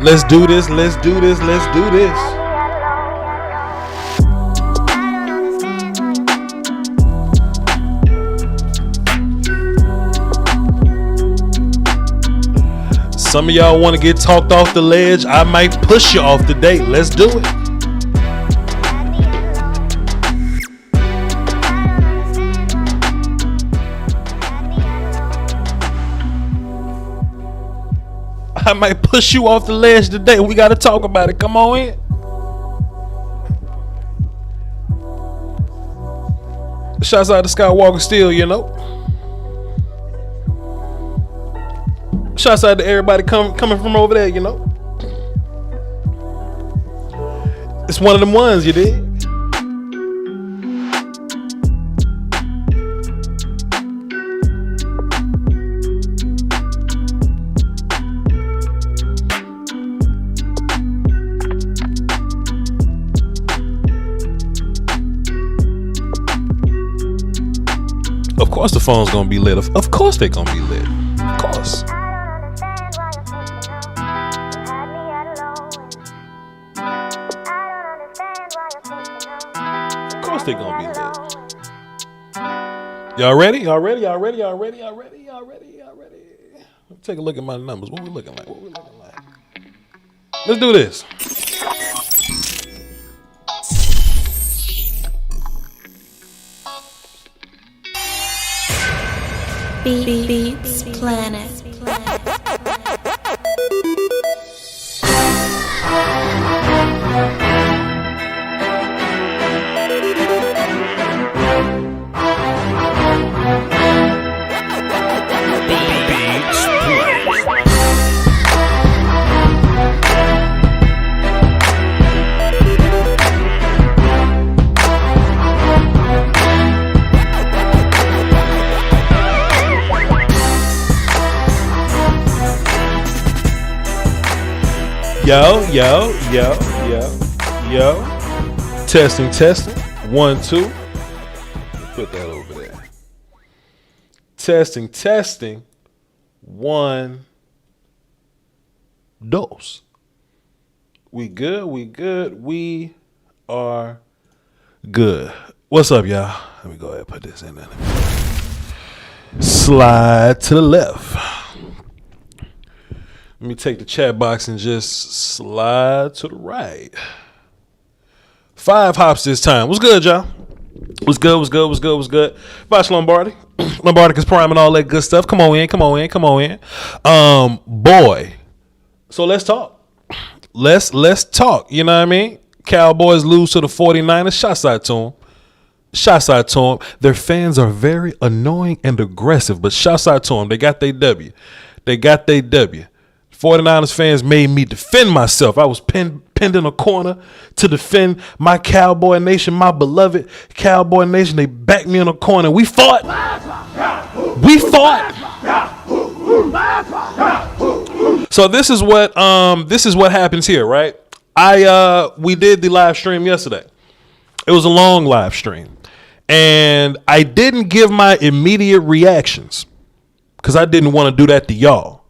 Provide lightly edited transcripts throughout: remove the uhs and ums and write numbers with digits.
Let's do this. Let's do this. Let's do this. Some of y'all want to get talked off the ledge. I might push you off the date. Let's do it. I might push you off the ledge today. We got to talk about it. Come on in. Shouts out to Skywalker Steel, you know. Shouts out to everybody coming from over there, you know. It's one of them ones, you dig? Of course the phone's gonna be lit. Of course they're gonna be lit. Of course. Of course they're gonna be lit. Y'all ready? Y'all ready? Y'all ready? Y'all ready? Y'all ready? Y'all ready? Y'all ready? Take a look at my numbers. What we looking like? What we looking like? Let's do this. Beats Planet. Yo. Testing. 1, 2. Put that over there. Testing. 1, 2. We good. We are good. What's up, y'all? Let me go ahead and put this in there. Slide to the left. Let me take the chat box and just slide to the right. 5 hops this time. What's good, y'all? What's good? Voch Lombardi. Lombardi is prime and all that good stuff. Come on in. Boy. So let's talk. Let's talk. You know what I mean? Cowboys lose to the 49ers. Shouts out to them. Their fans are very annoying and aggressive, but shouts out to them. They got their W. 49ers fans made me defend myself. I was pinned in a corner to defend my Cowboy Nation, my beloved Cowboy Nation. They backed me in a corner. We fought. So this is what happens here, right? We did the live stream yesterday. It was a long live stream, and I didn't give my immediate reactions because I didn't want to do that to y'all.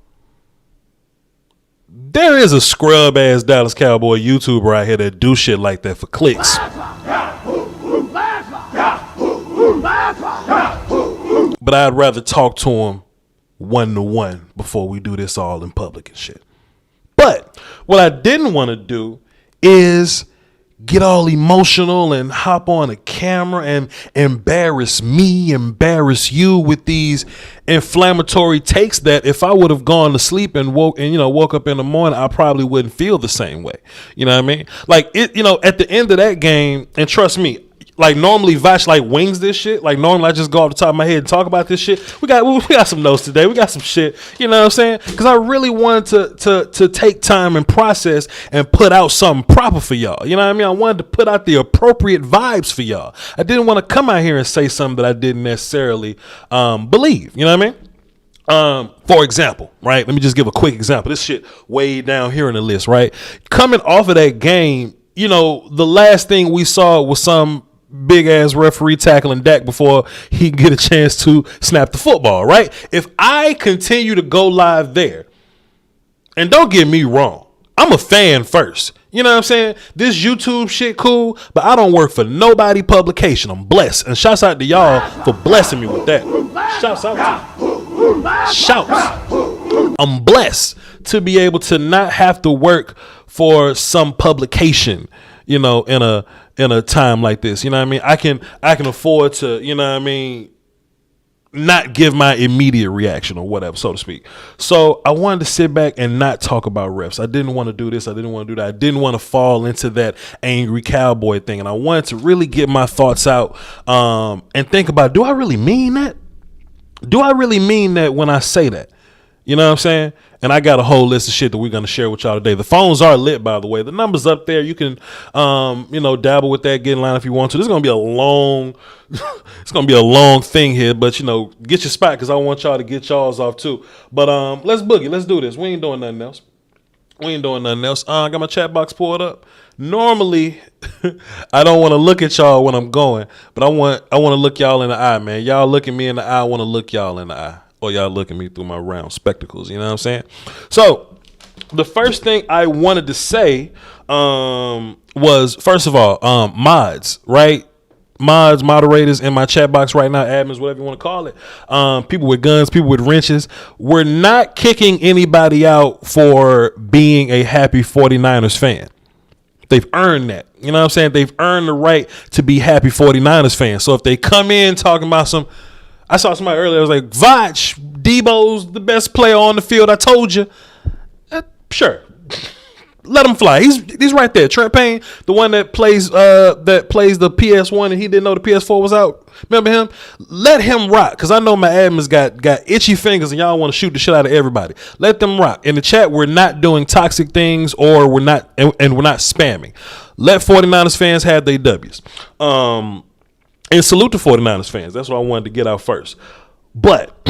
There is a scrub ass Dallas Cowboy YouTuber out here that do shit like that for clicks. But I'd rather talk to him 1-to-1 before we do this all in public and shit. But what I didn't want to do is get all emotional and hop on a camera and embarrass you with these inflammatory takes that if I would have gone to sleep and woke up in the morning, I probably wouldn't feel the same way. You know what I mean? Like it, at the end of that game, and trust me, like normally Voch like wings this shit. Like normally I just go off the top of my head and talk about this shit. We got some notes today. We got some shit. You know what I'm saying? Because I really wanted to take time and process and put out something proper for y'all. You know what I mean? I wanted to put out the appropriate vibes for y'all. I didn't want to come out here and say something that I didn't necessarily believe. You know what I mean? For example, right? Let me just give a quick example. This shit way down here in the list, right? Coming off of that game, the last thing we saw was some big ass referee tackling Dak before he can get a chance to snap the football, right? If I continue to go live there, and don't get me wrong, I'm a fan first. You know what I'm saying? This YouTube shit cool, but I don't work for nobody publication. I'm blessed. And shouts out to y'all for blessing me with that. Shouts out to you. Shouts. I'm blessed to be able to not have to work for some publication, you know, in a time like this. You know what I mean? I can afford to, you know what I mean, not give my immediate reaction or whatever, so to speak. So I wanted to sit back and not talk about refs. I didn't want to do this. I didn't want to do that. I didn't want to fall into that angry cowboy thing. And I wanted to really get my thoughts out and think about, do I really mean that? Do I really mean that when I say that? You know what I'm saying? And I got a whole list of shit that we're going to share with y'all today. The phones are lit, by the way. The number's up there. You can, dabble with that, get in line if you want to. This is going to be a long, it's going to be a long thing here, but, get your spot because I want y'all to get y'all's off too. But let's boogie. Let's do this. We ain't doing nothing else. I got my chat box pulled up. Normally, I don't want to look at y'all when I'm going, but I want to look y'all in the eye, man. Y'all look at me in the eye. I want to look y'all in the eye. Or y'all look at me through my round spectacles. You know what I'm saying? So the first thing I wanted to say was, first of all, mods, right? Mods, moderators in my chat box right now, admins, whatever you want to call it. People with guns, people with wrenches. We're not kicking anybody out for being a happy 49ers fan. They've earned that. You know what I'm saying? They've earned the right to be happy 49ers fans. So if they come in talking about I saw somebody earlier, I was like, Voch, Debo's the best player on the field. I told you. Sure. Let him fly. He's right there. Trent Payne, the one that plays the PS1 and he didn't know the PS4 was out. Remember him? Let him rock. Because I know my admins got itchy fingers and y'all want to shoot the shit out of everybody. Let them rock. In the chat, we're not doing toxic things or we're not spamming. Let 49ers fans have their W's. And salute to 49ers fans. That's what I wanted to get out first. But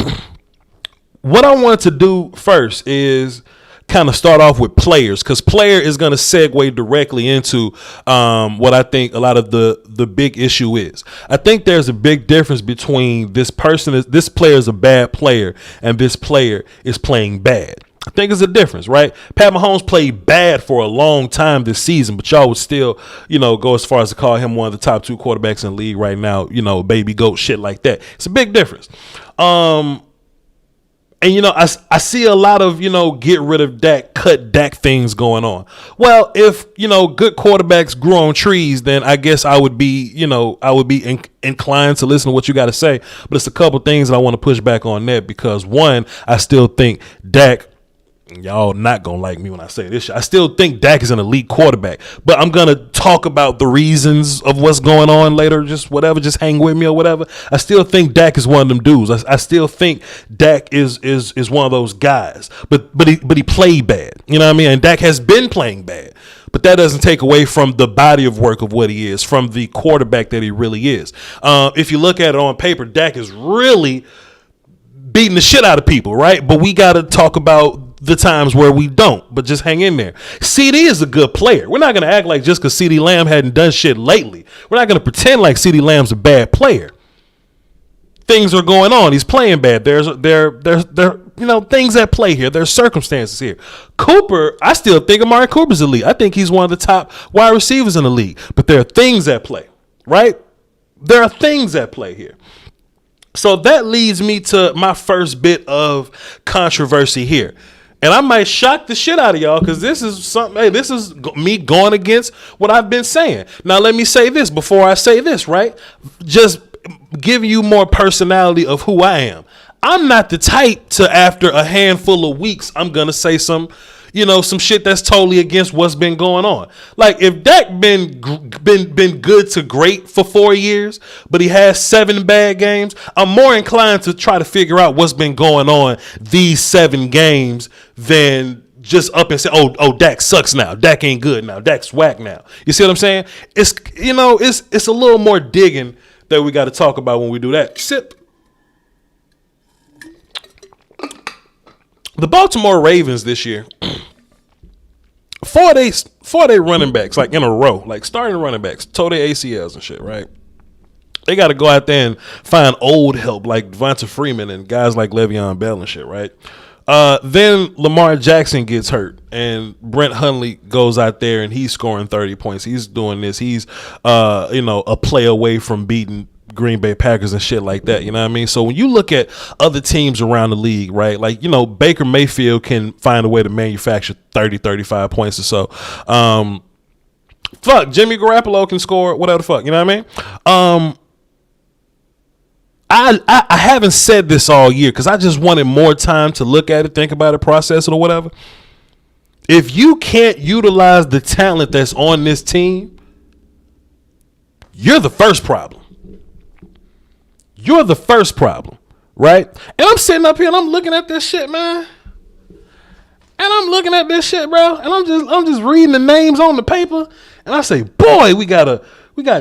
what I wanted to do first is kind of start off with players, because player is going to segue directly into what I think a lot of the big issue is. I think there's a big difference between this player is a bad player and this player is playing bad. I think there's a difference, right? Pat Mahomes played bad for a long time this season, but y'all would still, go as far as to call him one of the top 2 quarterbacks in the league right now, baby goat, shit like that. It's a big difference. And, I see a lot of, get rid of Dak, cut Dak things going on. Well, if, good quarterbacks grew on trees, then I guess I would be inclined to listen to what you got to say. But it's a couple things that I want to push back on that because, one, I still think Dak, y'all not gonna like me when I say this shit, I still think Dak is an elite quarterback, but I'm gonna talk about the reasons of what's going on later. Just hang with me or whatever. I still think Dak is one of them dudes. I still think Dak is one of those guys, but he played bad. You know what I mean? And Dak has been playing bad, but that doesn't take away from the body of work of what he is, from the quarterback that he really is. If you look at it on paper, Dak is really beating the shit out of people, right? But we got to talk about the times where we don't, but just hang in there. CD is a good player. We're not going to act like just because CD Lamb hadn't done shit lately. We're not going to pretend like CD Lamb's a bad player. Things are going on. He's playing bad. There's things at play here. There's circumstances here. Cooper, I still think Amari Cooper's elite. I think he's one of the top wide receivers in the league, but there are things at play, right? There are things at play here. So that leads me to my first bit of controversy here. And I might shock the shit out of y'all because this is something. Hey, this is me going against what I've been saying. Now, let me say this before I say this, right? Just giving you more personality of who I am. I'm not the type to, after a handful of weeks, I'm going to say some shit that's totally against what's been going on. Like if Dak been good to great for 4 years, but he has 7 bad games, I'm more inclined to try to figure out what's been going on these 7 games than just up and say, oh, Dak sucks now. Dak ain't good now. Dak's whack now. You see what I'm saying? It's a little more digging that we got to talk about when we do that. Sip. The Baltimore Ravens this year, 4 day running backs, like in a row, like starting running backs, tore their ACLs and shit, right? They got to go out there and find old help like Devonta Freeman and guys like Le'Veon Bell and shit, right? Then Lamar Jackson gets hurt and Brent Hundley goes out there and he's scoring 30 points. He's doing this. He's a play away from beating Green Bay Packers and shit like that. You know what I mean? So when you look at other teams around the league, right? Like, Baker Mayfield can find a way to manufacture 30, 35 points or so. Fuck, Jimmy Garoppolo can score whatever the fuck. You know what I mean? I haven't said this all year because I just wanted more time to look at it, think about it, process it, or whatever. If you can't utilize the talent that's on this team, you're the first problem. You're the first problem, right? And I'm sitting up here and I'm looking at this shit, man. And I'm looking at this shit, bro. And I'm just reading the names on the paper. And I say, boy, we got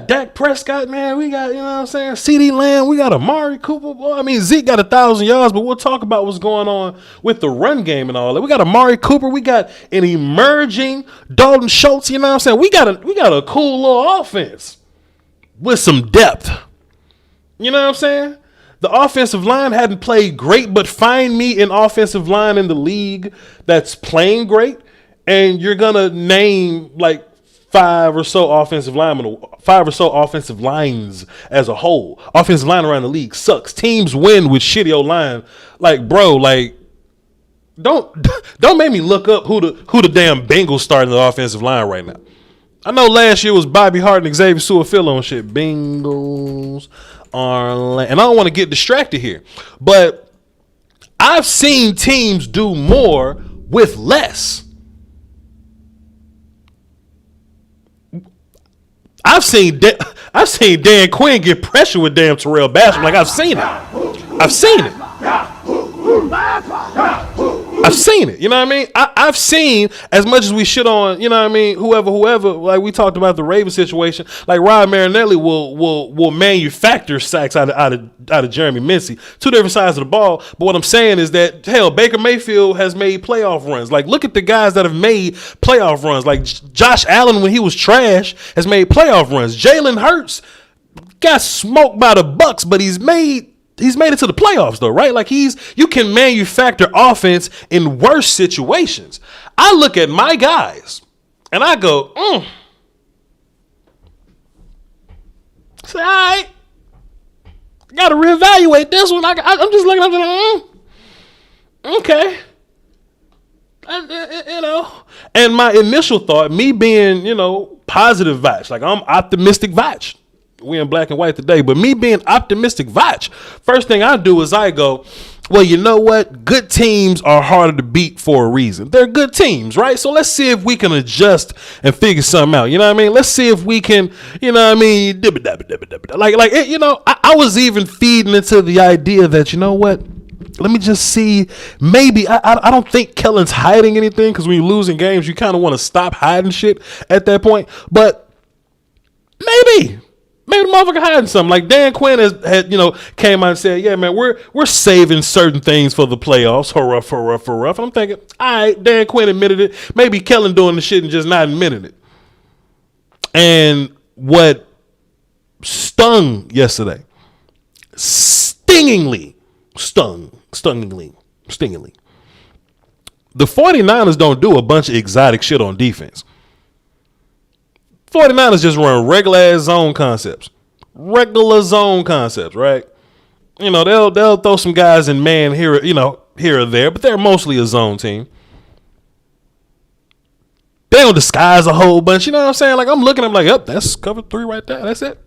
Dak Prescott, man. We got, CeeDee Lamb. We got Amari Cooper. Boy, I mean, Zeke got 1,000 yards, but we'll talk about what's going on with the run game and all that. We got Amari Cooper. We got an emerging Dalton Schultz. You know what I'm saying? We got a cool little offense with some depth. You know what I'm saying? The offensive line hadn't played great, but find me an offensive line in the league that's playing great, and you're going to name like five or so offensive lines as a whole. Offensive line around the league sucks. Teams win with shitty O-line. Like, bro, like, don't make me look up who the damn Bengals starting the offensive line right now. I know last year was Bobby Hart and Xavier Su'a-Filo and shit. Bengals are, and I don't want to get distracted here, but I've seen teams do more with less. I've seen Dan Quinn get pressure with damn Terrell Basham. Like, I've seen it. I've seen it. You know what I mean? I've seen, as much as we shit on, you know what I mean, whoever, like we talked about the Ravens situation, like Rod Marinelli will manufacture sacks out of Jeremy Mincey. Two different sides of the ball. But what I'm saying is that, hell, Baker Mayfield has made playoff runs. Like, look at the guys that have made playoff runs. Like Josh Allen, when he was trash, has made playoff runs. Jalen Hurts got smoked by the Bucks, but he's made it to the playoffs though, right? Like, you can manufacture offense in worse situations. I look at my guys and I go, say, all right, got to reevaluate this one. I'm just looking, I'm just like, okay. And my initial thought, me being, positive Voch, like I'm optimistic Voch. We in black and white today, but me being optimistic Voch, first thing I do is I go, well, you know what? Good teams are harder to beat for a reason. They're good teams, right? So let's see if we can adjust and figure something out. You know what I mean? Let's see if we can, like, I was even feeding into the idea that, you know what? Let me just see. Maybe I don't think Kellen's hiding anything, because when you're losing games, you kind of want to stop hiding shit at that point. But maybe the motherfucker hiding something. Like Dan Quinn had came out and said, yeah, man, we're saving certain things for the playoffs. Hurrah. And I'm thinking, all right, Dan Quinn admitted it. Maybe Kellen doing the shit and just not admitting it. And what stung yesterday, stingingly, the 49ers don't do a bunch of exotic shit on defense. 49ers just run regular zone concepts, right? They'll throw some guys in man here or there, but they're mostly a zone team. They don't disguise a whole bunch. You know what I'm saying? Like, I'm looking, I'm like, yep, that's cover 3 right there. That's it.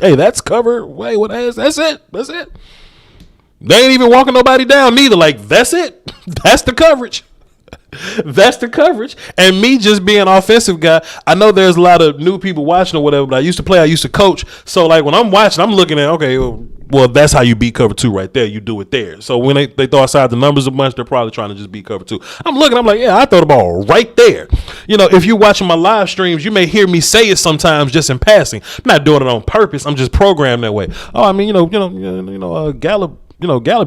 Hey, that's cover. Wait, what is? That's it. They ain't even walking nobody down neither. Like, that's it. That's the coverage. That's the coverage. And me just being an offensive guy, I know there's a lot of new people watching or whatever, but I used to coach. So, like, when I'm watching, I'm looking at, okay, well, that's how you beat cover 2 right there. You do it there. So when they throw outside the numbers a bunch, they're probably trying to just beat cover 2. I'm looking, I'm like, yeah, I throw the ball right there. If you're watching my live streams, you may hear me say it sometimes just in passing. I'm not doing it on purpose. I'm just programmed that way. Oh, I mean, Gallup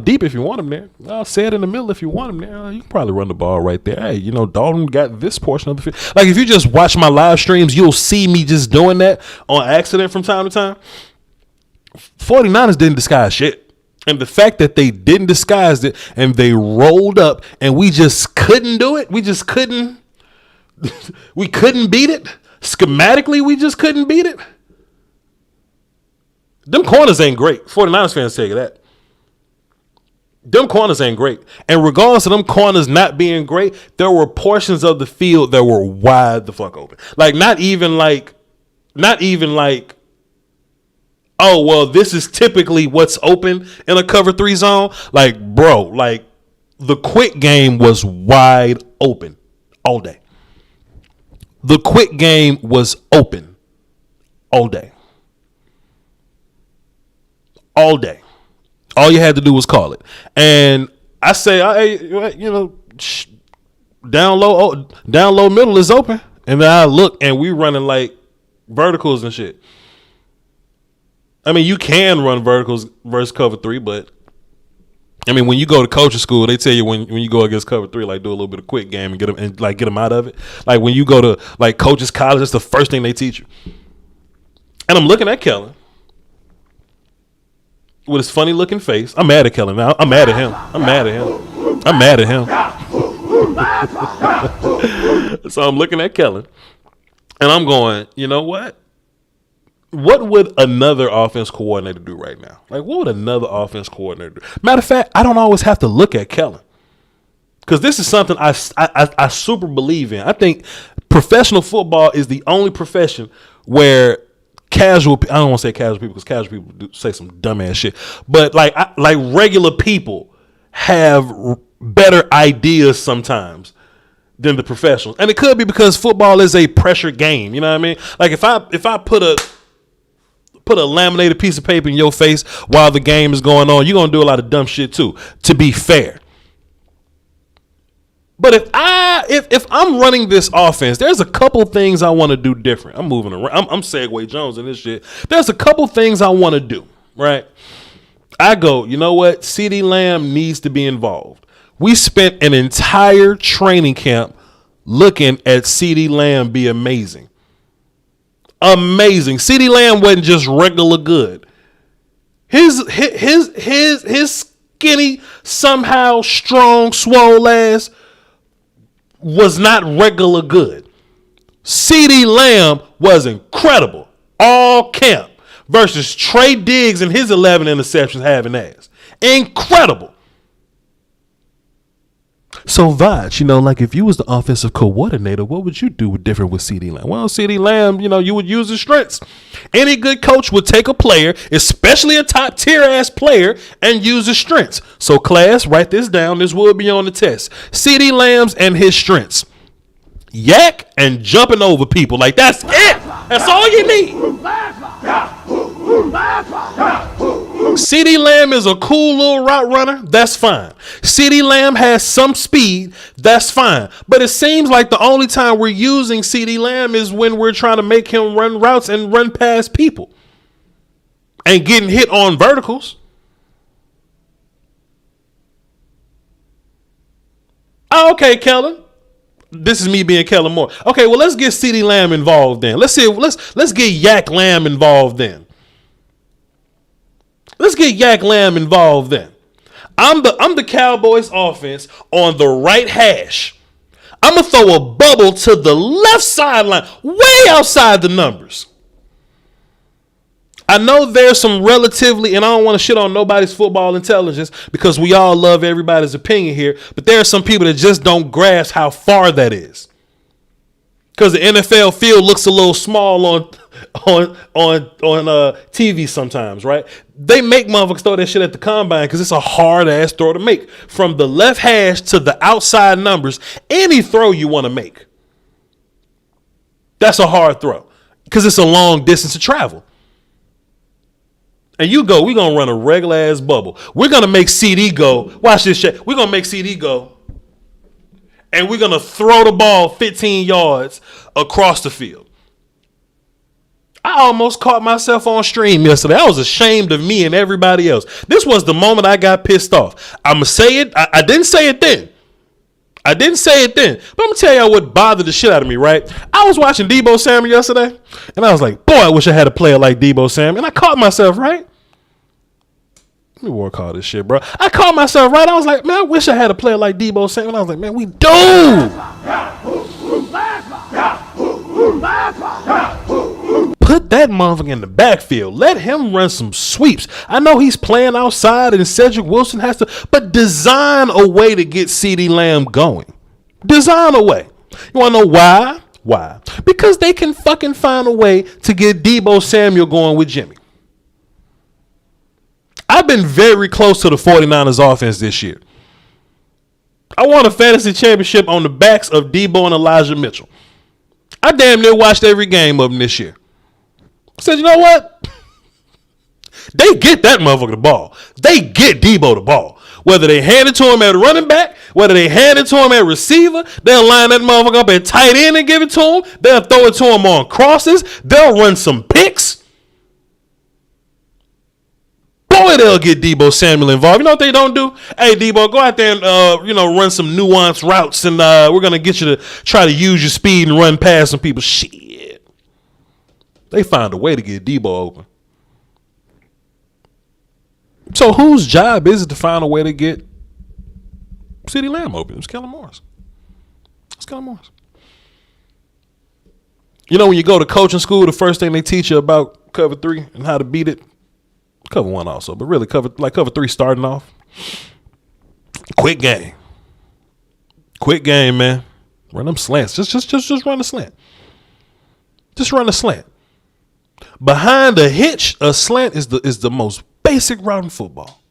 deep if you want him there. I'll say it in the middle if you want him there. You can probably run the ball right there. Hey, Dalton got this portion of the field. Like, if you just watch my live streams, you'll see me just doing that on accident from time to time. 49ers didn't disguise shit. And the fact that they didn't disguise it and they rolled up and we just couldn't do it. We just couldn't We couldn't beat it. Schematically, we just couldn't beat it. Them corners ain't great. 49ers fans tell you that. Them corners ain't great. And regardless of them corners not being great, there were portions of the field that were wide the fuck open. Like, not even like, oh, well, this is typically what's open in a cover 3 zone. Like, bro, like, the quick game was wide open all day. The quick game was open all day. All day. All you had to do was call it. And I say, down low middle is open. And then I look and we running like verticals and shit. I mean, you can run verticals versus cover 3, but I mean, when you go to coaching school, they tell you when you go against cover 3, like do a little bit of quick game and get them out of it. Like when you go to like coaches college, that's the first thing they teach you. And I'm looking at Kellen with his funny looking face. I'm mad at Kellen now. I'm mad at him. So I'm looking at Kellen and I'm going, you know what? What would another offense coordinator do right now? Like, what would another offense coordinator do? Matter of fact, I don't always have to look at Kellen, because this is something I super believe in. I think professional football is the only profession where I don't want to say casual people, because casual people do say some dumbass shit, but like regular people have better ideas sometimes than the professionals. And it could be because football is a pressure game. You know what I mean? Like if I put a laminated piece of paper in your face while the game is going on, you're going to do a lot of dumb shit too, to be fair. But if I'm running this offense, there's a couple things I want to do different. I'm moving around. I'm Segway Jones and this shit. There's a couple things I want to do, right? I go, you know what? CeeDee Lamb needs to be involved. We spent an entire training camp looking at CeeDee Lamb be amazing. Amazing. CeeDee Lamb wasn't just regular good. His skinny, somehow strong, swole ass was not regular good. CeeDee Lamb was incredible all camp versus Trey Diggs and his 11 interceptions having ass. Incredible. So Voch, like if you was the offensive coordinator, what would you do different with CeeDee Lamb? Well, CeeDee Lamb, you would use his strengths. Any good coach would take a player, especially a top tier ass player, and use his strengths. So class, write this down. This will be on the test. CeeDee Lamb's and his strengths. Yak and jumping over people. Like that's it. That's all you need. CeeDee Lamb is a cool little route runner. That's fine. CeeDee Lamb has some speed. That's fine. But it seems like the only time we're using CeeDee Lamb is when we're trying to make him run routes and run past people and getting hit on verticals. Oh, okay, Kellen. This is me being Kellen Moore. Okay, well, let's get CeeDee Lamb involved then. Let's get Yak Lamb involved then. Let's get Yak Lamb involved then. I'm the Cowboys offense on the right hash. I'm going to throw a bubble to the left sideline, way outside the numbers. I know there's some relatively, and I don't want to shit on nobody's football intelligence because we all love everybody's opinion here, but there are some people that just don't grasp how far that is. Because the NFL field looks a little small on TV sometimes, right? They make motherfuckers throw that shit at the combine because it's a hard ass throw to make. From the left hash to the outside numbers, any throw you want to make, that's a hard throw because it's a long distance to travel. And we're going to run a regular ass bubble. We're going to make CD go. Watch this shit. We're going to make CD go. And we're going to throw the ball 15 yards across the field. I almost caught myself on stream yesterday. I was ashamed of me and everybody else. This was the moment I got pissed off. I'm going to say it. I didn't say it then. But I'm going to tell y'all what bothered the shit out of me, right? I was watching Deebo Samuel yesterday, and I was like, boy, I wish I had a player like Deebo Samuel. And I caught myself, right? Let me work hard this shit, bro. I caught myself, right? I was like, man, I wish I had a player like Deebo Samuel. I was like, man, we do. Put that motherfucker in the backfield. Let him run some sweeps. I know he's playing outside and Cedric Wilson has to, but design a way to get CeeDee Lamb going. Design a way. You want to know why? Why? Because they can fucking find a way to get Deebo Samuel going with Jimmy. I've been very close to the 49ers offense this year. I won a fantasy championship on the backs of Deebo and Elijah Mitchell. I damn near watched every game of them this year. I said, you know what? They get that motherfucker the ball. They get Deebo the ball. Whether they hand it to him at running back, whether they hand it to him at receiver, they'll line that motherfucker up at tight end and give it to him. They'll throw it to him on crosses. They'll run some picks. Boy, they'll get Deebo Samuel involved. You know what they don't do? Hey, Deebo, go out there and run some nuanced routes, and we're gonna get you to try to use your speed and run past some people. Shit, they find a way to get Deebo open. So whose job is it to find a way to get CeeDee Lamb open? It's Kellen Moore's. It's Kellen Moore's. You know, when you go to coaching school, the first thing they teach you about cover 3 and how to beat it. Cover 1 also, but really cover 3 starting off. Quick game. Quick game, man. Run them slants. Just run the slant. Just run the slant. Behind a hitch, a slant is the most basic route in football.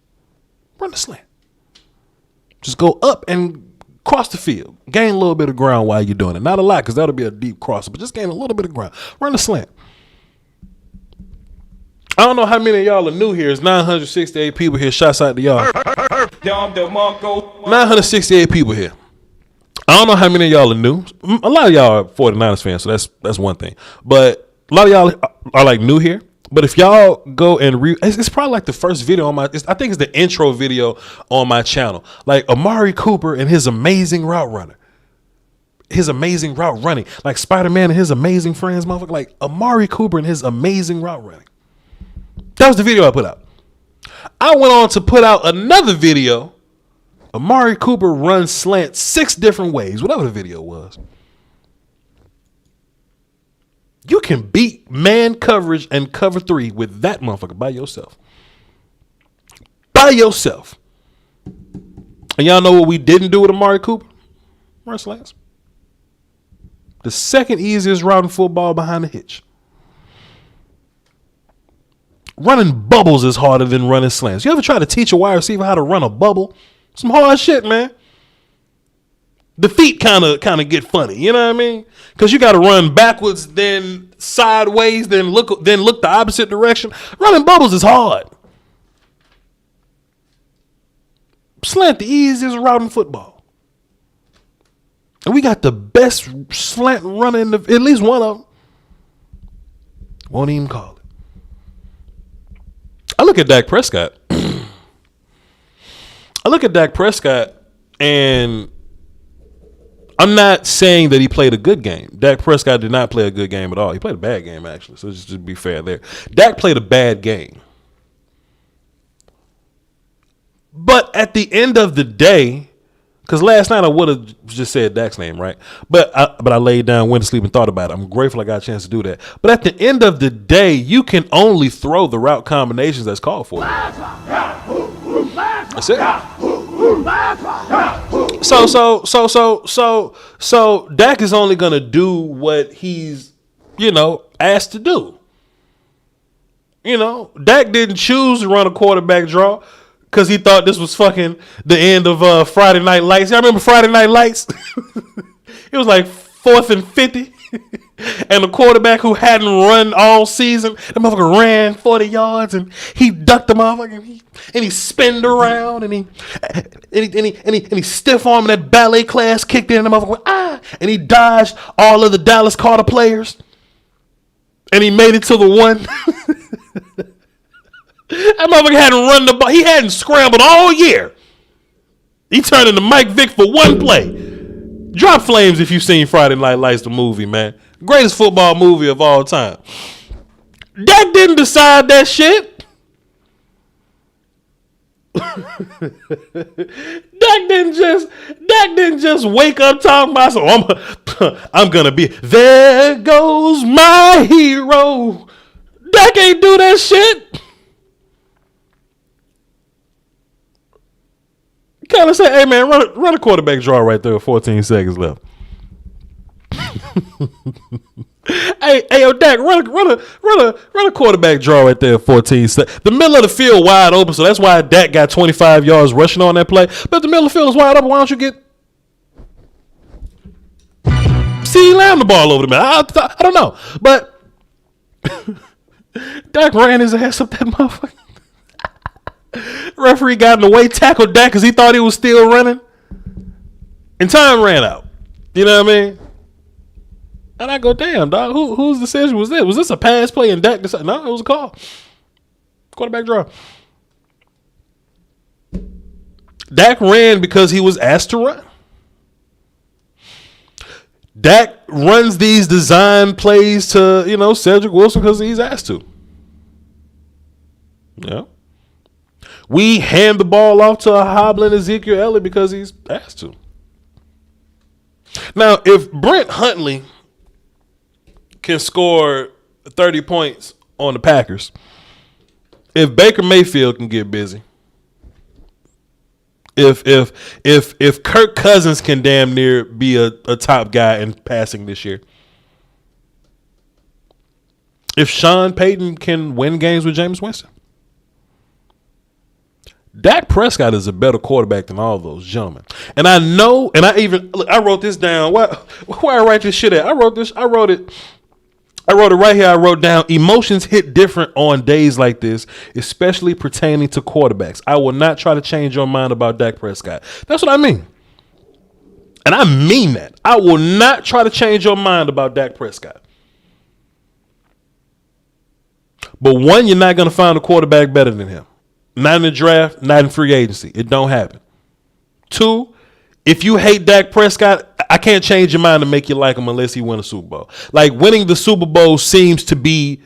Run the slant. Just go up and cross the field. Gain a little bit of ground while you're doing it. Not a lot, because that'll be a deep crosser, but just gain a little bit of ground. Run the slant. I don't know how many of y'all are new here. It's 968 people here. Shouts out to y'all. 968 people here. I don't know how many of y'all are new. A lot of y'all are 49ers fans, so that's one thing. But a lot of y'all are like new here. But if y'all go and it's probably like the first video on I think it's the intro video on my channel. Like Amari Cooper and his amazing route runner. His amazing route running. Like Spider-Man and his amazing friends, motherfucker. Like Amari Cooper and his amazing route running. That was the video I put out. I went on to put out another video. Amari Cooper runs slant 6 different ways, whatever the video was. You can beat man coverage and cover 3 with that motherfucker by yourself. By yourself. And y'all know what we didn't do with Amari Cooper? Run slants. The second easiest route in football behind the hitch. Running bubbles is harder than running slants. You ever try to teach a wide receiver how to run a bubble? Some hard shit, man. The feet kind of get funny, you know what I mean? Because you got to run backwards, then sideways, then look the opposite direction. Running bubbles is hard. Slant, the easiest route in football. And we got the best slant runner in at least one of them. Won't even call it. I look at Dak Prescott. And I'm not saying that he played a good game. Dak Prescott did not play a good game at all. He played a bad game, actually. So just to be fair there. Dak played a bad game. But at the end of the day, because last night I would have just said Dak's name, right? But I laid down, went to sleep, and thought about it. I'm grateful I got a chance to do that. But at the end of the day, you can only throw the route combinations that's called for. That's it. So Dak is only gonna do what he's, asked to do. Dak didn't choose to run a quarterback draw because he thought this was fucking the end of Friday Night Lights. Y'all remember Friday Night Lights? It was like 4th and 50. And the quarterback who hadn't run all season, the motherfucker ran 40 yards and he ducked the motherfucker and he spinned around and he stiff arm that ballet class kicked in, the motherfucker and he dodged all of the Dallas Carter players and he made it to the one. That motherfucker hadn't run the ball. He hadn't scrambled all year. He turned into Mike Vick for one play. Drop flames if you've seen Friday Night Lights, the movie, man. Greatest football movie of all time. Dak didn't decide that shit. Dak didn't just wake up talking about I'm gonna be there goes my hero. Dak ain't do that shit. Kind of say, hey man, run a quarterback draw right there with 14 seconds left. hey yo, Dak, run a quarterback draw right there at 14 seconds. The middle of the field wide open, so that's why Dak got 25 yards rushing on that play. But if the middle of the field is wide open, why don't you get CeeDee Lamb the ball over the middle? I don't know, but Dak ran his ass up that motherfucker. Referee got in the way, tackled Dak because he thought he was still running, and time ran out. You know what I mean? And I go, damn, dog, whose decision was this? Was this a pass play and Dak decided? No, it was a call. Quarterback draw. Dak ran because he was asked to run. Dak runs these design plays to, Cedric Wilson because he's asked to. Yeah. We hand the ball off to a hobbling Ezekiel Elliott because he's asked to. Now, if Brent Huntley can score 30 points on the Packers, if Baker Mayfield can get busy, if Kirk Cousins can damn near be a top guy in passing this year, if Sean Payton can win games with Jameis Winston, Dak Prescott is a better quarterback than all those gentlemen. And I know, and I wrote this down. Where I write this shit at? I wrote it right here. I wrote down, emotions hit different on days like this, especially pertaining to quarterbacks. I will not try to change your mind about Dak Prescott. That's what I mean. And I mean that. I will not try to change your mind about Dak Prescott. But one, you're not going to find a quarterback better than him. Not in the draft, not in free agency. It don't happen. Two, if you hate Dak Prescott, I can't change your mind to make you like him unless he win a Super Bowl. Like, winning the Super Bowl seems to be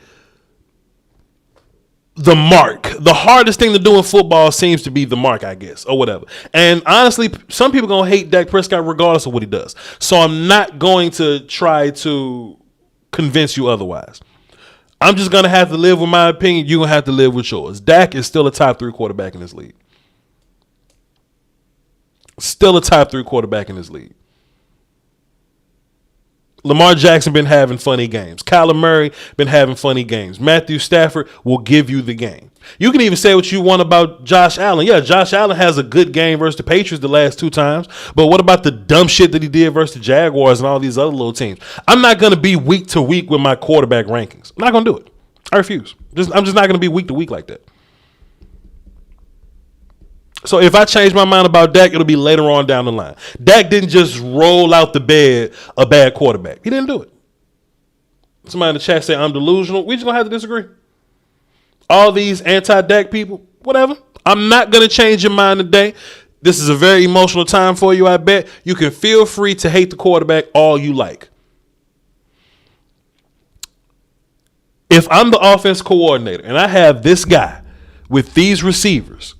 the mark. The hardest thing to do in football seems to be the mark, I guess, or whatever. And honestly, some people are going to hate Dak Prescott regardless of what he does. So I'm not going to try to convince you otherwise. I'm just going to have to live with my opinion. You're going to have to live with yours. Dak is still a top 3 quarterback in this league. Still a top 3 quarterback in this league. Lamar Jackson been having funny games. Kyler Murray been having funny games. Matthew Stafford will give you the game. You can even say what you want about Josh Allen. Yeah, Josh Allen has a good game versus the Patriots the last 2 times. But what about the dumb shit that he did versus the Jaguars and all these other little teams? I'm not going to be week to week with my quarterback rankings. I'm not going to do it. I refuse. I'm just not going to be week to week like that. So if I change my mind about Dak, it'll be later on down the line. Dak didn't just roll out the bed a bad quarterback. He didn't do it. Somebody in the chat say I'm delusional. We just going to have to disagree. All these anti-Dak people, whatever. I'm not going to change your mind today. This is a very emotional time for you, I bet. You can feel free to hate the quarterback all you like. If I'm the offense coordinator and I have this guy with these receivers,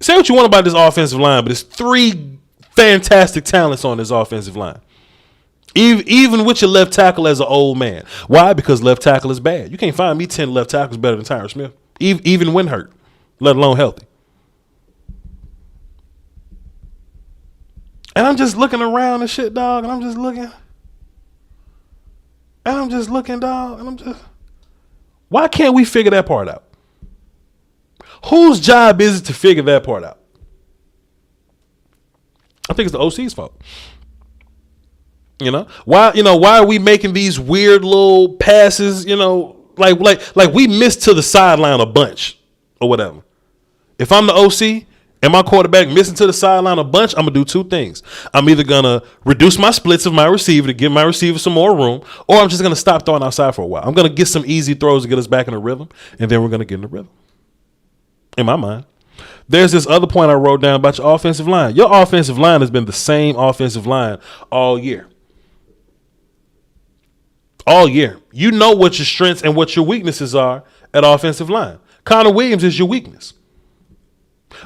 say what you want about this offensive line, but there's 3 fantastic talents on this offensive line. Even with your left tackle as an old man. Why? Because left tackle is bad. You can't find me 10 left tackles better than Tyron Smith, even when hurt, let alone healthy. And I'm just looking around and shit, dog, and I'm just looking. And I'm just looking, dog, and I'm just, why can't we figure that part out? Whose job is it to figure that part out? I think it's the OC's fault. Why are we making these weird little passes, like we missed to the sideline a bunch or whatever. If I'm the OC and my quarterback missing to the sideline a bunch, I'm going to do 2 things. I'm either going to reduce my splits of my receiver to give my receiver some more room, or I'm just going to stop throwing outside for a while. I'm going to get some easy throws to get us back in the rhythm, and then we're going to get in the rhythm. In my mind. There's this other point I wrote down about your offensive line. Your offensive line has been the same offensive line all year. All year. You know what your strengths and what your weaknesses are at offensive line. Connor Williams is your weakness.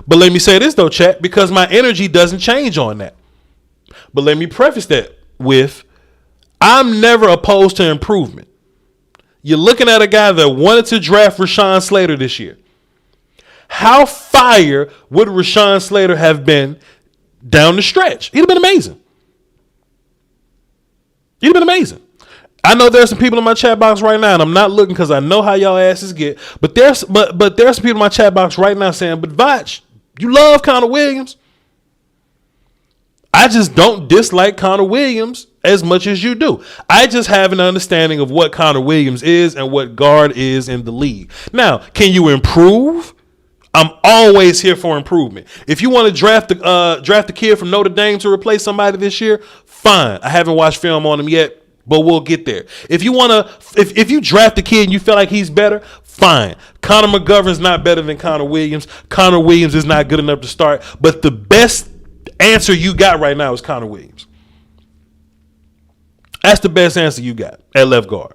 But let me say this though, chat, because my energy doesn't change on that. But let me preface that with, I'm never opposed to improvement. You're looking at a guy that wanted to draft Rashawn Slater this year. How fire would Rashawn Slater have been down the stretch? He'd have been amazing. He'd have been amazing. I know there's some people in my chat box right now, and I'm not looking because I know how y'all asses get. But there's some people in my chat box right now saying, "But Voch, you love Connor Williams." I just don't dislike Connor Williams as much as you do. I just have an understanding of what Connor Williams is and what guard is in the league. Now, can you improve? I'm always here for improvement. If you want to draft the kid from Notre Dame to replace somebody this year, fine. I haven't watched film on him yet, but we'll get there. If you want to, if you draft the kid and you feel like he's better, fine. Connor McGovern's not better than Connor Williams. Connor Williams is not good enough to start. But the best answer you got right now is Connor Williams. That's the best answer you got at left guard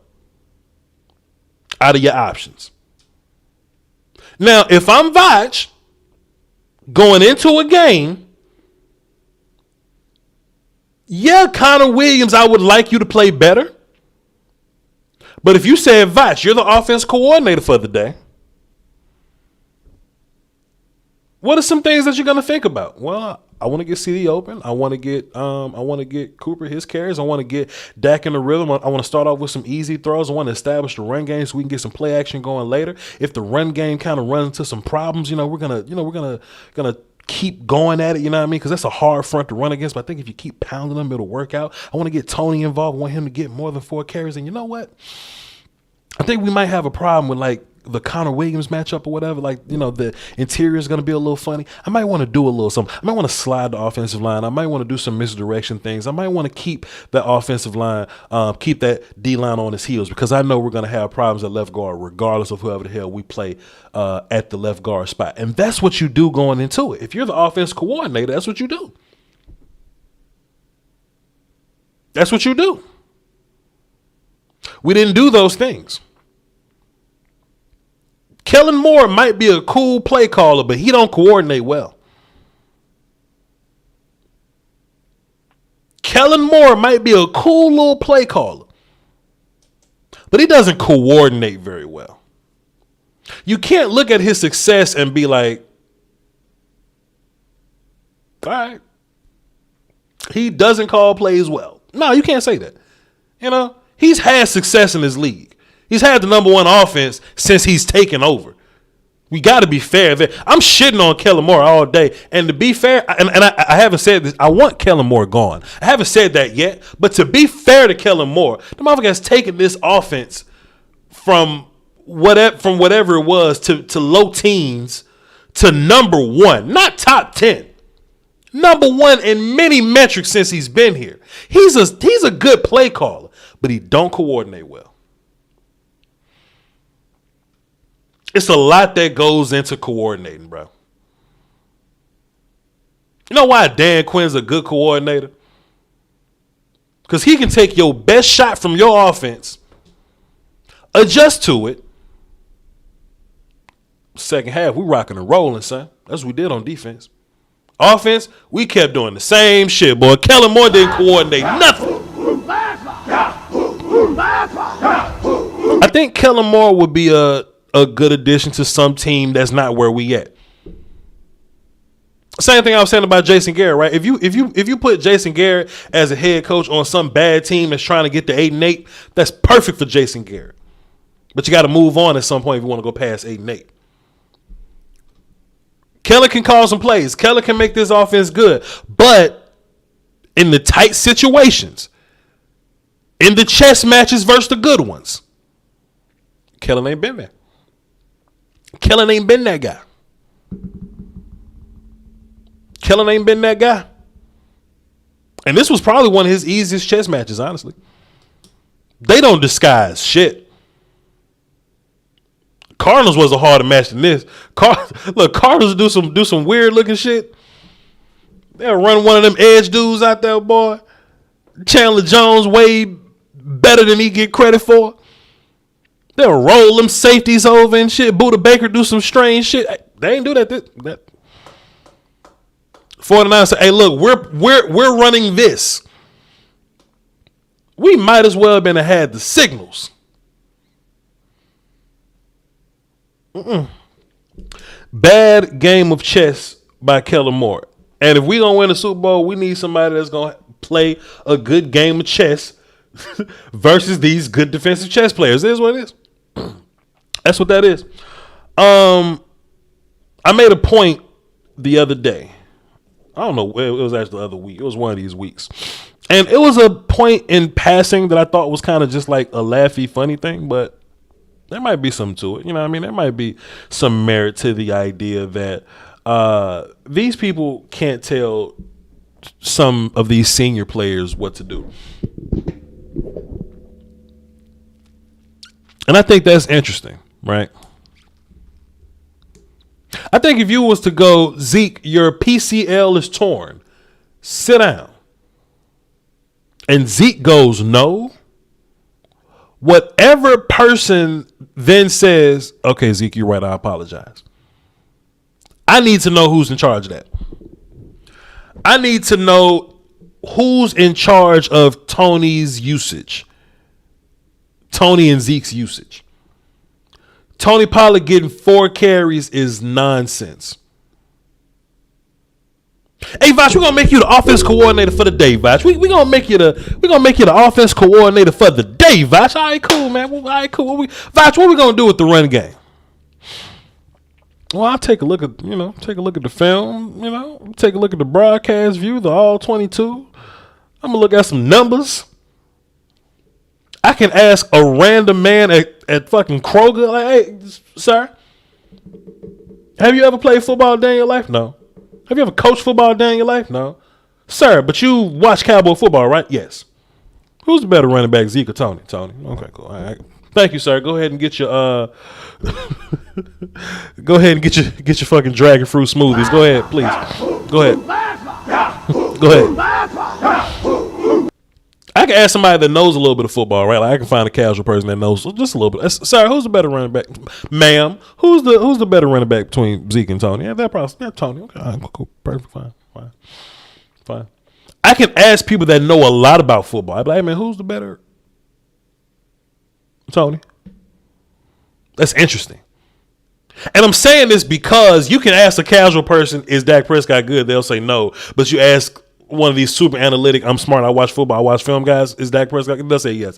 out of your options. Now, if I'm Voch going into a game, yeah, Connor Williams, I would like you to play better. But if you said, Voch, you're the offense coordinator for the day, what are some things that you're going to think about? Well, I want to get CD open. I want to get Cooper his carries. I want to get Dak in the rhythm. I want to start off with some easy throws. I want to establish the run game so we can get some play action going later. If the run game kind of runs into some problems, we're gonna keep going at it. You know what I mean? Because that's a hard front to run against. But I think if you keep pounding them, it'll work out. I want to get Tony involved. I want him to get more than 4 carries. And you know what? I think we might have a problem with like the Connor Williams matchup or whatever. Like, the interior is going to be a little funny. I might want to do a little something. I might want to slide the offensive line. I might want to do some misdirection things. I might want to keep the offensive line, keep that D line on his heels, because I know we're going to have problems at left guard regardless of whoever the hell we play at the left guard spot. And that's what you do going into it. If you're the offense coordinator, that's what you do. That's what you do. We didn't do those things. Kellen Moore might be a cool play caller, but he don't coordinate well. Kellen Moore might be a cool little play caller, but he doesn't coordinate very well. You can't look at his success and be like, all right, he doesn't call plays well. No, you can't say that. He's had success in this league. He's had the number 1 offense since he's taken over. We got to be fair there. I'm shitting on Kellen Moore all day. And to be fair, and I haven't said this, I want Kellen Moore gone. I haven't said that yet. But to be fair to Kellen Moore, the motherfucker has taken this offense from whatever it was to low teens to number 1, not top 10. Number 1 in many metrics since he's been here. He's a good play caller, but he don't coordinate well. It's a lot that goes into coordinating, bro. You know why Dan Quinn's a good coordinator? Because he can take your best shot from your offense, adjust to it. Second half, we rocking and rolling, son. That's what we did on defense. Offense, we kept doing the same shit, boy. Kellen Moore didn't coordinate nothing. I think Kellen Moore would be a good addition to some team that's not where we at. Same thing I was saying about Jason Garrett, right? If you put Jason Garrett as a head coach on some bad team that's trying to get to 8-8, that's perfect for Jason Garrett. But you got to move on at some point if you want to go past 8-8. Kellen can call some plays. Kellen can make this offense good. But in the tight situations, in the chess matches versus the good ones, Kellen ain't been there. Kellen ain't been that guy. Kellen ain't been that guy. And this was probably one of his easiest chess matches, honestly. They don't disguise shit. Cardinals was a harder match than this. Cardinals do some weird looking shit. They'll run one of them edge dudes out there, boy. Chandler Jones way better than he get credit for. They'll roll them safeties over and shit. Buda Baker do some strange shit. They ain't do that. 49ers say, hey, look, we're running this. We might as well have been had the signals. Bad game of chess by Kellen Moore. And if we gonna win the Super Bowl, we need somebody that's gonna play a good game of chess versus these good defensive chess players. It is what it is. That's what that is. I made a point the other day. I don't know. It was actually the other week. It was one of these weeks. And it was a point in passing that I thought was kind of just like a laughy, funny thing, but there might be something to it. You know what I mean? There might be some merit to the idea that these people can't tell some of these senior players what to do. And I think that's interesting, right? I think if you was to go, Zeke, your PCL is torn, sit down. And Zeke goes, no. Whatever person then says, okay, Zeke, you're right, I apologize. I need to know who's in charge of that. I need to know who's in charge of Tony's usage. Tony and Zeke's usage. Tony Pollard getting 4 carries is nonsense. Hey, Voch, we're gonna make you the offense coordinator for the day, Voch. We gonna make you the offense coordinator for the day, Voch. All right, cool, man. All right, cool. Voch, what we gonna do with the run game? Well, I'll take a look at the film, take a look at the broadcast view, the all 22. I'm gonna look at some numbers. I can ask a random man at fucking Kroger, like, hey, sir, have you ever played football a day in your life? No. Have you ever coached football a day in your life? No. Sir, but you watch Cowboy football, right? Yes. Who's the better running back, Zeke or Tony? Tony. Okay, cool. All right. Thank you, sir. Go ahead and get your get your fucking dragon fruit smoothies. Go ahead, please. Go ahead. Go ahead. I can ask somebody that knows a little bit of football, right? Like I can find a casual person that knows just a little bit. Sir, who's the better running back? Ma'am, who's the better running back between Zeke and Tony? Yeah, Tony. Okay, all right, cool, perfect, fine. I can ask people that know a lot about football. I'd be like, hey, man, who's the better? Tony. That's interesting. And I'm saying this because you can ask a casual person, is Dak Prescott good? They'll say no. But you ask one of these super analytic, I'm smart, I watch football, I watch film guys, is Dak Prescott? They'll say yes.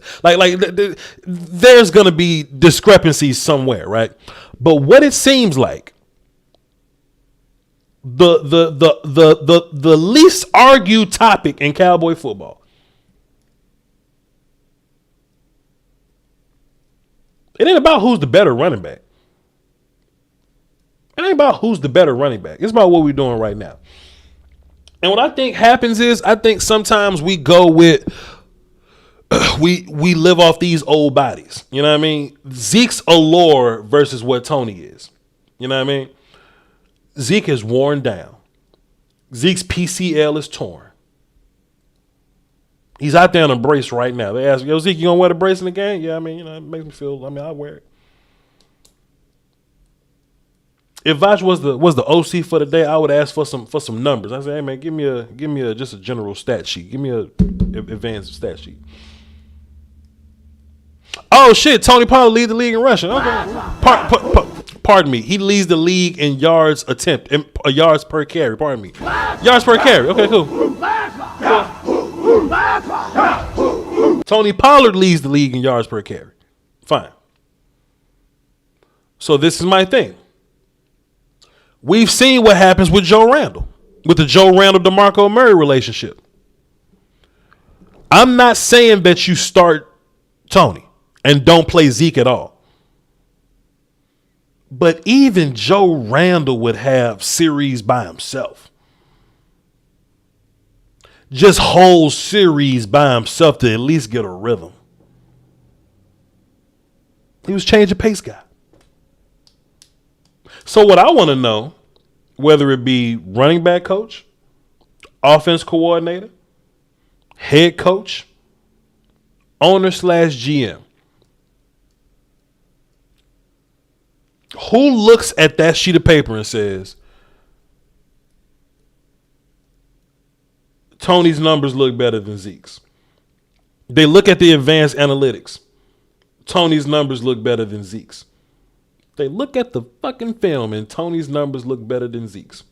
There's going to be discrepancies somewhere, right? But what it seems like, the least argued topic in Cowboy football, it ain't about who's the better running back. It ain't about who's the better running back. It's about what we're doing right now. And what I think happens is, I think sometimes we go with, we live off these old bodies. You know what I mean? Zeke's allure versus what Tony is. You know what I mean? Zeke is worn down. Zeke's PCL is torn. He's out there in a brace right now. They ask, yo, Zeke, you gonna wear the brace in the game? Yeah, I mean, it makes me feel, I'll wear it. If Voch was the OC for the day, I would ask for some numbers. I say, hey man, give me a just a general stat sheet. Give me a advanced stat sheet. Oh shit, Tony Pollard leads the league in rushing. Okay, pardon me. He leads the league in yards yards per carry. Pardon me. Yards per carry. Okay, cool. Tony Pollard leads the league in yards per carry. Fine. So this is my thing. We've seen what happens with Joe Randall, with the Joe Randall-DeMarco Murray relationship. I'm not saying that you start Tony and don't play Zeke at all. But even Joe Randall would have series by himself. Just whole series by himself to at least get a rhythm. He was change of pace guy. So what I want to know, whether it be running back coach, offense coordinator, head coach, owner/GM, who looks at that sheet of paper and says, Tony's numbers look better than Zeke's. They look at the advanced analytics. Tony's numbers look better than Zeke's. They look at the fucking film and Tony's numbers look better than Zeke's.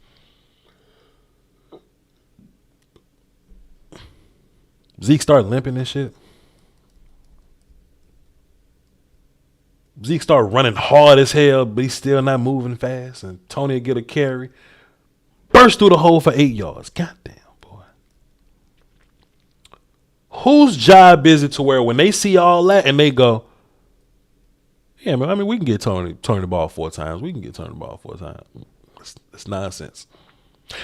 Zeke started limping and shit. Zeke started running hard as hell, but he's still not moving fast. And Tony will get a carry. Burst through the hole for 8 yards. Goddamn, boy. Whose job is it to where when they see all that and they go, yeah, man, I mean, we can get Tony the ball 4 times. We can get Tony the ball 4 times. It's nonsense.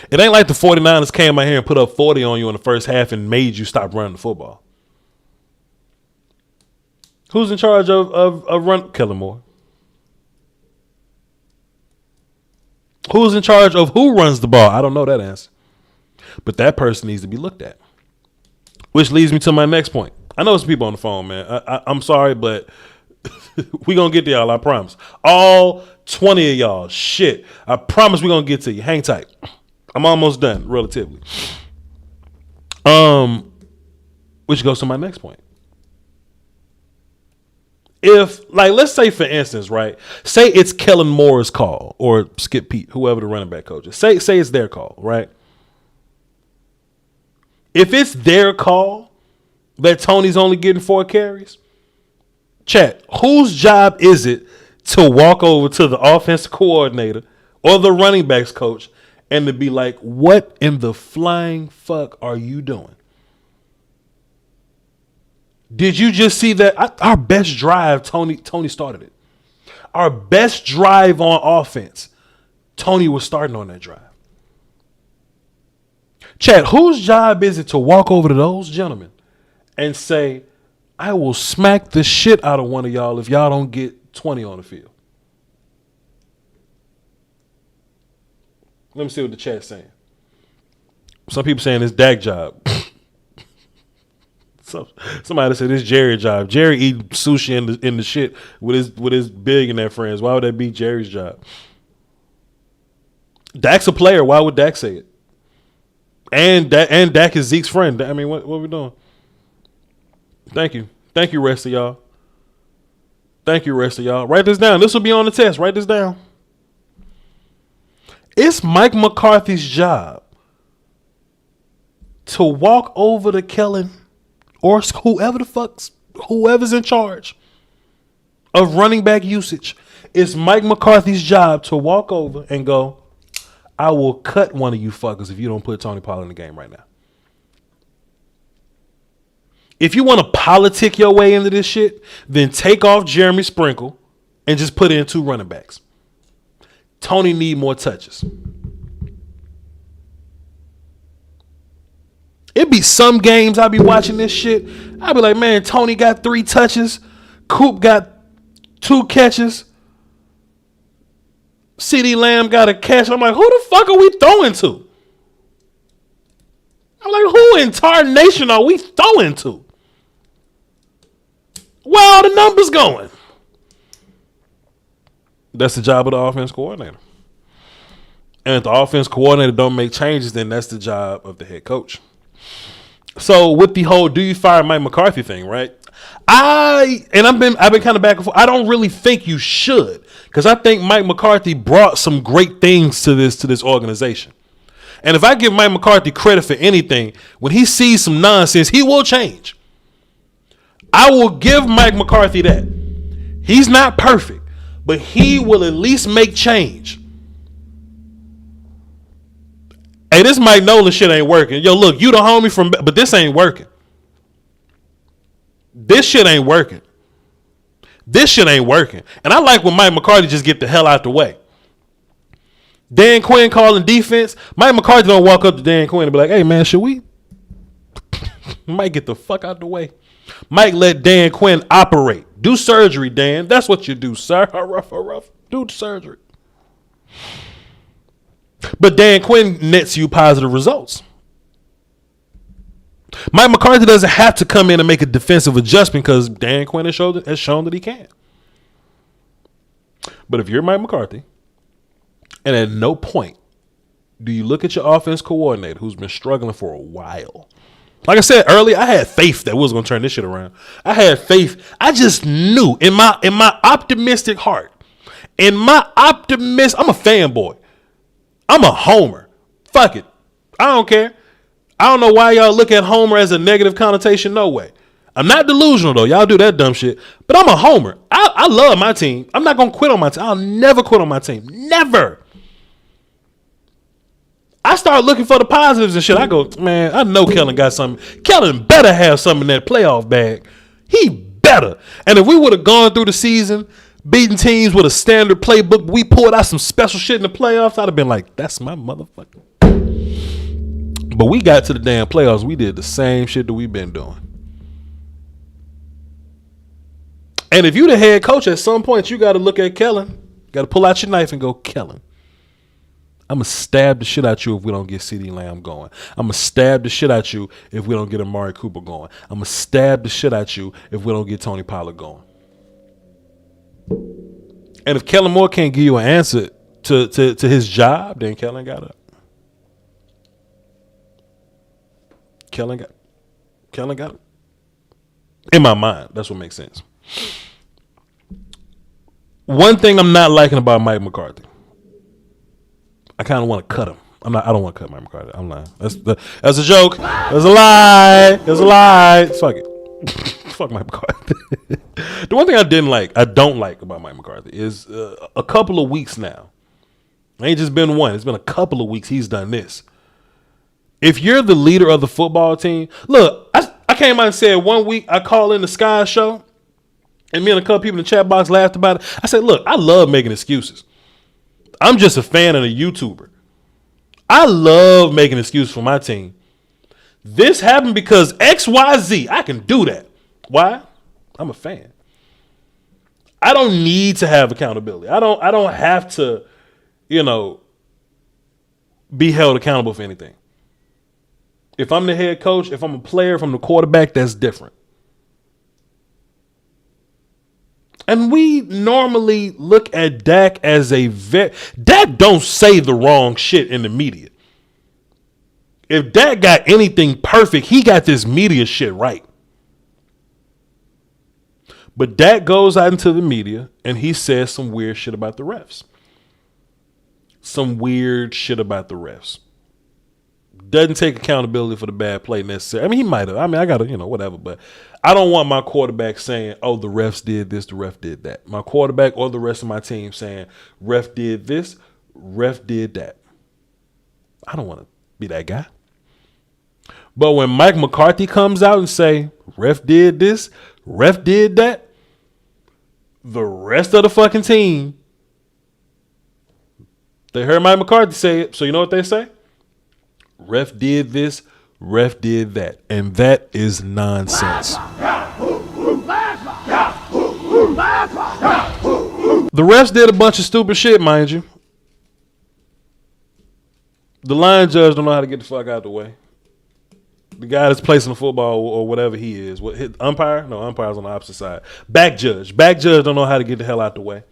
It ain't like the 49ers came out here and put up 40 on you in the first half and made you stop running the football. Who's in charge of run? Kellen Moore. Who's in charge of who runs the ball? I don't know that answer. But that person needs to be looked at. Which leads me to my next point. I know some people on the phone, man. I'm sorry, but we going to get to y'all, I promise. All 20 of y'all, shit. I promise we going to get to you. Hang tight. I'm almost done, relatively. Which goes to my next point. If, like, let's say, for instance, right, say it's Kellen Moore's call or Skip Pete, whoever the running back coach is. Say it's their call, right? If it's their call that Tony's only getting 4 carries, chat, whose job is it to walk over to the offensive coordinator or the running backs coach and to be like, what in the flying fuck are you doing? Did you just see that? Our best drive, Tony started it. Our best drive on offense, Tony was starting on that drive. Chad, whose job is it to walk over to those gentlemen and say, I will smack the shit out of one of y'all if y'all don't get 20 on the field? Let me see what the chat's saying. Some people saying it's Dak job. Somebody said it's Jerry's job. Jerry eat sushi in the shit with his billionaire friends. Why would that be Jerry's job? Dak's a player. Why would Dak say it? And Dak is Zeke's friend. I mean, what are we doing? Thank you, rest of y'all. Thank you, rest of y'all. Write this down. This will be on the test. Write this down. It's Mike McCarthy's job to walk over to Kellen or whoever's in charge of running back usage. It's Mike McCarthy's job to walk over and go, I will cut one of you fuckers if you don't put Tony Pollard in the game right now. If you want to politic your way into this shit, then take off Jeremy Sprinkle and just put in 2 running backs. Tony need more touches. It be some games I be watching this shit. I be like, man, Tony got 3 touches. Coop got 2 catches. CeeDee Lamb got a catch. I'm like, who the fuck are we throwing to? I'm like, who in tarnation are we throwing to? Where are the numbers going? That's the job of the offense coordinator. And if the offense coordinator don't make changes, then that's the job of the head coach. So with the whole do you fire Mike McCarthy thing, right? I've been kind of back and forth. I don't really think you should, because I think Mike McCarthy brought some great things to this organization. And if I give Mike McCarthy credit for anything, when he sees some nonsense, he will change. I will give Mike McCarthy that. He's not perfect, but he will at least make change. Hey, this Mike Nolan shit ain't working. Yo, look, you the homie but this ain't working. This shit ain't working. This shit ain't working. And I like when Mike McCarthy just get the hell out the way. Dan Quinn calling defense. Mike McCarthy don't walk up to Dan Quinn and be like, hey, man, should we? Mike, get the fuck out the way. Mike let Dan Quinn operate. Do surgery, Dan. That's what you do, sir. Rough. Do surgery. But Dan Quinn nets you positive results. Mike McCarthy doesn't have to come in and make a defensive adjustment because Dan Quinn has shown that he can. But if you're Mike McCarthy, and at no point do you look at your offense coordinator who's been struggling for a while? Like I said earlier, I had faith that we was going to turn this shit around. I had faith. I just knew in my optimistic heart, I'm a fanboy. I'm a homer. Fuck it. I don't care. I don't know why y'all look at homer as a negative connotation. No way. I'm not delusional though. Y'all do that dumb shit. But I'm a homer. I love my team. I'm not going to quit on my team. I'll never quit on my team. Never. I start looking for the positives and shit. I go, man, I know Kellen got something. Kellen better have something in that playoff bag. He better. And if we would have gone through the season beating teams with a standard playbook, we pulled out some special shit in the playoffs, I'd have been like, that's my motherfucker. But we got to the damn playoffs. We did the same shit that we've been doing. And if you the head coach, at some point, you got to look at Kellen. Got to pull out your knife and go, Kellen, I'm going to stab the shit out you if we don't get CeeDee Lamb going. I'm going to stab the shit out you if we don't get Amari Cooper going. I'm going to stab the shit out you if we don't get Tony Pollard going. And if Kellen Moore can't give you an answer to his job, then Kellen got it. Kellen got it. In my mind, that's what makes sense. One thing I'm not liking about Mike McCarthy, I kind of want to cut him. I don't want to cut Mike McCarthy. I'm lying. That's a joke. That's a lie. That's a lie. Fuck it. Fuck Mike McCarthy. The one thing I don't like about Mike McCarthy is a couple of weeks now. It ain't just been one. It's been a couple of weeks he's done this. If you're the leader of the football team, look, I came out and said 1 week I call in the Sky show, and me and a couple people in the chat box laughed about it. I said, look, I love making excuses. I'm just a fan of a YouTuber. I love making excuses for my team. This happened because XYZ. I can do that. Why? I'm a fan. I don't need to have accountability. I don't have to, be held accountable for anything. If I'm the head coach, if I'm a player, if I'm the quarterback, that's different. And we normally look at Dak as a vet. Dak don't say the wrong shit in the media. If Dak got anything perfect, he got this media shit right. But Dak goes out into the media and he says some weird shit about the refs. Doesn't take accountability for the bad play necessarily. I mean, he might have. I mean, I got to, whatever. But I don't want my quarterback saying, oh, the refs did this, the ref did that. My quarterback or the rest of my team saying, ref did this, ref did that. I don't want to be that guy. But when Mike McCarthy comes out and say, ref did this, ref did that, the rest of the fucking team, they heard Mike McCarthy say it. So you know what they say? Ref did this, ref did that. And that is nonsense. The refs did a bunch of stupid shit, mind you. The line judge don't know how to get the fuck out of the way. The guy that's placing the football or whatever he is. Umpire? No, umpire's on the opposite side. Back judge don't know how to get the hell out the way.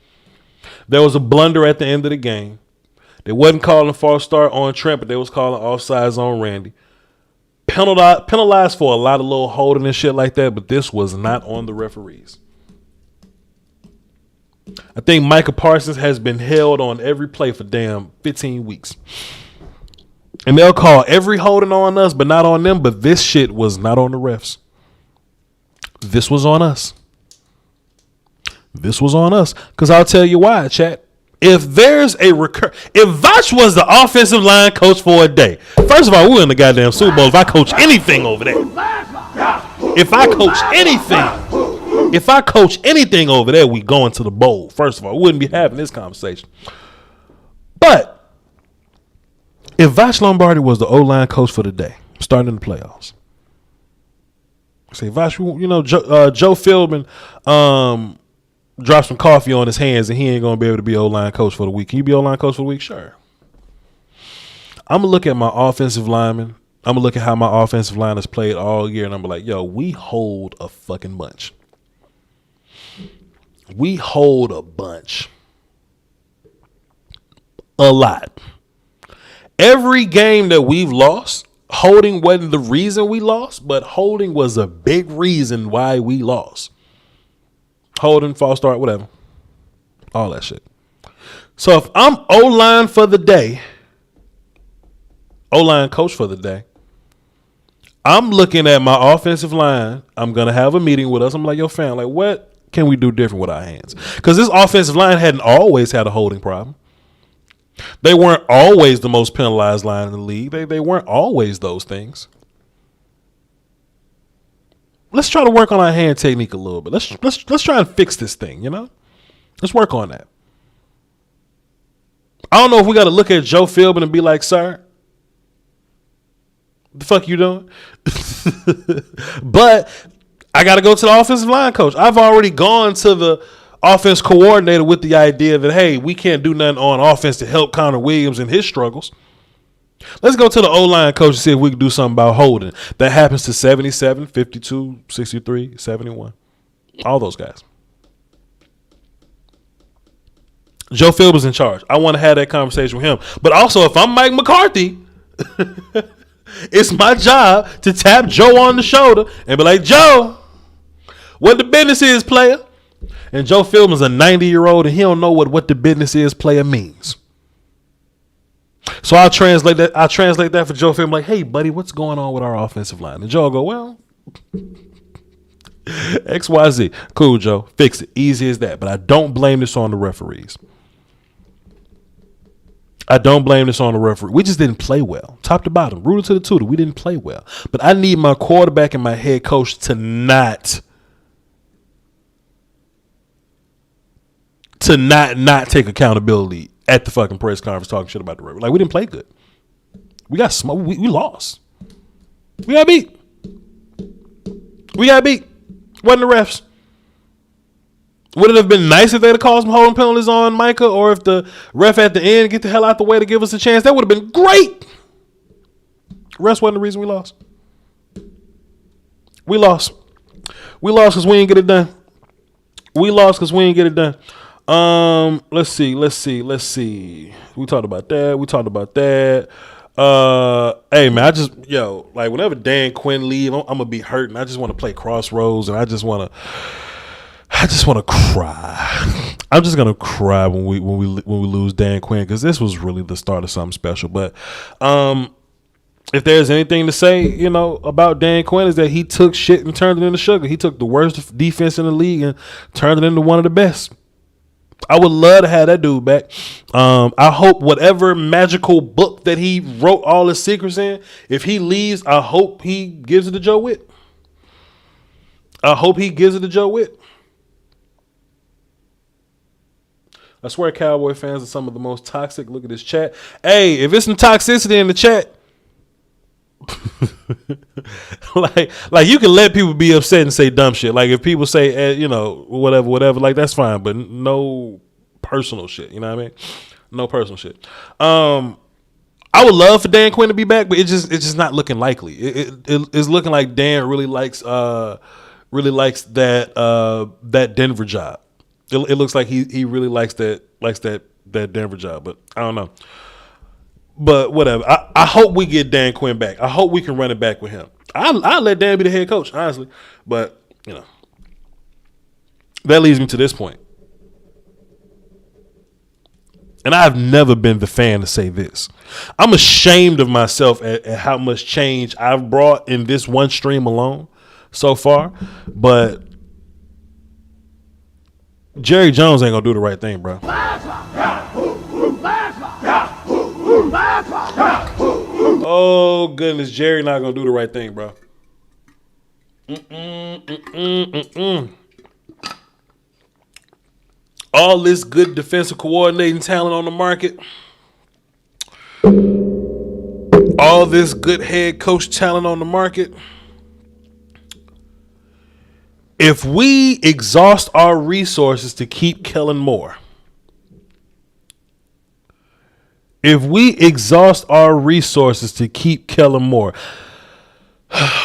There was a blunder at the end of the game. They wasn't calling false start on Trent, but they was calling offsides on Randy. Penalized for a lot of little holding and shit like that, but this was not on the referees. I think Micah Parsons has been held on every play for damn 15 weeks. And they'll call every holding on us, but not on them. But this shit was not on the refs. This was on us. Because I'll tell you why, chat. If there's a if Voch was the offensive line coach for a day, first of all, we're in the goddamn Super Bowl. If I coach anything over there, if I coach anything over there, we going to the bowl. First of all, we wouldn't be having this conversation. But if Voch Lombardi was the O-line coach for the day, starting in the playoffs, say Voch, Joe Philbin, drop some coffee on his hands and he ain't going to be able to be O-line coach for the week. Can you be O-line coach for the week? Sure. I'm going to look at my offensive linemen. I'm going to look at how my offensive line has played all year, and I'm like, yo, we hold a fucking bunch. We hold a bunch. A lot. Every game that we've lost, holding wasn't the reason we lost, but holding was a big reason why we lost. Holding, false start, whatever. All that shit. So if I'm O-line for the day, O-line coach for the day, I'm looking at my offensive line. I'm going to have a meeting with us. I'm like, yo, fam, like, what can we do different with our hands? Because this offensive line hadn't always had a holding problem. They weren't always the most penalized line in the league. They weren't always those things. Let's try to work on our hand technique a little bit. Let's try and fix this thing, you know? Let's work on that. I don't know if we got to look at Joe Philbin and be like, sir, the fuck you doing? But I got to go to the offensive line coach. I've already gone to the offense coordinator with the idea that, hey, we can't do nothing on offense to help Connor Williams in his struggles. Let's go to the O-line coach and see if we can do something about holding. That happens to 77, 52, 63, 71. All those guys. Joe Philbin's in charge. I want to have that conversation with him. But also, if I'm Mike McCarthy, it's my job to tap Joe on the shoulder and be like, Joe, what the business is, player? And Joe Philbin's a 90-year-old and he don't know what the business is, player means. So I'll translate that. I'll translate that for Joe Philbin. Like, hey, buddy, what's going on with our offensive line? And Joe will go, well, XYZ. Cool, Joe. Fix it. Easy as that. But I don't blame this on the referees. I don't blame this on the referee. We just didn't play well. Top to bottom. Rooter to the tutor. We didn't play well. But I need my quarterback and my head coach to not take accountability at the fucking press conference talking shit about the referee. Like, we didn't play good. We got smoked. We lost. We got beat. Wasn't the refs. Would it have been nice if they'd have called some holding penalties on Micah, or if the ref at the end get the hell out the way to give us a chance? That would have been great. Refs wasn't the reason we lost. We lost because we didn't get it done. Let's see. We talked about that. Hey man, like whenever Dan Quinn leave, I'm gonna be hurting. I just want to play Crossroads, and I just want to cry. I'm just gonna cry when we lose Dan Quinn, because this was really the start of something special. But if there's anything to say, about Dan Quinn, is that he took shit and turned it into sugar. He took the worst defense in the league and turned it into one of the best. I would love to have that dude back. I hope whatever magical book that he wrote all his secrets in, if he leaves, I hope he gives it to Joe Witt. I swear Cowboy fans are some of the most toxic. Look at this chat. Hey, if it's some toxicity in the chat, like you can let people be upset and say dumb shit. Like if people say, whatever, like that's fine, but no personal shit. You know what I mean? No personal shit. I would love for Dan Quinn to be back, but it's just not looking likely. It's looking like Dan really likes that Denver job. It looks like he really likes that Denver job, but I don't know. But whatever. I hope we get Dan Quinn back. I hope we can run it back with him. I'll let Dan be the head coach, honestly. But, that leads me to this point. And I've never been the fan to say this. I'm ashamed of myself at how much change I've brought in this one stream alone so far. But Jerry Jones ain't going to do the right thing, bro. Oh, goodness. Jerry not going to do the right thing, bro. All this good defensive coordinating talent on the market. All this good head coach talent on the market. If we exhaust our resources to keep Kellen Moore,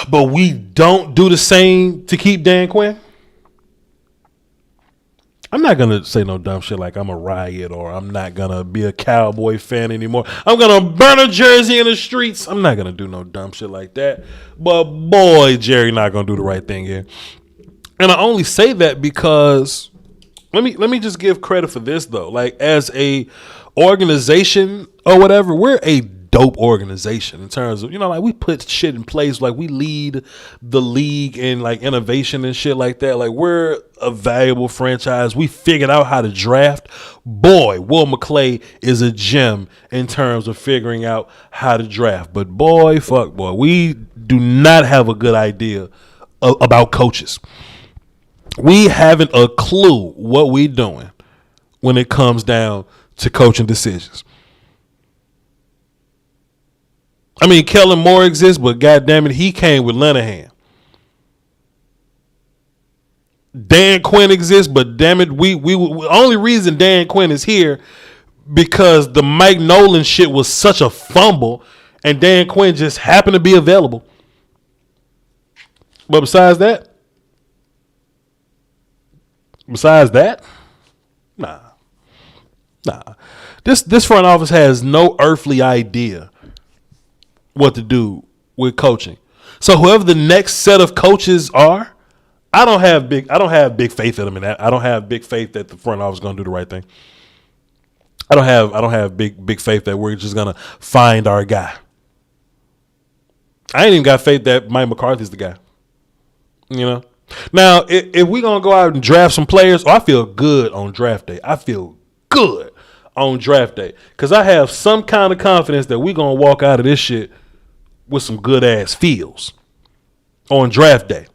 but we don't do the same to keep Dan Quinn, I'm not going to say no dumb shit like I'm a riot or I'm not going to be a Cowboy fan anymore. I'm going to burn a jersey in the streets. I'm not going to do no dumb shit like that. But boy, Jerry not going to do the right thing here. And I only say that because let me just give credit for this though. Like as a organization or whatever, we're a dope organization in terms of, like we put shit in place, like we lead the league in like innovation and shit like that. Like we're a valuable franchise. We figured out how to draft. Boy, Will McClay is a gem in terms of figuring out how to draft. But boy, we do not have a good idea about coaches. We haven't a clue what we doing when it comes down to coaching decisions. I mean, Kellen Moore exists, but goddamn it, he came with Linehan. Dan Quinn exists, but damn it, we only reason Dan Quinn is here because the Mike Nolan shit was such a fumble, and Dan Quinn just happened to be available. But besides that, nah. This front office has no earthly idea what to do with coaching. So whoever the next set of coaches are, I don't have big faith in them in that. I don't have big faith that the front office is going to do the right thing. I don't have big faith that we're just going to find our guy. I ain't even got faith that Mike McCarthy's the guy. Now, if we're going to go out and draft some players, I feel good on draft day. Because I have some kind of confidence that we're going to walk out of this shit with some good ass feels on draft day.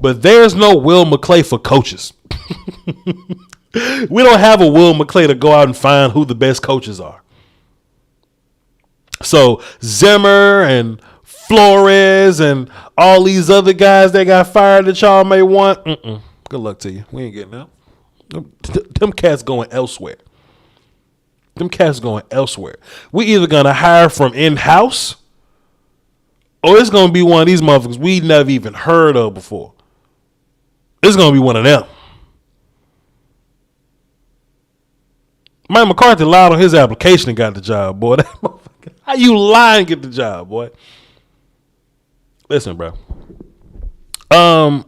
But there's no Will McClay for coaches. We don't have a Will McClay to go out and find who the best coaches are. So Zimmer and Flores and all these other guys that got fired that y'all may want, good luck to you. We ain't getting out. Them cats going elsewhere. We either going to hire from in-house or it's going to be one of these motherfuckers we never even heard of before. It's going to be one of them. Mike McCarthy lied on his application and got the job, boy. That motherfucker, how you lie and get the job, boy? Listen, bro. I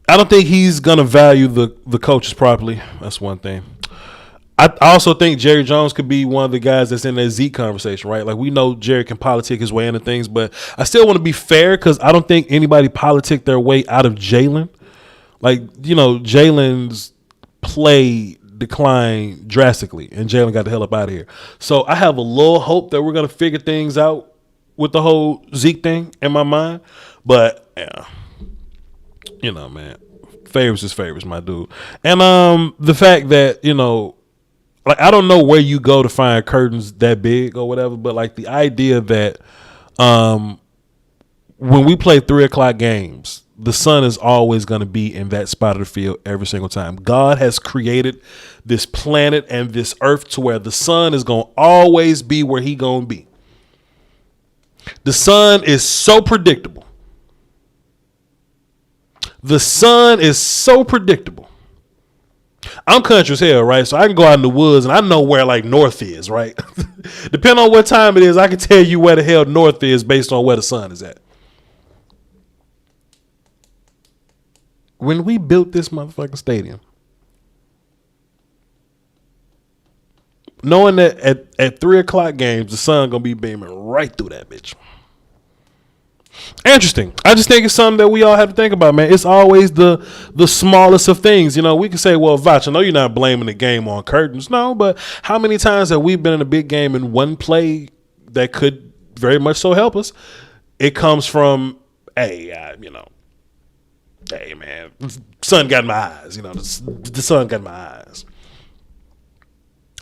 don't think he's going to value the coaches properly. That's one thing. I also think Jerry Jones could be one of the guys that's in that Zeke conversation, right? Like we know Jerry can politic his way into things, but I still want to be fair because I don't think anybody politic their way out of Jalen. Like, Jalen's play declined drastically and Jalen got the hell up out of here. So I have a little hope that we're going to figure things out with the whole Zeke thing in my mind. But, yeah, man, favors is favors, my dude. And the fact that, like, I don't know where you go to find curtains that big or whatever, but like the idea that when we play 3:00 games, the sun is always going to be in that spot of the field every single time. God has created this planet and this earth to where the sun is going to always be where he going to be. The sun is so predictable. I'm country as hell, right? So I can go out in the woods and I know where like north is, right? Depending on what time it is, I can tell you where the hell north is based on where the sun is at. When we built this motherfucking stadium, knowing that at 3:00 games, the sun gonna be beaming right through that bitch. Interesting. I just think it's something that we all have to think about, man. It's always the smallest of things. We can say, well, Voch, I know you're not blaming the game on curtains. No, but how many times have we been in a big game in one play that could very much so help us? It comes from, hey, man, the sun got my eyes. The sun got my eyes.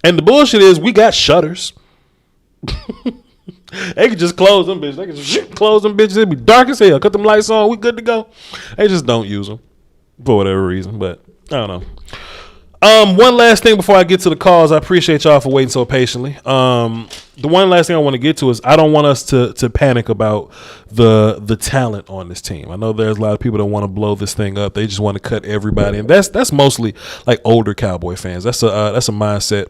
And the bullshit is we got shutters. They could just close them bitches. They could just close them bitches. It'd be dark as hell. Cut them lights on. We good to go. They just don't use them for whatever reason. But I don't know. One last thing before I get to the calls. I appreciate y'all for waiting so patiently. The one last thing I want to get to is I don't want us to panic about the talent on this team. I know there's a lot of people that want to blow this thing up. They just want to cut everybody, and that's mostly like older Cowboy fans. That's a mindset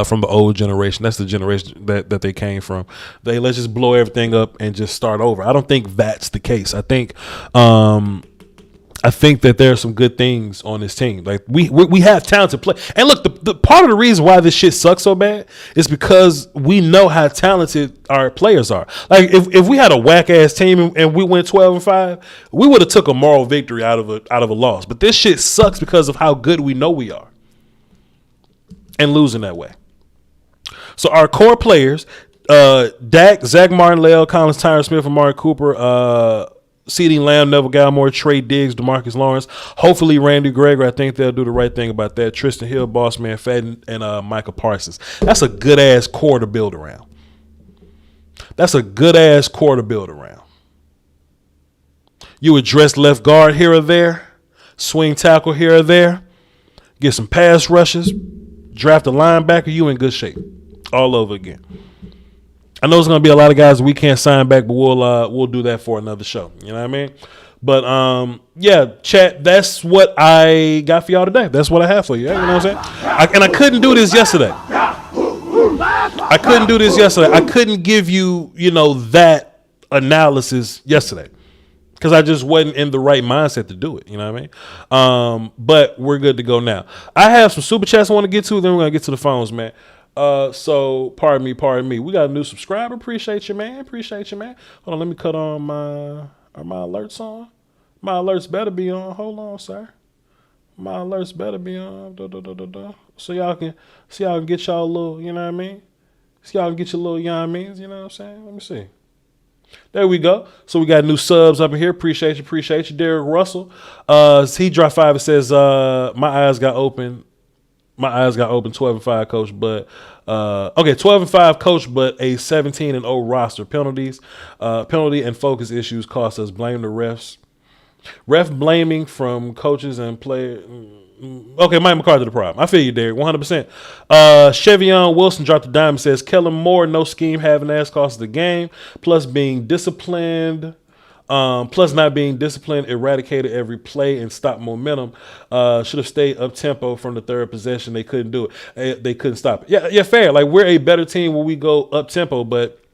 from the old generation. That's the generation that they came from. Let's just blow everything up and just start over. I don't think that's the case. I think that there are some good things on this team. Like we have talented play. And look, the part of the reason why this shit sucks so bad is because we know how talented our players are. Like if we had a whack ass team and we went 12-5, we would have took a moral victory out of a loss. But this shit sucks because of how good we know we are. And losing that way. So our core players, Dak, Zach Martin, La'el Collins, Tyron Smith, and Amari Cooper, CeeDee Lamb, Neville Gallimore, Trey Diggs, DeMarcus Lawrence, hopefully Randy Gregory. I think they'll do the right thing about that. Tristan Hill, Bossman Fadden, and Micah Parsons. That's a good ass core to build around. You address left guard here or there, swing tackle here or there, get some pass rushes, draft a linebacker, you in good shape all over again. I know there's going to be a lot of guys we can't sign back, but we'll do that for another show. You know what I mean? But, yeah, chat, that's what I got for y'all today. That's what I have for you. You know what I'm saying? I couldn't do this yesterday. I couldn't give you, that analysis yesterday because I just wasn't in the right mindset to do it. You know what I mean? But we're good to go now. I have some super chats I want to get to. Then we're going to get to the phones, man. So pardon me. We got a new subscriber. Appreciate you, man. Hold on, let me cut on are my alerts on? My alerts better be on. Hold on, sir. My alerts better be on. So y'all can get y'all a little, you know what I mean? So y'all can get your little, you know what I mean? You know what I'm saying? Let me see. There we go. So we got new subs up in here. Appreciate you. Derek Russell. He dropped 5 and says, my eyes got open 12-5 coach, but 12-5 coach, but a 17-0 roster. Penalty and focus issues cost us. Blame the refs. Ref blaming from coaches and players. Okay, Mike McCarthy the problem. I feel you, Derek, 100%. Chevion Wilson dropped the dime and says Kellen Moore, no scheme having ass cost the game, plus being disciplined. Plus not being disciplined, eradicated every play and stopped momentum. Should have stayed up tempo from the third possession. They couldn't do it. They couldn't stop it. Yeah, fair. Like we're a better team when we go up tempo, but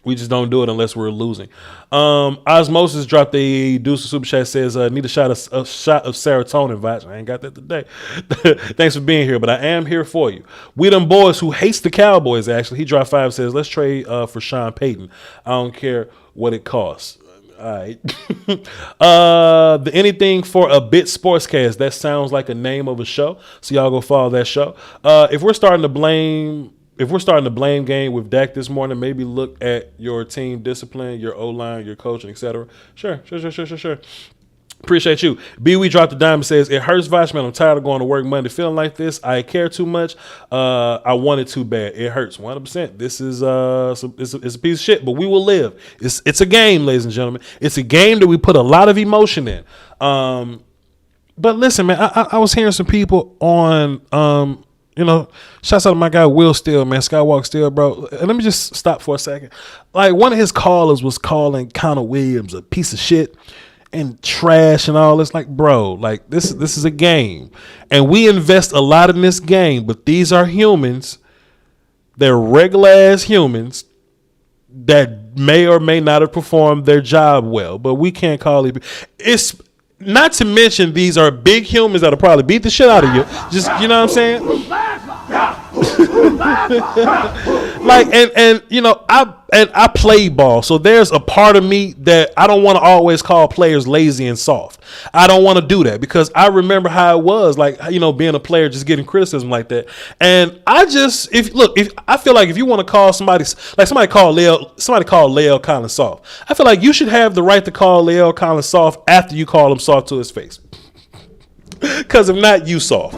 we just don't do it unless we're losing. Osmosis dropped a Deuce Super Chat, says need a shot of serotonin, Voch. I ain't got that today. Thanks for being here, but I am here for you. We them boys who hates the Cowboys. Actually, he dropped 5 and says let's trade for Sean Payton. I don't care what it costs. All right. The Anything for a Bit Sportscast. That sounds like a name of a show. So y'all go follow that show. If we're starting to blame game with Dak this morning, maybe look at your team discipline, your O-line, your coaching, etc. Sure. Appreciate you. B.We dropped the dime and says, it hurts, Voch, man. I'm tired of going to work Monday feeling like this. I care too much. I want it too bad. It hurts 100%. This is it's a piece of shit, but we will live. It's a game, ladies and gentlemen. It's a game that we put a lot of emotion in. But listen, man, I was hearing some people on, shouts out to my guy Will Steele, man, Skywalk Steele, bro. And let me just stop for a second. Like one of his callers was calling Connor Williams a piece of shit and trash and all this. Like, bro, like this is a game, and we invest a lot in this game. But these are humans. They're regular ass humans that may or may not have performed their job well. But we can't call it. It's not to mention these are big humans that'll probably beat the shit out of you. Just you know what I'm saying? Like I play ball, so there's a part of me that I don't want to always call players lazy and soft. I don't want to do that because I remember how it was, like being a player, just getting criticism like that. And I just if I feel like if you want to call somebody called La'el Collins soft, I feel like you should have the right to call La'el Collins soft after you call him soft to his face. Because if not, you soft.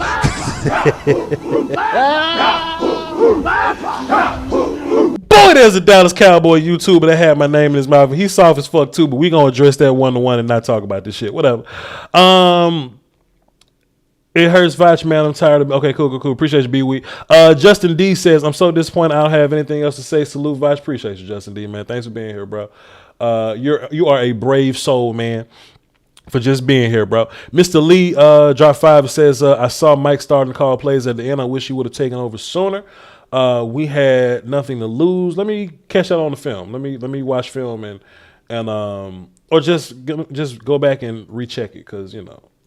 Boy, there's a Dallas Cowboy YouTuber that had my name in his mouth. He's soft as fuck too, but we gonna address that 1-to-1 and not talk about this shit. Whatever. It hurts, Voch, man. I'm tired of. Okay, cool. Appreciate you, B-Week. Justin D says, I'm so disappointed. I don't have anything else to say. Salute, Voch. Appreciate you, Justin D, man. Thanks for being here, bro. You are a brave soul, man, for just being here, bro. Mr. Lee, drop 5 and says, I saw Mike starting to call plays at the end. I wish he would have taken over sooner. We had nothing to lose. Let me catch that on the film. Let me watch film and or just go back and recheck it because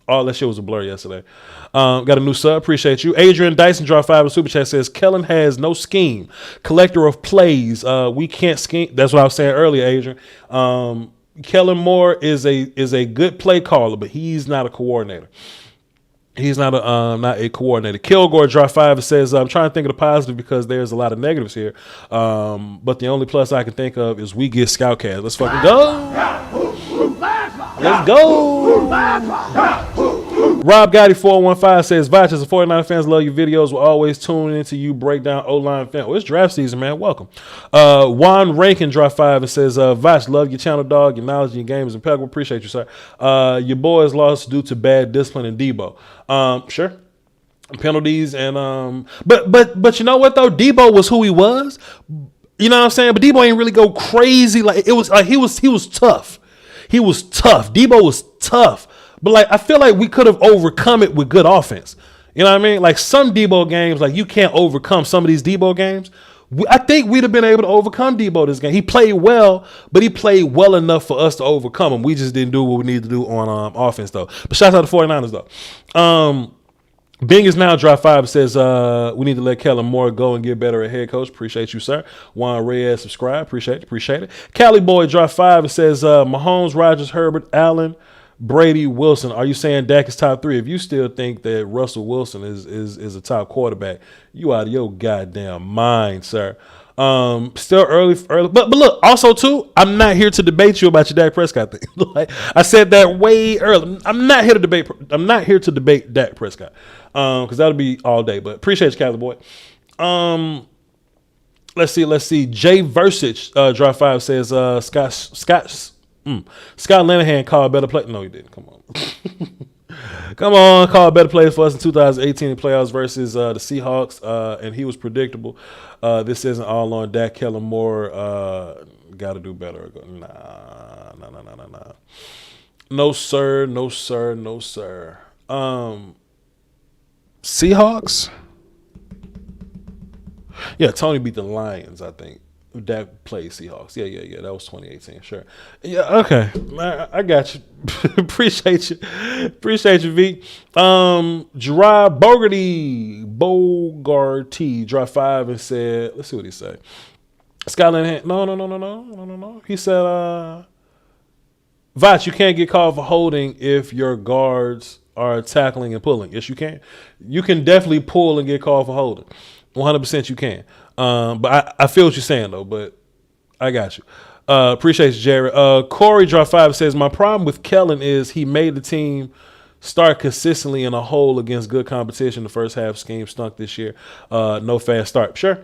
all that shit was a blur yesterday. Got a new sub. Appreciate you. Adrian Dyson, drop 5 in super chat, says Kellen has no scheme. Collector of plays. We can't scheme. That's what I was saying earlier, Adrian. Kellen Moore is a good play caller, but he's not a coordinator. He's not a coordinator. Kilgore, drop 5 and says, I'm trying to think of the positive because there's a lot of negatives here. But the only plus I can think of is we get Scoutcast. Let's fucking go. Let's go. Rob Gotti 415 says, Voch, as a 49 fans, love your videos. We'll always tune into you break down O-line film. Well, it's draft season, man. Welcome. Juan Rankin drop 5 and says, Voch, love your channel, dog. Your knowledge and your game is impeccable. Appreciate you, sir. Your boys lost due to bad discipline in Debo. Sure. Penalties and but you know what though? Debo was who he was. You know what I'm saying? But Debo ain't really go crazy. Like it was like he was tough. He was tough. Debo was tough. But like I feel like we could have overcome it with good offense. You know what I mean? Like some Debo games, like you can't overcome some of these Debo games. I think we'd have been able to overcome Debo this game. He played well, but he played well enough for us to overcome him. We just didn't do what we needed to do on offense though. But shout out to 49ers though. Bing is now drop 5 and says, we need to let Kellen Moore go and get better at head coach. Appreciate you, sir. Juan Reyes, subscribe. Appreciate it. Cali Boy drop 5 and says, Mahomes, Rodgers, Herbert, Allen, Brady, Wilson. Are you saying Dak is top 3? If you still think that Russell Wilson is a top quarterback, you out of your goddamn mind, sir. Still early, but look, also too, I'm not here to debate you about your Dak Prescott thing. Like I said that way early. I'm not here to debate Dak Prescott. Because that'll be all day. But appreciate you, Cali Boy. Let's see. Jay Versich, drop 5 says Scott Linehan called a better play. No, he didn't. Come on. Come on, call a better play for us in 2018 playoffs versus the Seahawks, and he was predictable. This isn't all on Dak. Kellen Moore got to do better. Nah. No, sir. Seahawks? Yeah, Tony beat the Lions, I think. Dak played Seahawks. Yeah. That was 2018. Sure. Yeah, okay. I got you. Appreciate you, V. Gerard Bogarty dropped 5 and said, let's see what he said. Skyline, no. He said, Voch, you can't get called for holding if your guards are tackling and pulling. Yes, you can. You can definitely pull and get called for holding. 100% you can. But I feel what you're saying, though, but I got you. Appreciate you, Jared. Corey drop 5 and says, my problem with Kellen is he made the team start consistently in a hole against good competition. The first half scheme stunk this year. No fast start. Sure.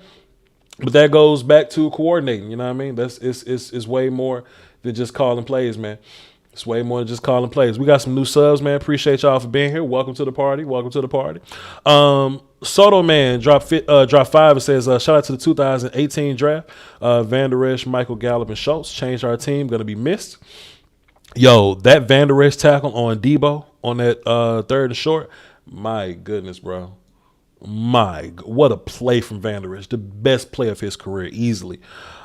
But that goes back to coordinating. You know what I mean? It's way more than just calling plays, man. It's way more than just calling plays. We got some new subs, man. Appreciate y'all for being here. Welcome to the party. Soto Man drop 5 and says, shout out to the 2018 draft. Van Der Esch, Michael Gallup, and Schultz changed our team. Going to be missed. Yo, that Van Der Esch tackle on Debo on that third and short. My goodness, bro. What a play from Van Der Esch. The best play of his career, easily.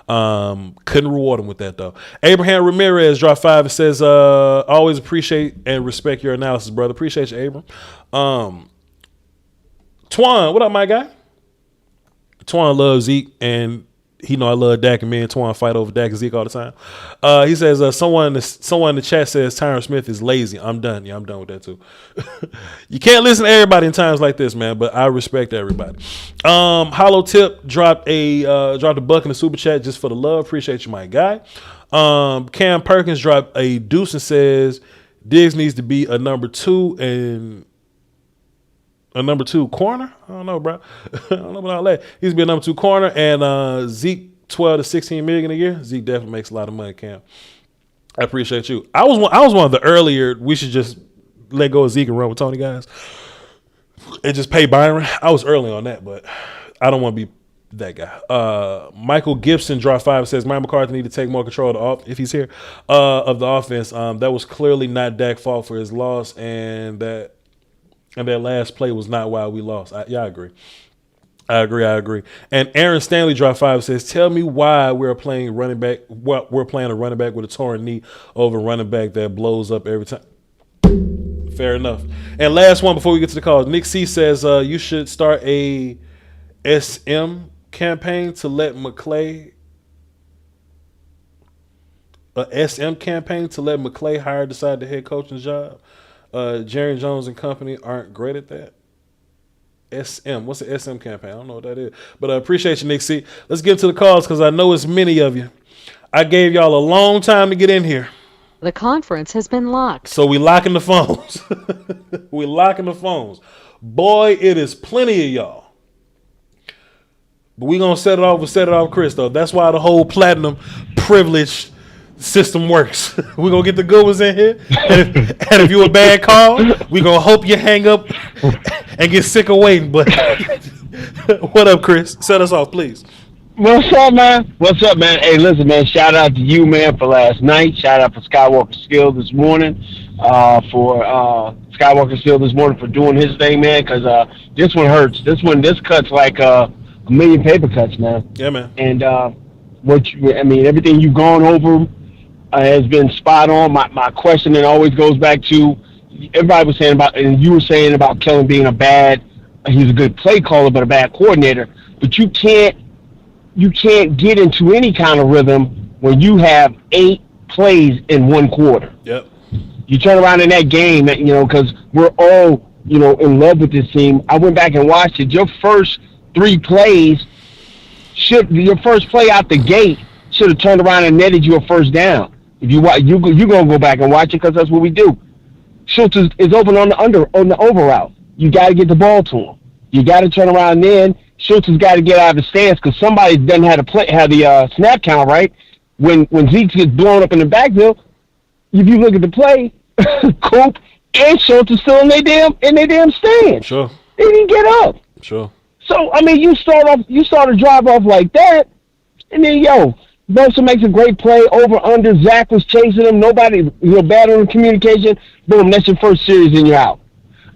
Couldn't reward him with that though. Abraham Ramirez dropped 5 and says, always appreciate and respect your analysis, brother. Appreciate you, Abram. Twan, what up, my guy? Twan loves Zeke, and he know I love Dak, and me and Twan fight over Dak and Zeke all the time. He says, someone in the chat says Tyron Smith is lazy. I'm done. Yeah, I'm done with that too. You can't listen to everybody in times like this, man, but I respect everybody. Hollow Tip dropped a buck in the super chat just for the love. Appreciate you, my guy. Cam Perkins dropped a deuce and says Diggs needs to be a number 2 and a number 2 corner. I don't know, bro. I don't know about all that. He's been a number 2 corner, and Zeke 12 to 16 million a year. Zeke definitely makes a lot of money, Cam. I appreciate you. I was one of the earlier. We should just let go of Zeke and run with Tony guys. And just pay Byron. I was early on that, but I don't want to be that guy. Michael Gibson, draw 5, says Mike McCarthy need to take more control of if he's here, of the offense. That was clearly not Dak's fault for his loss, and that last play was not why we lost. I agree. I agree. And Aaron Stanley, draw 5, says, tell me why we're playing a running back with a torn knee over a running back that blows up every time. Fair enough. And last one before we get to the calls. Nick C says you should start a SM campaign to let McClay hire decide the head coaching job. Jerry Jones and company aren't great at that. SM. What's the SM campaign? I don't know what that is. But I appreciate you, Nick C. Let's get to the calls because I know it's many of you. I gave y'all a long time to get in here. The conference has been locked. So we locking the phones. We locking the phones. Boy, it is plenty of y'all. But we gonna set it off, Chris, though. That's why the whole platinum privilege system works. We gonna get the good ones in here. And if you a bad call, we gonna hope you hang up and get sick of waiting. But what up, Chris? Set us off, please. What's up, man? Hey, listen, man, shout out to you, man, for last night. Shout out for Skywalker Skill this morning, for doing his thing, man, because this one hurts. This cuts like a million paper cuts, man. Yeah, man. And everything you've gone over has been spot on. My questioning always goes back to everybody was saying about, and you were saying about Kellen being he's a good play caller, but a bad coordinator. But you can't get into any kind of rhythm when you have 8 plays in one quarter. Yep. You turn around in that game, because we're all, in love with this team. I went back and watched it. Your first 3 plays, your first play out the gate should have turned around and netted you a first down. If you're going to go back and watch it because that's what we do. Schultz is open on the over route. You got to get the ball to him. You got to turn around then. Schultz has got to get out of the stance because somebody doesn't have the snap count right. When Zeke gets blown up in the backfield, if you look at the play, Coop and Schultz are still in their damn stand. Sure. They didn't get up. Sure. So you start to drive off like that, and then Bosa makes a great play over under. Zach was chasing him. Nobody bad on communication. Boom, that's your first series and you're out.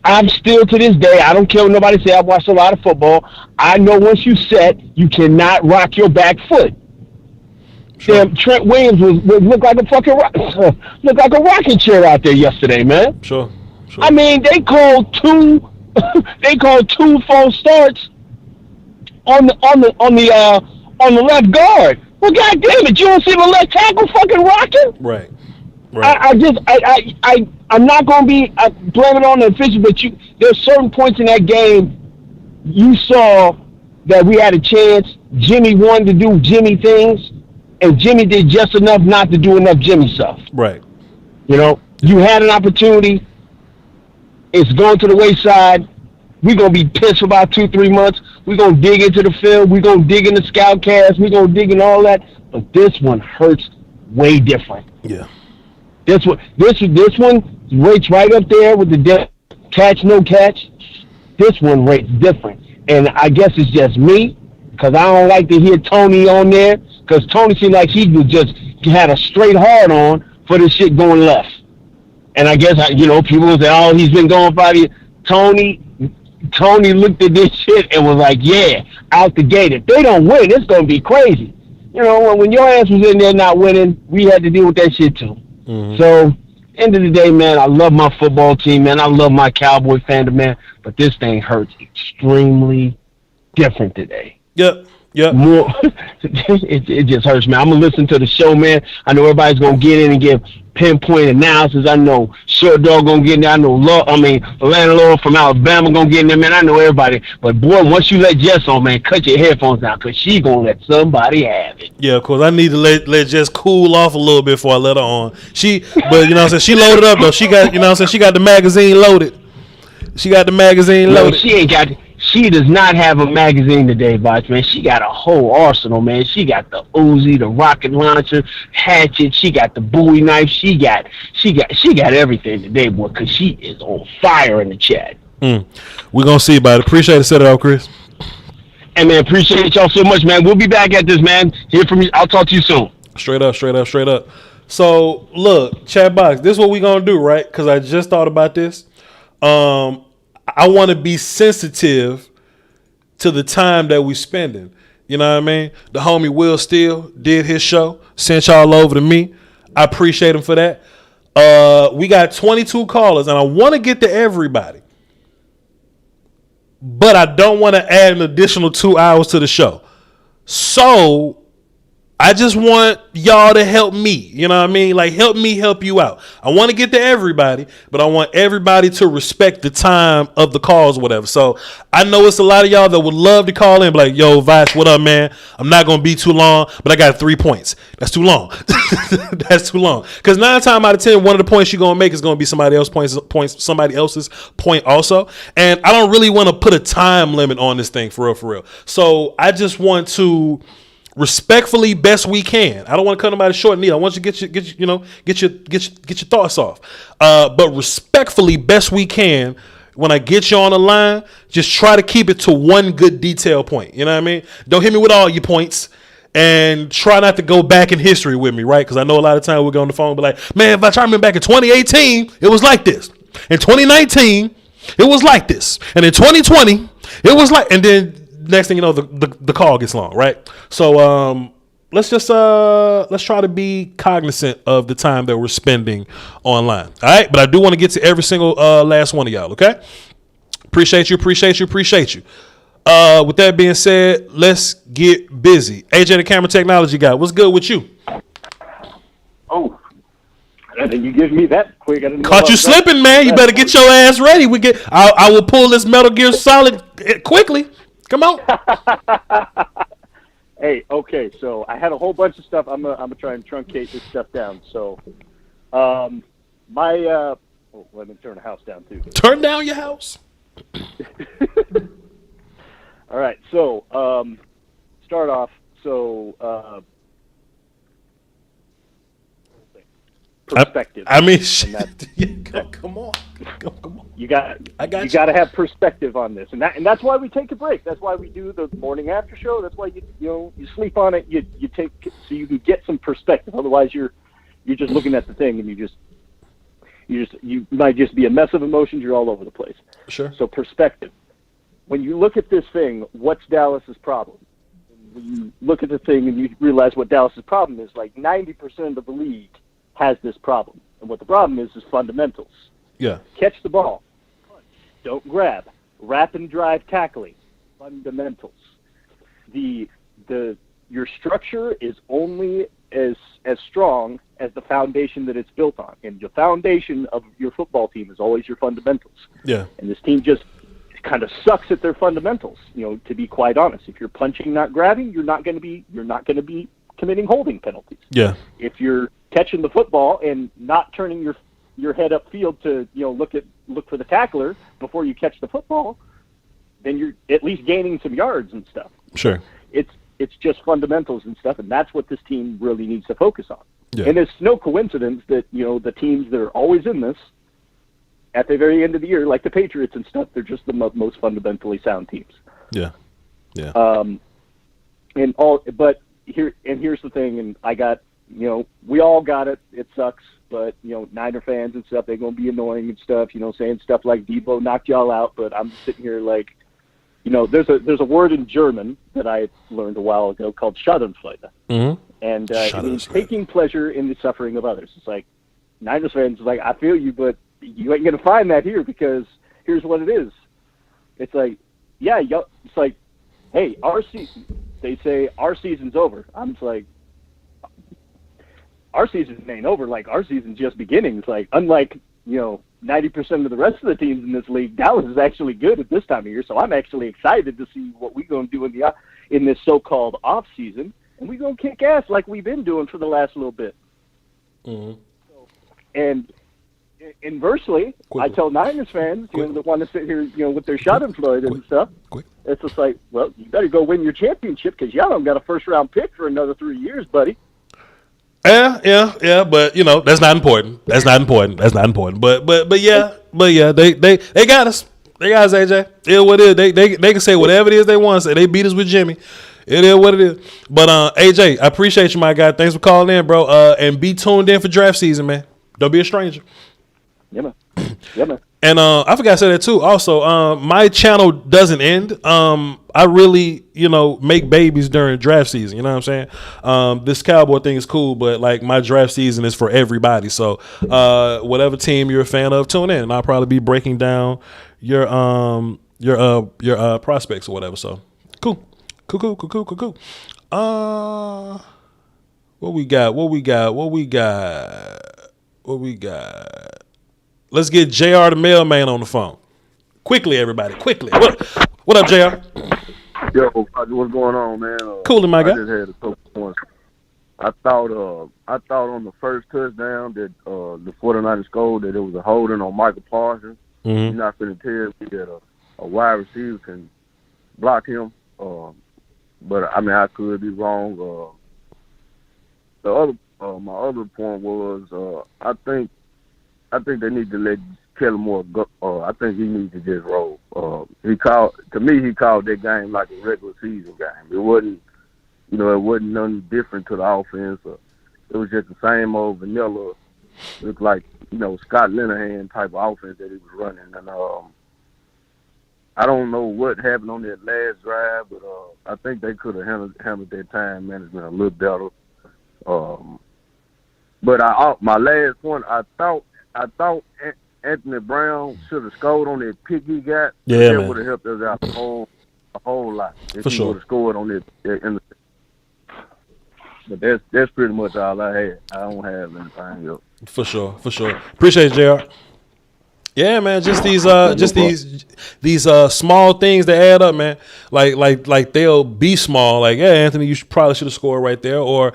I'm still to this day, I don't care what nobody say. I've watched a lot of football. I know once you set, you cannot rock your back foot. Sure. Damn, Trent Williams would look like a fucking rocking chair out there yesterday, man. Sure. I mean, they called two false starts on the left guard. Well, God damn it, you don't see the left tackle fucking rocking? Right. I'm not going to be blaming on the officials, but there's certain points in that game you saw that we had a chance. Jimmy wanted to do Jimmy things, and Jimmy did just enough not to do enough Jimmy stuff. Right. You had an opportunity. It's going to the wayside. We're going to be pissed for about 2-3 months. We're going to dig into the film. We're going to dig into Scoutcast. We're going to dig in all that. But this one hurts way different. Yeah. This one rates right up there with the catch, no catch. This one rates different. And I guess it's just me, because I don't like to hear Tony on there, because Tony seemed like he had a straight hard on for this shit going left. And I guess, people will say, he's been going by the Tony looked at this shit and was like, yeah, out the gate. If they don't win, it's going to be crazy. When your ass was in there not winning, we had to deal with that shit too. Mm-hmm. So, end of the day, man, I love my football team, man. I love my Cowboy fandom, man. But this thing hurts extremely different today. Yep. More, it just hurts, man. I'm going to listen to the show, man. I know everybody's going to get in and give pinpoint analysis. I know Short Dog going to get in there. I know Atlanta Law from Alabama going to get in there, man. I know everybody. But, boy, once you let Jess on, man, cut your headphones down because she going to let somebody have it. Yeah, of course. I need to let Jess cool off a little bit before I let her on. She loaded up, though. She got, she got the magazine loaded. She does not have a magazine today, Voch, man. She got a whole arsenal, man. She got the Uzi, the rocket launcher, hatchet. She got the Bowie knife. She got everything today, boy, because she is on fire in the chat. We're going to see about it. Appreciate it. Set it out, Chris. Hey, man, appreciate y'all so much, man. We'll be back at this, man. Hear from you. I'll talk to you soon. Straight up. So, look, chat box, this is what we're going to do, right? Because I just thought about this. I want to be sensitive to the time that we spending. You know what I mean? The homie Will Steele did his show, sent y'all over to me. I appreciate him for that. We got 22 callers, and I want to get to everybody. But I don't want to add an additional 2 hours to the show. So I just want y'all to help me. You know what I mean? Like, help me help you out. I want to get to everybody, but I want everybody to respect the time of the calls or whatever. So I know it's a lot of y'all that would love to call in, be like, yo, Voch, what up, man? I'm not going to be too long, but I got 3 points. That's too long. That's too long. Because 9 times out of 10, one of the points you're going to make is going to be somebody else's point also. And I don't really want to put a time limit on this thing for real. So I just want to respectfully, best we can. I don't want to cut nobody short and I want you to get your thoughts off. But respectfully, best we can. When I get you on the line, just try to keep it to one good detail point. You know what I mean? Don't hit me with all your points, and try not to go back in history with me, right? Because I know a lot of times we'll go on the phone and be like, man, if I remember back in 2018, it was like this. In 2019, it was like this. And in 2020, it was like, and then next thing you know, the call gets long, right? So let's try to be cognizant of the time that we're spending online. All right, but I do want to get to every single last one of y'all. Okay, appreciate you. With that being said, let's get busy. AJ, the camera technology guy, what's good with you? Oh, I think you give me that quick. I didn't know Caught you slipping, man. You better get your ass ready. I will pull this Metal Gear Solid quickly. Come on. Hey, okay, so I had a whole bunch of stuff. I'm gonna try and truncate this stuff down. So, let me turn the house down too. Turn down your house. All right, so start off. So perspective. I mean, shit. Come on. You got to have perspective on this, and that's why we take a break. That's why we do the morning after show. That's why you sleep on it. You take so you can get some perspective. Otherwise, you're just looking at the thing, and you might just be a mess of emotions. You're all over the place. Sure. So perspective. When you look at this thing, what's Dallas's problem? When you look at the thing and you realize what Dallas's problem is, like 90% of the league has this problem, and what the problem is fundamentals. Yeah. Catch the ball. Don't grab. Wrap and drive tackling. Fundamentals. Your structure is only as strong as the foundation that it's built on. And the foundation of your football team is always your fundamentals. Yeah. And this team just kind of sucks at their fundamentals, to be quite honest. If you're punching, not grabbing, you're not going to be committing holding penalties. Yeah. If you're catching the football and not turning your head upfield to look for the tackler before you catch the football, then you're at least gaining some yards and stuff. Sure. It's just fundamentals and stuff, and that's what this team really needs to focus on. Yeah. And it's no coincidence that the teams that are always in this at the very end of the year, like the Patriots and stuff, they're just the most fundamentally sound teams. Yeah. Yeah. But here's the thing, and I got, we all got it. It sucks, but Niner fans and stuff, they're gonna be annoying and stuff. Saying stuff like Debo knocked y'all out, but I'm sitting here like, there's a word in German that I learned a while ago called Schadenfreude, and it means taking pleasure in the suffering of others. It's like Niners fans, like, I feel you, but you ain't gonna find that here, because here's what it is. It's like, yeah, it's like, hey, they say our season's over. I'm just like, our season ain't over. Like, our season's just beginning. It's like, unlike 90% of the rest of the teams in this league, Dallas is actually good at this time of year. So I'm actually excited to see what we're gonna do in this so-called off season, and we're gonna kick ass like we've been doing for the last little bit. Mm-hmm. And inversely, I tell Niners fans, that want to sit here, with their Schadenfreude and stuff, it's just like, well, you better go win your championship, because y'all don't got a first-round pick for another 3 years, buddy. Yeah, but that's not important. But yeah, they got us. They got us, AJ. It is what it is. They can say whatever it is they want to say. They beat us with Jimmy. It is what it is. But AJ, I appreciate you, my guy. Thanks for calling in, bro. And be tuned in for draft season, man. Don't be a stranger. Yeah, man. Yeah, man. And I forgot to say that too. Also, my channel doesn't end. I really, make babies during draft season. You know what I'm saying? This Cowboy thing is cool, but like my draft season is for everybody. So whatever team you're a fan of, tune in. And I'll probably be breaking down your prospects or whatever. So cool. What we got? Let's get JR the mailman on the phone. Quickly, everybody. Quickly. What up, JR? Yo, what's going on, man? Cool, my guy. I just had a couple points. I thought on the first touchdown that the 49ers scored that it was a holding on Michael Parsons. Mm-hmm. You're not going to tell me that a wide receiver can block him. But I mean, I could be wrong. My other point was I think they need to let Kellen Moore go. I think he needs to just roll. He called that game like a regular season game. It wasn't nothing different to the offense. It was just the same old vanilla. It looked like Scott Linehan type of offense that he was running. And I don't know what happened on that last drive, but I think they could have handled their time management a little better. But my last point, I thought Anthony Brown should have scored on that pick he got. Yeah, that man. would have helped us out a whole lot if For he sure. would have scored on it. But that's pretty much all I had. I don't have anything else. For sure. Appreciate it, JR. Yeah, man. Just these small things that add up, man. Like they'll be small. Like, yeah, Anthony, you probably should have scored right there, or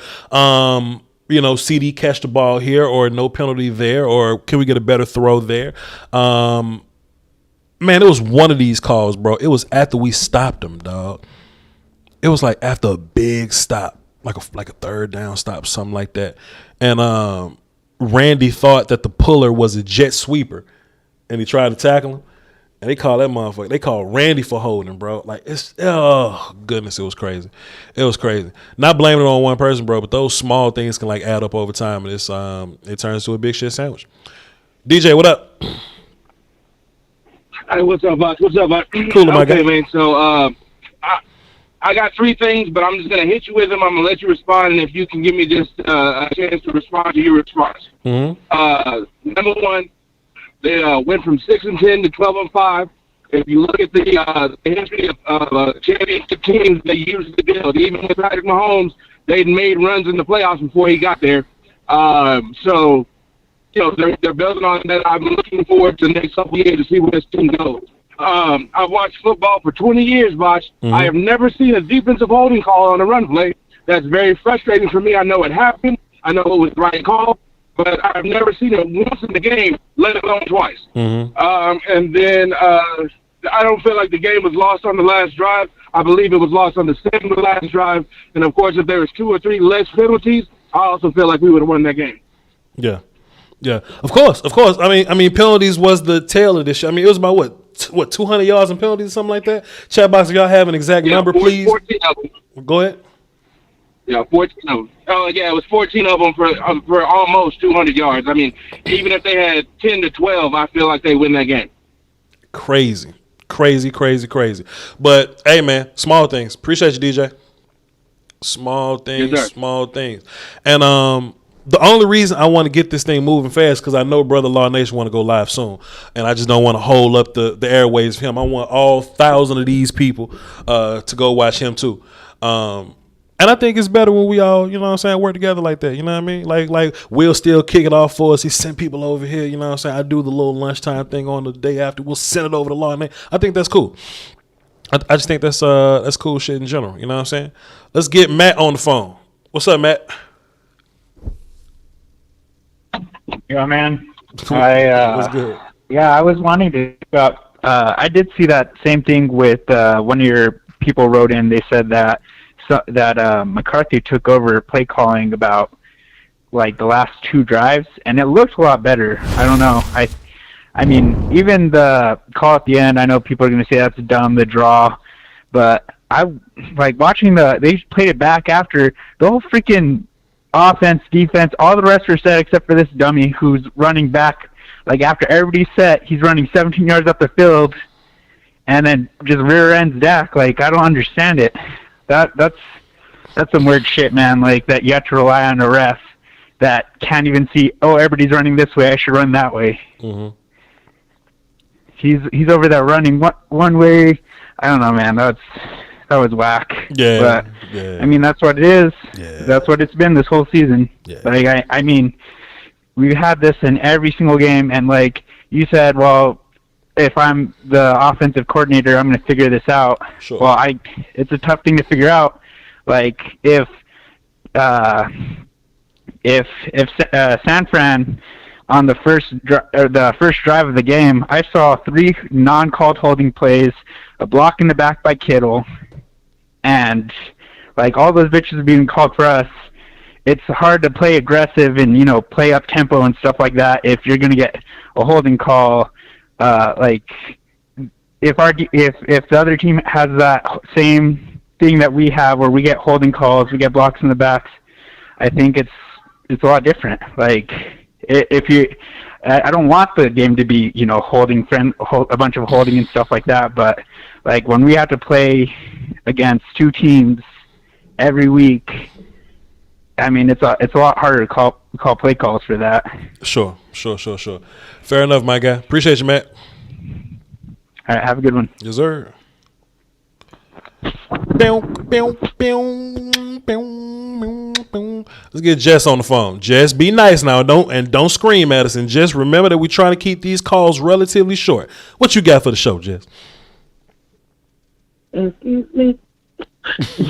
CD catch the ball here, or no penalty there, or can we get a better throw there? Man, it was one of these calls, bro. It was after we stopped him, dog. It was like after a big stop, like a third down stop, something like that. And Randy thought that the puller was a jet sweeper, and he tried to tackle him. And they call that motherfucker. They call Randy for holding, bro. Like, oh goodness, it was crazy. It was crazy. Not blaming it on one person, bro, but those small things can like add up over time, and it turns to a big shit sandwich. DJ, what up? Hey, what's up, Voch? What's up, Voch? Cool, my guy. Okay, man. So I got three things, but I'm just gonna hit you with them. I'm gonna let you respond, and if you can give me just a chance to respond to your response. Mm-hmm. Number one. They went from 6-10 to 12-5. If you look at the history of championship teams, they usually do. Even with Patrick Mahomes, they'd made runs in the playoffs before he got there. So they're building on that. I'm looking forward to the next couple of years to see where this team goes. I've watched football for 20 years, Voch. Mm-hmm. I have never seen a defensive holding call on a run play. That's very frustrating for me. I know it happened. I know it was the right call. But I've never seen it once in the game, let alone twice. Mm-hmm. And then I don't feel like the game was lost on the last drive. I believe it was lost on the second to last drive. And, of course, if there was 2 or 3 less penalties, I also feel like we would have won that game. Yeah. Of course. I mean, penalties was the tail of this shit. I mean, it was about what 200 yards in penalties or something like that. Chat box, if y'all have an exact number, please. 14 of them. Go ahead. Yeah, 14 of them. Oh, yeah, it was 14 of them for almost 200 yards. I mean, even if they had 10 to 12, I feel like they win that game. Crazy. But, hey, man, small things. Appreciate you, DJ. Small things, Yes, sir. small things. And the only reason I want to get this thing moving fast because I know Brother Law Nation want to go live soon, and I just don't want to hold up the airways for him. I want all 1,000 of these people to go watch him too. And I think it's better when we all, you know what I'm saying, work together like that. You know what I mean? Like Will still kick it off for us. He sent people over here. You know what I'm saying? I do the little lunchtime thing on the day after. We'll send it over to Law Nation. I think that's cool. I just think that's cool shit in general. You know what I'm saying? Let's get Matt on the phone. What's up, Matt? Yeah, man. What's good? Yeah, I was wanting to about. I did see that same thing with one of your people wrote in. They said that McCarthy took over play calling about like the last 2 drives, and it looked a lot better. I don't know. I mean, even the call at the end, I know people are going to say that's dumb, the draw, but I like watching they played it back after the whole freaking offense, defense, all the rest are set except for this dummy who's running back. Like after everybody's set, he's running 17 yards up the field and then just rear ends Dak. Like, I don't understand it. That's some weird shit, man. Like that you have to rely on a ref that can't even see, oh, everybody's running this way, I should run that way. Mm-hmm. He's over there running one way. I don't know, man. That was whack. Yeah. But yeah. I mean, that's what it is. Yeah. That's what it's been this whole season. Yeah. Like I mean, we've had this in every single game, and like you said, well, if I'm the offensive coordinator, I'm going to figure this out. Sure. Well, it's a tough thing to figure out. Like if San Fran on the first drive of the game, I saw 3 non-called holding plays, a block in the back by Kittle, and like all those bitches are being called for us. It's hard to play aggressive and play up tempo and stuff like that if you're gonna get a holding call. Like if the other team has that same thing that we have, where we get holding calls, we get blocks in the backs, I think it's a lot different. Like I don't want the game to be holding a bunch of holding and stuff like that, but like when we have to play against 2 teams every week, I mean it's a lot harder to call play calls for that. Sure. Fair enough, my guy. Appreciate you, Matt. All right, have a good one. Yes, sir. Let's get Jess on the phone. Jess, be nice now. Don't scream at us, and just remember that we're trying to keep these calls relatively short. What you got for the show, Jess? Excuse me.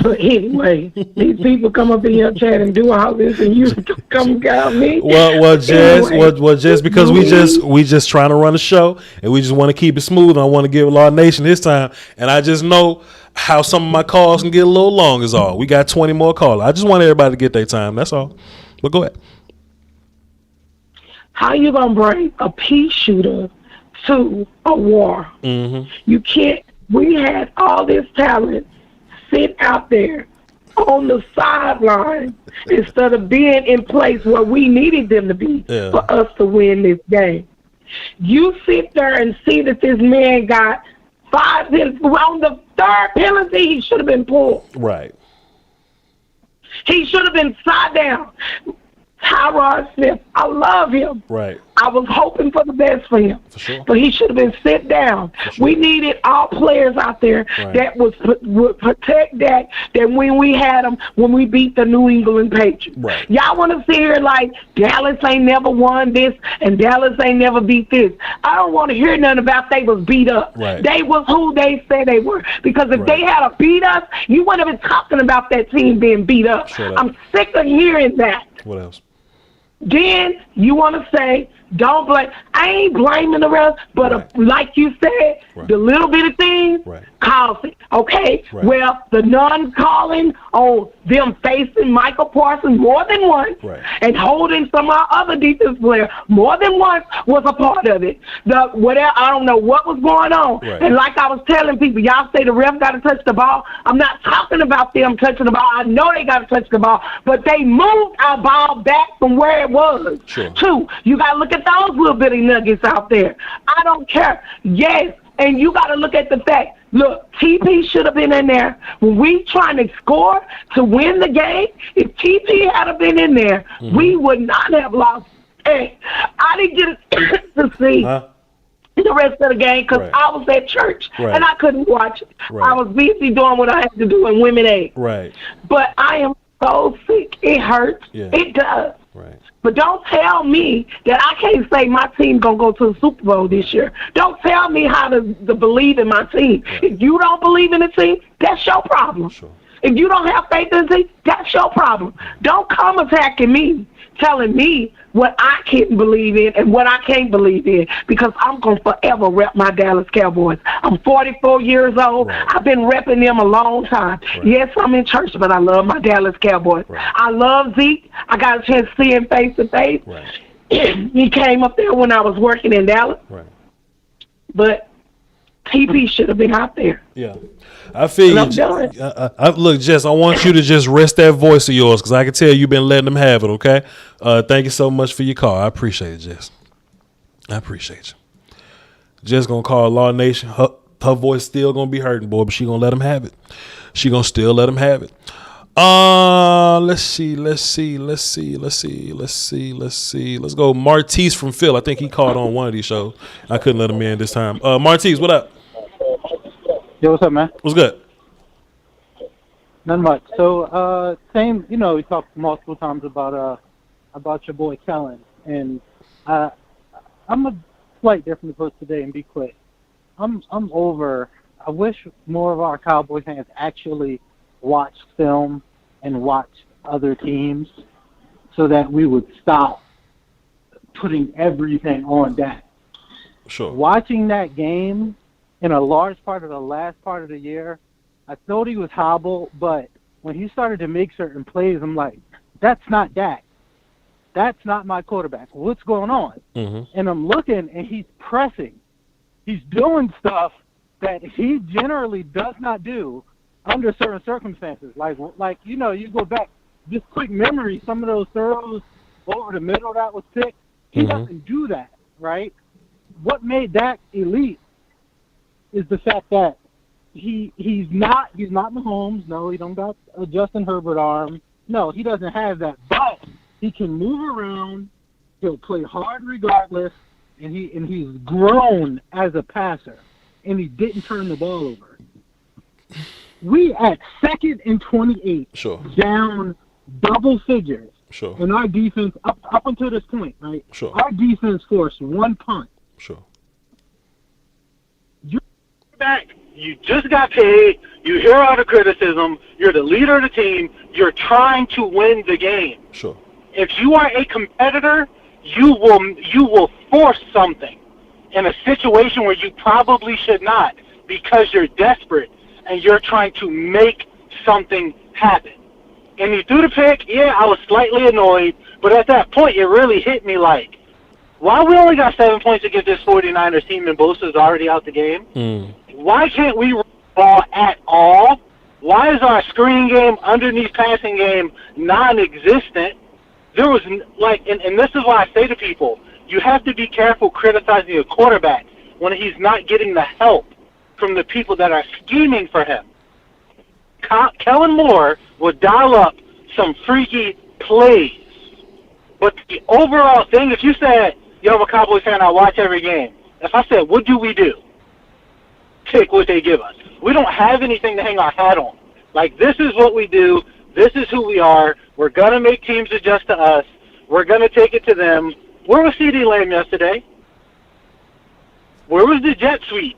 But anyway, these people come up in your chat and do all this, and you come got me. Well, Jess, anyway, Jess, because we just trying to run a show, and we just want to keep it smooth. And I want to give Law Nation his time, and I just know how some of my calls can get a little long. Is all. We got 20 more callers. I just want everybody to get their time. That's all. But go ahead. How you gonna bring a pea shooter to a war? Mm-hmm. You can't. We had all this talent sit out there on the sideline instead of being in place where we needed them to be for us to win this game. You sit there and see that this man got 5 penalties. On the 3rd penalty, he should have been pulled. Right. He should have been side down. Tyrod Smith, I love him. Right. I was hoping for the best for him. For sure. But he should have been sit down. Sure. We needed all players out there that would protect that when we had them, when we beat the New England Patriots. Right. Y'all want to sit here like Dallas ain't never won this and Dallas ain't never beat this. I don't want to hear nothing about they was beat up. Right. They was who they said they were. Because if they had a beat us, you wouldn't have been talking about that team being beat up. I'm sick of hearing that. What else? Then you want to say, don't blame. I ain't blaming the refs, but like you said, the little bit of things cause it. Okay? Well, the non-calling on them facing Michael Parsons more than once and holding some of our other defense players more than once was a part of it. I don't know what was going on. And like I was telling people, y'all say the ref got to touch the ball. I'm not talking about them touching the ball. I know they got to touch the ball, but they moved our ball back from where it was. Two, you got to look at those little bitty nuggets out there. I don't care. Yes, and you got to look at the fact. Look, TP should have been in there. When we trying to score to win the game, if TP had been in there, we would not have lost. Hey, I didn't get to see the rest of the game because I was at church and I couldn't watch it. I was busy doing what I had to do in Women Aid. But I am so sick. It hurts. It does. But don't tell me that I can't say my team going to go to the Super Bowl this year. Don't tell me how to believe in my team. If you don't believe in the team, that's your problem. If you don't have faith in the team, that's your problem. Don't come attacking me, telling me what I can't believe in and what I can't believe in, because I'm going to forever rep my Dallas Cowboys. I'm 44 years old. I've been repping them a long time. Yes, I'm in church, but I love my Dallas Cowboys. I love Zeke. I got a chance to see him face to face. he came up there when I was working in Dallas. Right. But TP should have been out there. Yeah. I feel you. Look, Jess, I want you to just rest that voice of yours because I can tell you've been letting them have it, okay? Thank you so much for your call. I appreciate it, Jess. I appreciate you. Jess going to call Law Nation. Her voice still going to be hurting, boy, but she going to let them have it. She going to still let them have it. Let's see. Let's go. Martise from Phil. I think he called on one of these shows. I couldn't let him in this time. Martise, what up? Yo, what's up, man? What's good? Not much. So, same. You know, we talked multiple times about your boy Kellen, and I'm a slight different approach today. And be quick. I'm over. I wish more of our Cowboy fans actually watch film and watch other teams, so that we would stop putting everything on Dak. Sure. Watching that game in a large part of the last part of the year, I thought he was hobbled, but when he started to make certain plays, I'm like, that's not Dak. That's not my quarterback. What's going on? Mm-hmm. And I'm looking, and he's pressing. He's doing stuff that he generally does not do under certain circumstances. Like you know, you go back, just quick memory, some of those throws over the middle that was picked, he doesn't do that, right? What made Dak elite is the fact that he's not Mahomes. No, he don't got a Justin Herbert arm. No, he doesn't have that. But he can move around. He'll play hard regardless, and he's grown as a passer, and he didn't turn the ball over. We at 2nd and 28, sure, down double figures. Sure. And our defense, up until this point, right? Sure. Our defense forced one punt. Sure. You're back. You just got paid. You hear all the criticism. You're the leader of the team. You're trying to win the game. Sure. If you are a competitor, you will force something in a situation where you probably should not, because you're desperate and you're trying to make something happen. And he threw the pick. Yeah, I was slightly annoyed, but at that point, it really hit me like, why we only got 7 points against this 49ers team and Bosa's already out the game? Why can't we run the ball at all? Why is our screen game, underneath passing game, non-existent? There was, like, and this is why I say to people, you have to be careful criticizing a quarterback when he's not getting the help from the people that are scheming for him. Kellen Moore would dial up some freaky plays. But the overall thing, if you said, yo, I'm a Cowboys fan, I watch every game. If I said, what do we do? Take what they give us. We don't have anything to hang our hat on. Like, this is what we do. This is who we are. We're going to make teams adjust to us. We're going to take it to them. Where was CeeDee Lamb yesterday? Where was the jet suite?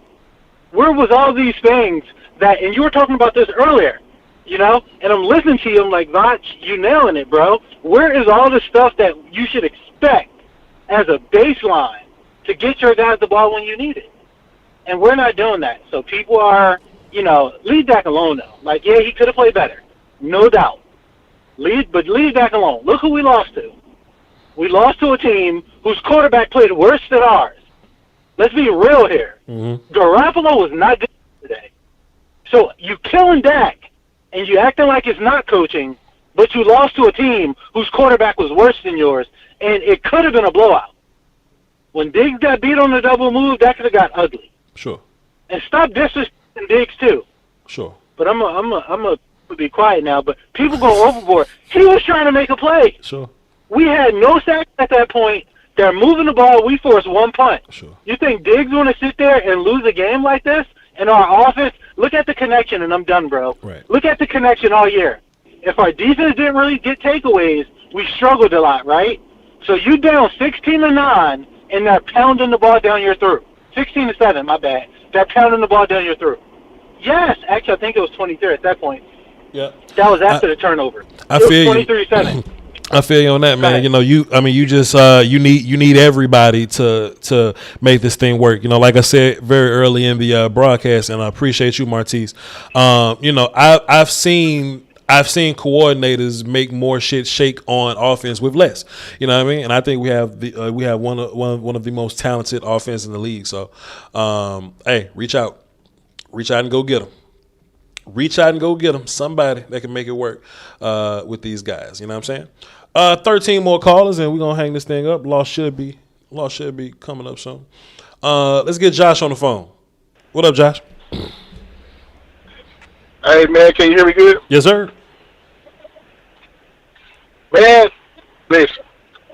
Where was all these things that, and you were talking about this earlier, you know, and I'm listening to you, I'm like, Voch, you nailing it, bro. Where is all the stuff that you should expect as a baseline to get your guys the ball when you need it? And we're not doing that. So people are, you know, leave Dak alone, though. Like, yeah, he could have played better. No doubt. Leave Dak alone. Look who we lost to. We lost to a team whose quarterback played worse than ours. Let's be real here. Garoppolo was not good today. So you killing Dak, and you acting like it's not coaching, but you lost to a team whose quarterback was worse than yours, and it could have been a blowout. When Diggs got beat on the double move, that could have got ugly. Sure. And stop disrespecting Diggs too. Sure. But I'm a be quiet now. But people go overboard. He was trying to make a play. Sure. We had no sacks at that point. They're moving the ball. We forced one punt. Sure. You think Diggs want to sit there and lose a game like this? In our offense, look at the connection, and I'm done, bro. Right. Look at the connection all year. If our defense didn't really get takeaways, we struggled a lot, right? So you down 16-9, and they're pounding the ball down your throat. 16-7, my bad. They're pounding the ball down your throat. Yes, actually, I think it was 23 at that point. Yeah. That was after the turnover. I it was feel 23-7. I feel you on that, man. Right. You know, you just you need everybody to make this thing work. You know, like I said very early in the broadcast, and I appreciate you, Martise. You know, I've seen I've seen coordinators make more shit shake on offense with less. You know what I mean? And I think we have one of the most talented offense in the league. So, hey, reach out and go get them. Reach out and go get them. Somebody that can make it work with these guys. You know what I'm saying? 13 more callers, and we're gonna hang this thing up. Loss should be coming up soon. Let's get Josh on the phone. What up, Josh? Hey, man, can you hear me good? Yes, sir. Man, listen,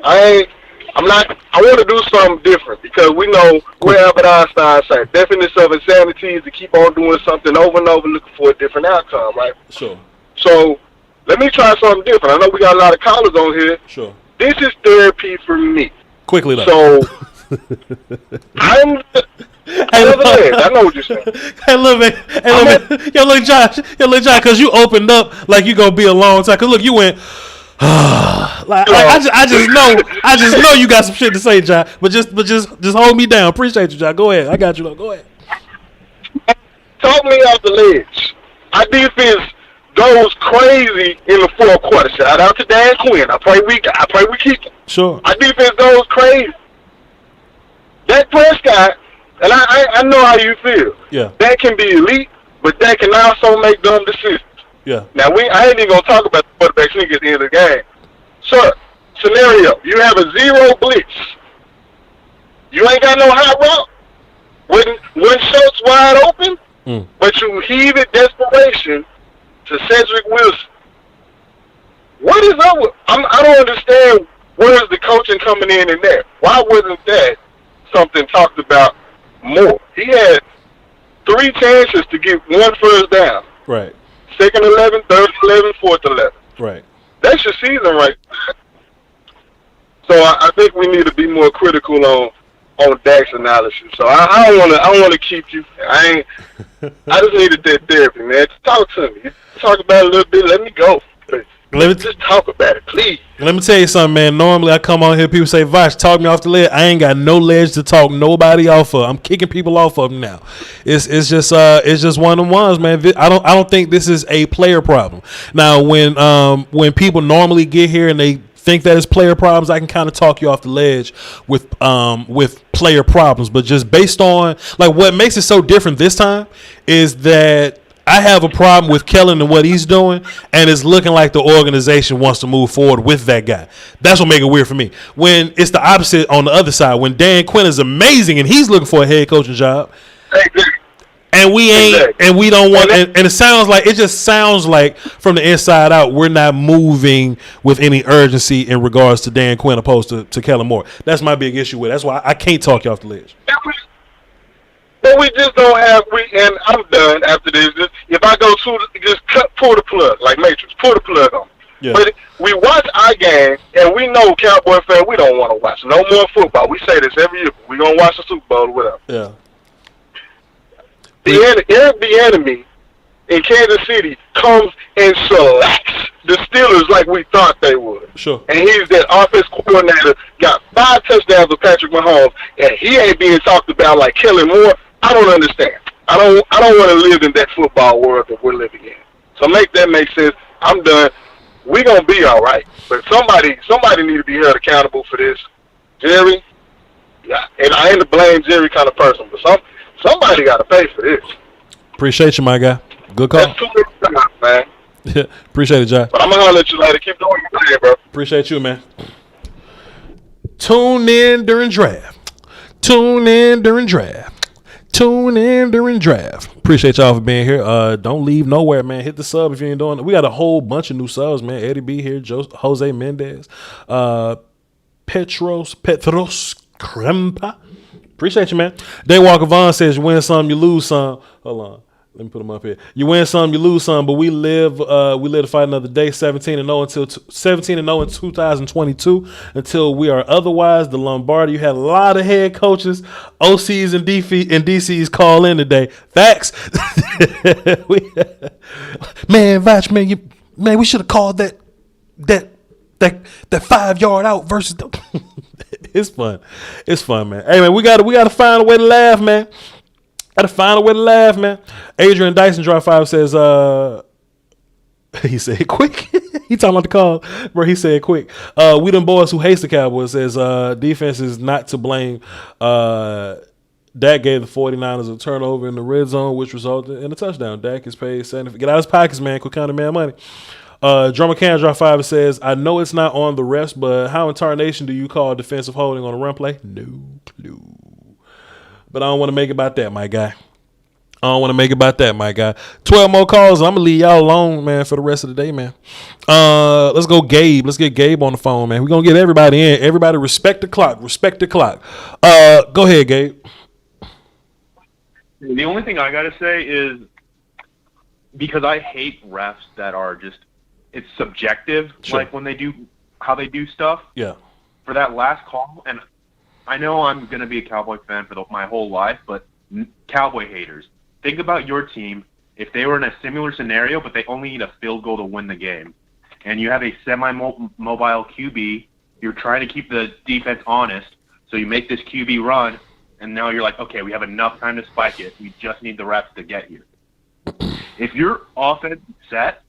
I want to do something different because we know where Albert Einstein said, definition of insanity is to keep on doing something over and over looking for a different outcome, right? Sure. So let me try something different. I know we got a lot of callers on here. Sure. This is therapy for me. Quickly, though. So I'm... I know what you're saying. Hey, look, man. Yo, look, Josh, because you opened up like you gonna be a long time. Cause look, you went. I just know you got some shit to say, Josh. But just hold me down. Appreciate you, Josh. Go ahead. I got you. Go ahead. Talk me off the ledge. Our defense goes crazy in the fourth quarter. Shout out to Dan Quinn. I pray we keep him. Sure. Our defense goes crazy. Dak Prescott. And I know how you feel. Yeah. That can be elite, but that can also make dumb decisions. Yeah. Now, I ain't even going to talk about the quarterback sneak at the end of the game. Sir, scenario, you have a 0 blitz. You ain't got no hot route. When Schultz wide open, but you heave it desperation to Cedric Wilson. What is up with... I don't understand where is the coaching coming in there. Why wasn't that something talked about more? He had 3 chances to get 1 first down. Right. Second 11, third 11, fourth 11. Right. That's your season right there. So I think we need to be more critical on Dak's analysis. So I don't want to keep you. I just needed that therapy, man. Talk to me. Talk about it a little bit. Let me go. Just talk about it, please. Let me tell you something, man. Normally I come on here, people say, Voch, talk me off the ledge. I ain't got no ledge to talk nobody off of. I'm kicking people off of them now. It's just one of them ones, man. I don't think this is a player problem. Now, when people normally get here and they think that it's player problems, I can kind of talk you off the ledge with player problems. But just based on like what makes it so different this time is that I have a problem with Kellen and what he's doing, and it's looking like the organization wants to move forward with that guy. That's what makes it weird for me. When it's the opposite on the other side, when Dan Quinn is amazing and he's looking for a head coaching job, and we ain't, and we don't want, and it just sounds like from the inside out, we're not moving with any urgency in regards to Dan Quinn opposed to Kellen Moore. That's my big issue with it. That's why I can't talk you off the ledge. But we just don't have, and I'm done after this. If I go pull the plug, like Matrix, pull the plug on. Yeah. But we watch our game, and we know Cowboy fans, we don't want to watch no more football. We say this every year. We're going to watch the Super Bowl or whatever. Yeah. Eric Bieniemy in Kansas City comes and selects the Steelers like we thought they would. Sure. And he's that offense coordinator, got 5 touchdowns with Patrick Mahomes, and he ain't being talked about like Kellen Moore. I don't understand. I don't want to live in that football world that we're living in. So make that make sense. I'm done. We're going to be all right. But somebody need to be held accountable for this. Jerry, yeah, and I ain't a blame Jerry kind of person, but somebody got to pay for this. Appreciate you, my guy. Good call. That's too many times, man. Yeah, appreciate it, Josh. But I'm going to let you later. Keep doing your thing, bro. Appreciate you, man. Tune in during draft. Tune in during draft. Tune in during draft. Appreciate y'all for being here. Don't leave nowhere, man. Hit the sub if you ain't doing it. We got a whole bunch of new subs, man. Eddie B here, Jose Mendez, Petros Krempa. Appreciate you, man. Daywalker Vaughn says you win some, you lose some. Hold on. Let me put them up here. You win some, you lose some, but we live to fight another day. 17-0 until 17-0 in 2022 until we are otherwise. The Lombardi, you had a lot of head coaches, OCs and DCs call in today. Facts. Man, Voch, man, we should have called that 5-yard out versus the It's fun. It's fun, man. Hey, man, we gotta find a way to laugh, man. Gotta find a way to laugh, man. Adrian Dyson Drop 5 says, He said quick. He talking about the call, bro. He said quick. We them boys who hates the Cowboys says defense is not to blame. Dak gave the 49ers a turnover in the red zone, which resulted in a touchdown. Dak is paid 70. Get out his pockets, man. Quit counting man money. Drummer Can Drop 5 says, I know it's not on the refs, but how in tarnation do you call defensive holding on a run play? No clue. But I don't want to make it about that, my guy. 12 more calls. I'm going to leave y'all alone, man, for the rest of the day, man. Let's go Gabe. Let's get Gabe on the phone, man. We're going to get everybody in. Everybody respect the clock. Go ahead, Gabe. The only thing I got to say is, because I hate refs that are just, it's subjective, Sure. like when they do, how they do stuff. Yeah. For that last call, and I know I'm going to be a Cowboy fan for my whole life, but Cowboy haters, think about your team if they were in a similar scenario, but they only need a field goal to win the game. And you have a semi-mobile QB, you're trying to keep the defense honest, so you make this QB run, and now you're like, okay, we have enough time to spike it. We just need the refs to get here. If your offense is set,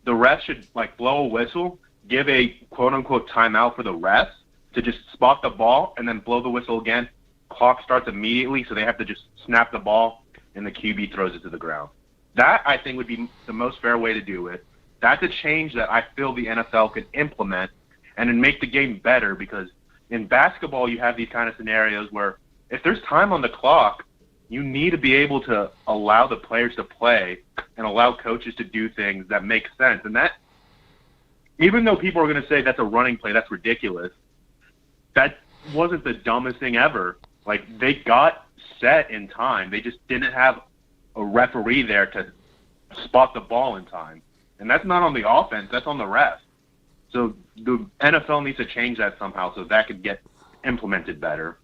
the refs should blow a whistle, give a quote-unquote timeout for the refs to just spot the ball, and then blow the whistle again. Clock starts immediately, so they have to just snap the ball, and the QB throws it to the ground. That, I think, would be the most fair way to do it. That's a change that I feel the NFL could implement and then make the game better, because in basketball you have these kind of scenarios where if there's time on the clock, you need to be able to allow the players to play and allow coaches to do things that make sense. And that, even though people are going to say that's a running play, that's ridiculous, that wasn't the dumbest thing ever. They got set in time. They just didn't have a referee there to spot the ball in time. And that's not on the offense, that's on the refs. So the NFL needs to change that somehow so that could get implemented better.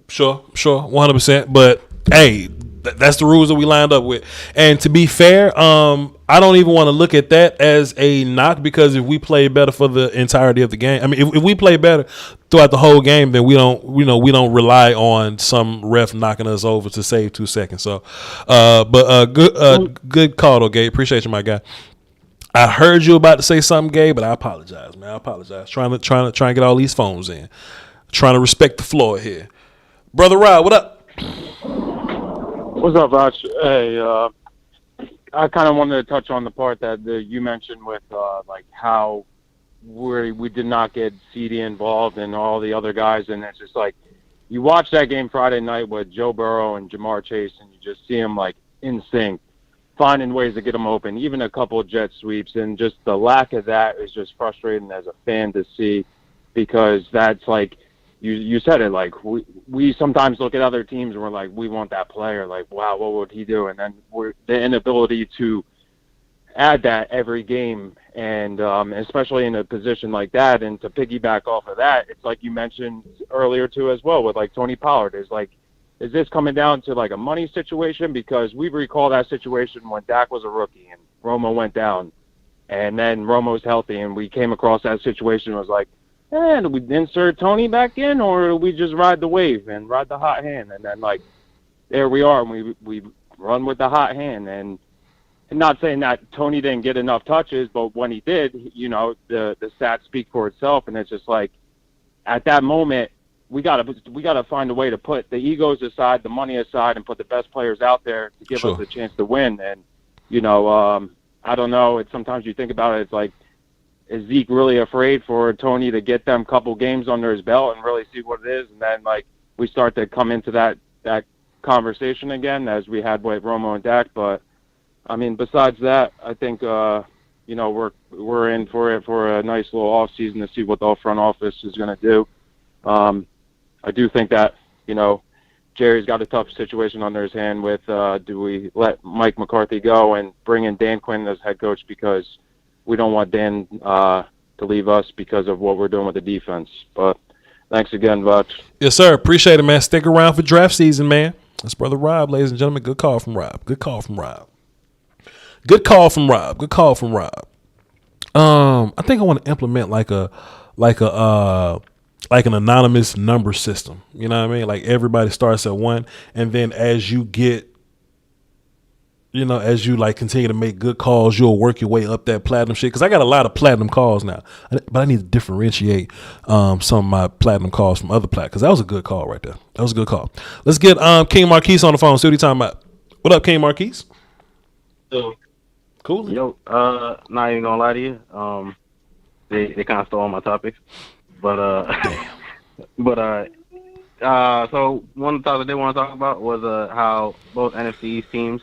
Sure, 100%. But hey, that's the rules that we lined up with. And to be fair, I don't even want to look at that as a knock, because if we play better for the entirety of the game, I mean, if we play better throughout the whole game, then we don't rely on some ref knocking us over to save 2 seconds. So, good call though, Gabe. Appreciate you, my guy. I heard you about to say something, Gabe, but I apologize, man. I apologize. Trying to get all these phones in. Trying to respect the floor here. Brother Rob, what up? What's up, Voch? Hey, I kind of wanted to touch on the part that you mentioned with how we did not get CD involved and all the other guys, and it's just you watch that game Friday night with Joe Burrow and Jamar Chase, and you just see them in sync, finding ways to get them open, even a couple of jet sweeps, and just the lack of that is just frustrating as a fan to see, because that's you said it, we sometimes look at other teams and we're like, we want that player, wow, what would he do? And then the inability to add that every game, and especially in a position like that, and to piggyback off of that, it's like you mentioned earlier too as well with Tony Pollard, is this coming down to a money situation? Because we recall that situation when Dak was a rookie and Romo went down, and then Romo's healthy, and we came across that situation and was do we insert Tony back in, or do we just ride the wave and ride the hot hand? And then there we are, and we run with the hot hand. And not saying that Tony didn't get enough touches, but when he did, the stats speak for itself. And it's just at that moment, we gotta find a way to put the egos aside, the money aside, and put the best players out there to give us a chance to win. And I don't know. It's sometimes you think about it, it's is Zeke really afraid for Tony to get them couple games under his belt and really see what it is? And then we start to come into that conversation again as we had with Romo and Dak. But I mean, besides that, I think we're in for it for a nice little off season to see what the front office is going to do. I do think that Jerry's got a tough situation under his hand with do we let Mike McCarthy go and bring in Dan Quinn as head coach, because we don't want Dan to leave us because of what we're doing with the defense. But thanks again, Voch. Yes, sir. Appreciate it, man. Stick around for draft season, man. That's Brother Rob, ladies and gentlemen. Good call from Rob. I think I want to implement an anonymous number system. You know what I mean? Everybody starts at 1, and then as you get as you like continue to make good calls, you'll work your way up that platinum shit. Because I got a lot of platinum calls now, but I need to differentiate some of my platinum calls from other platinum. Because that was a good call right there. That was a good call. Let's get King Marquise on the phone. See what he's talking about. What up, King Marquise? Cool. Yo, not even gonna lie to you. They kind of stole all my topics, but so one of the topics they want to talk about was how both NFC East teams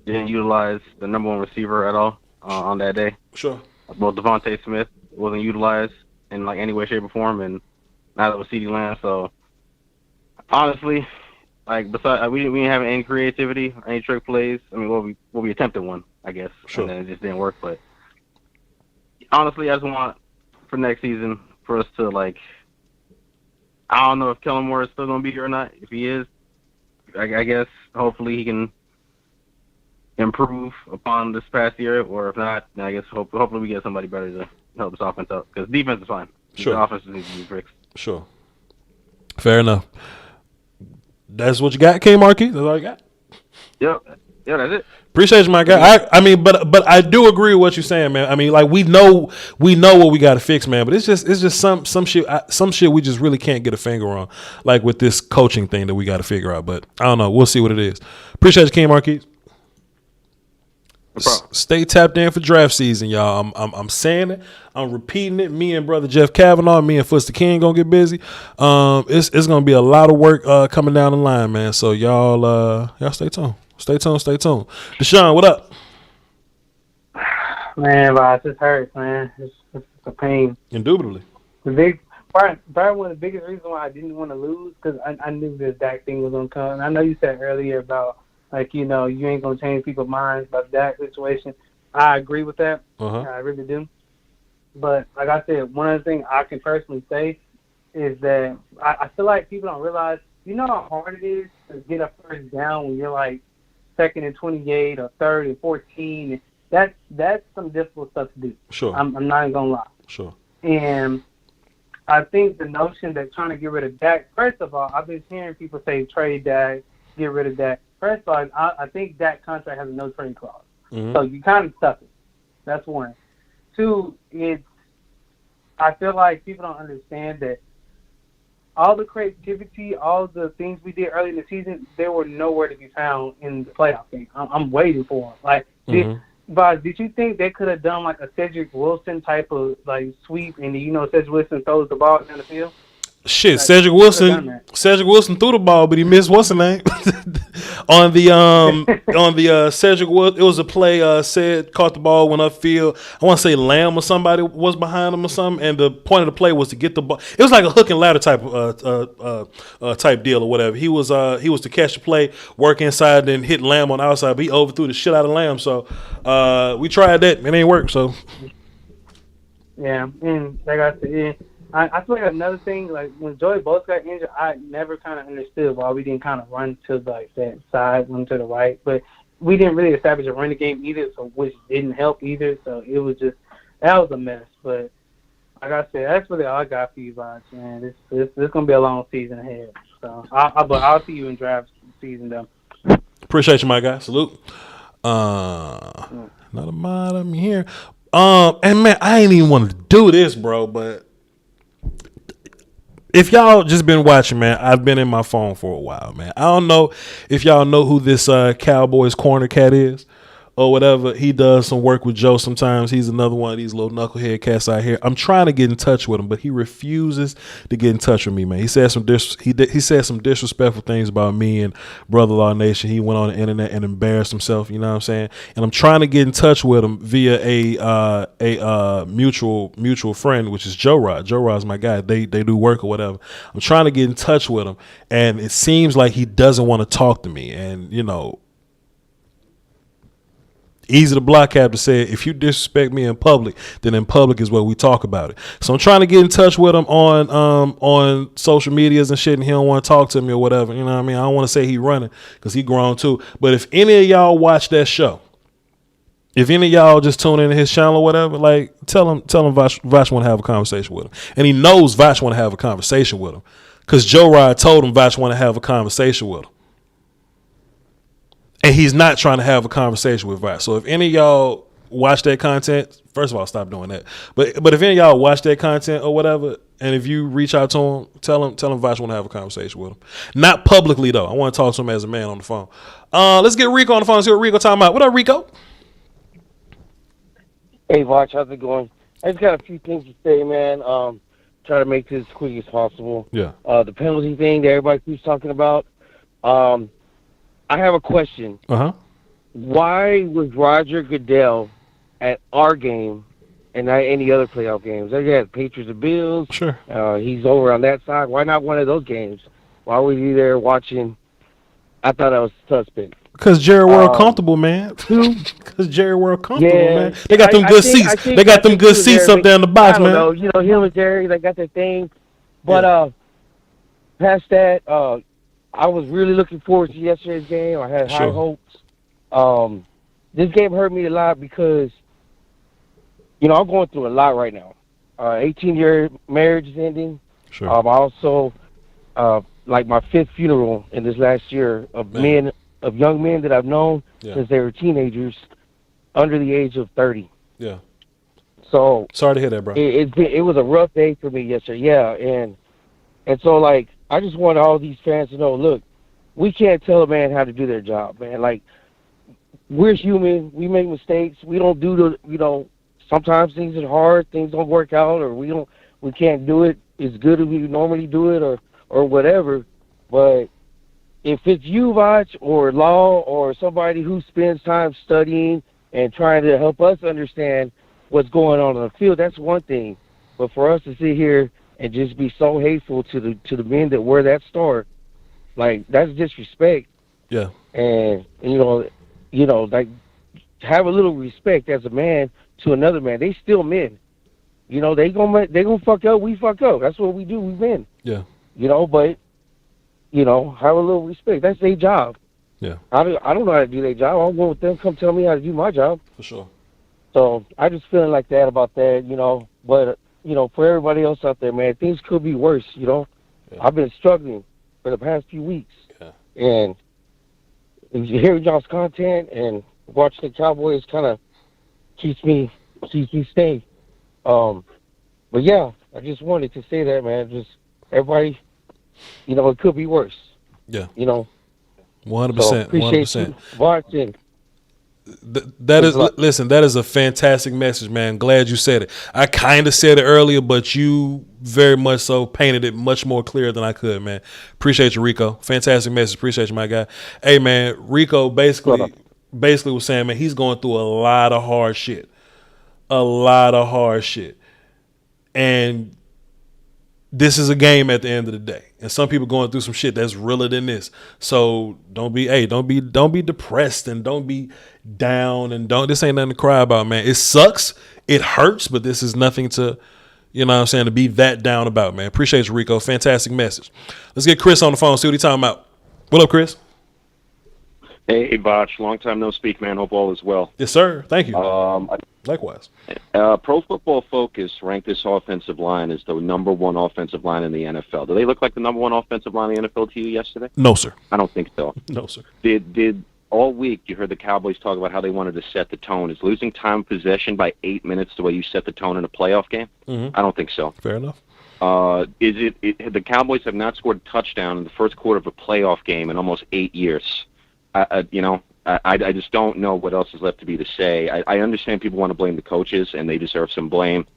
didn't utilize the number one receiver at all on that day. Sure. Both Devontae Smith wasn't utilized in like any way, shape, or form, and neither was CeeDee Lamb. So honestly, like besides, we didn't have any creativity, any trick plays. I mean, we attempted one, I guess, sure, and then it just didn't work. But honestly, I just want for next season for us to like. I don't know if Kellen Moore is still gonna be here or not. If he is, I guess hopefully he can improve upon this past year, or if not, then I guess hopefully we get somebody better to help this offense out, because defense is fine. Sure. The offense needs to be fixed. Sure. Fair enough. That's what you got, K Marquis? That's all you got? Yep. Yeah, that's it. Appreciate you, my guy. I mean, but I do agree with what you're saying, man. I mean, like we know what we got to fix, man. But it's just some shit we just really can't get a finger on, like with this coaching thing that we got to figure out. But I don't know. We'll see what it is. Appreciate you, King Marquis. Stay tapped in for draft season, y'all. I'm saying it. I'm repeating it. Me and brother Jeff Kavanaugh, me and Fuster King gonna get busy. It's gonna be a lot of work coming down the line, man. So y'all stay tuned. Stay tuned. Deshaun, what up? Man, it just hurts, man. It's a pain. Indubitably. The big part, one of the biggest reasons why I didn't want to lose, because I knew this Dak thing was gonna come. And I know you said earlier about like, you ain't gonna change people's minds about the Dak situation. I agree with that. I really do. But like I said, one of the things I can personally say is that I feel like people don't realize, how hard it is to get a first down when you're like 2nd and 28 or 3rd and 14. That's some difficult stuff to do. Sure. I'm not even gonna lie. Sure. And I think the notion that trying to get rid of Dak, first of all, I've been hearing people say trade Dak, get rid of Dak. First of all, I think Dak contract has a no trade clause. Mm-hmm. So you kind of stuck it. That's one. Two, I feel like people don't understand that all the creativity, all the things we did early in the season, they were nowhere to be found in the playoff game. I'm waiting for them. Like, did you think they could have done like a Cedric Wilson type of like sweep, and Cedric Wilson throws the ball down the field? Shit, like, Cedric Wilson threw the ball, but he missed what's the name on the Cedric Wilson. It was a play. Said caught the ball, went upfield. I want to say Lamb or somebody was behind him or something. And the point of the play was to get the ball. It was like a hook and ladder type type deal or whatever. He was to catch the play, work inside, then hit Lamb on the outside. But he overthrew the shit out of Lamb. So we tried that. It ain't worked. So yeah, and like I said. I feel like another thing, like when Joey Bosa got injured, I never kind of understood why we didn't kind of run to like that side, run to the right. But we didn't really establish a running game either, so which didn't help either. So it was just that was a mess. But like I said, that's really all I got for you, Voch, man. It's gonna be a long season ahead. So I'll see you in draft season though. Appreciate you, my guy. Salute. Not a mind. I'm here. And man, I ain't even want to do this, bro, but. If y'all just been watching, man, I've been in my phone for a while, man. I don't know if y'all know who this Cowboys corner cat is or whatever. He does some work with Joe sometimes. He's another one of these little knucklehead cats out here. I'm trying to get in touch with him, but he refuses to get in touch with me, man. He said some disrespectful things about me and Brother Law Nation. He went on the internet and embarrassed himself, you know what I'm saying? And I'm trying to get in touch with him via a mutual friend, which is Joe Rod. Joe Rod's my guy. They do work or whatever. I'm trying to get in touch with him, and it seems like he doesn't want to talk to me. And, easy to block cap to say, if you disrespect me in public, then in public is where we talk about it. So I'm trying to get in touch with him on social medias and shit, and he don't want to talk to me or whatever. You know what I mean? I don't want to say he running because he grown too. But if any of y'all watch that show, if any of y'all just tune into his channel or whatever, like tell him Voch want to have a conversation with him. And he knows Voch want to have a conversation with him because Joe Rod told him Voch want to have a conversation with him. And he's not trying to have a conversation with Voch. So if any of y'all watch that content, first of all, stop doing that. But if any of y'all watch that content or whatever, and if you reach out to him, tell him Voch want to have a conversation with him. Not publicly though. I want to talk to him as a man on the phone. Let's get Rico on the phone and see what Rico talking about. What up, Rico? Hey, Voch, how's it going? I just got a few things to say, man. Try to make this as quick as possible. Yeah. The penalty thing that everybody keeps talking about. I have a question. Uh-huh. Why was Roger Goodell at our game and not any other playoff games? They had Patriots and Bills. Sure. He's over on that side. Why not one of those games? Why was he there watching? I thought that was suspect. Because Jerry World comfortable, man. Because Jerry World comfortable, man. They got them good seats. They got them good seats up there in the box, I don't man. know. You know, him and Jerry, they got their thing. But past that, I was really looking forward to yesterday's game. I had high hopes. This game hurt me a lot because, you know, I'm going through a lot right now. 18-year marriage is ending. Sure. I also, like my 5th funeral in this last year of young men that I've known since they were teenagers under the age of 30. Yeah. So sorry to hear that, bro. It was a rough day for me yesterday. Yeah, and so like I just want all these fans to know, look, we can't tell a man how to do their job, man. Like, we're human. We make mistakes. We don't do sometimes things are hard, things don't work out, or we can't do it as good as we normally do it, or whatever. But if it's you, Voch, or Law, or somebody who spends time studying and trying to help us understand what's going on the field, that's one thing. But for us to sit here and just be so hateful to the men that wear that star, like, that's disrespect. Yeah. And you know, like, have a little respect as a man to another man. They still men. You know, they gonna fuck up. We fuck up. That's what we do. We men. Yeah. You know, but you know, have a little respect. That's their job. Yeah. I don't know how to do their job. I'll go with them. Come tell me how to do my job. For sure. So I just feeling like that about that. You know, but you know, for everybody else out there, man, things could be worse. You know, I've been struggling for the past few weeks, and hearing y'all's content and watching the Cowboys kind of keeps me staying. But yeah, I just wanted to say that, man. Just everybody, you know, it could be worse. Yeah. You know. 100%. Appreciate 100%. you watching. That is a fantastic message, man. Glad you said it. I kind of said it earlier, but you very much so painted it much more clear than I could, man. Appreciate you, Rico. Fantastic message. Appreciate you, my guy. Hey, man, Rico basically was saying, man, he's going through a lot of hard shit. And this is a game at the end of the day. And some people going through some shit that's realer than this. So don't be depressed and don't be down and this ain't nothing to cry about, man. It sucks. It hurts, but this is nothing to, you know what I'm saying, to be that down about, man. Appreciate you, Rico. Fantastic message. Let's get Chris on the phone, see what he's talking about. What up, Chris? Hey, Voch. Long time no speak, man. Hope all is well. Yes, sir. Thank you. Likewise. Pro Football Focus ranked this offensive line as the number 1 offensive line in the NFL. Do they look like the number 1 offensive line in the NFL to you yesterday? No, sir. I don't think so. No, sir. Did all week you heard the Cowboys talk about how they wanted to set the tone? Is losing time of possession by 8 minutes the way you set the tone in a playoff game? Mm-hmm. I don't think so. Fair enough. The Cowboys have not scored a touchdown in the first quarter of a playoff game in almost 8 years. I just don't know what else is left to be to say. I understand people want to blame the coaches, and they deserve some blame.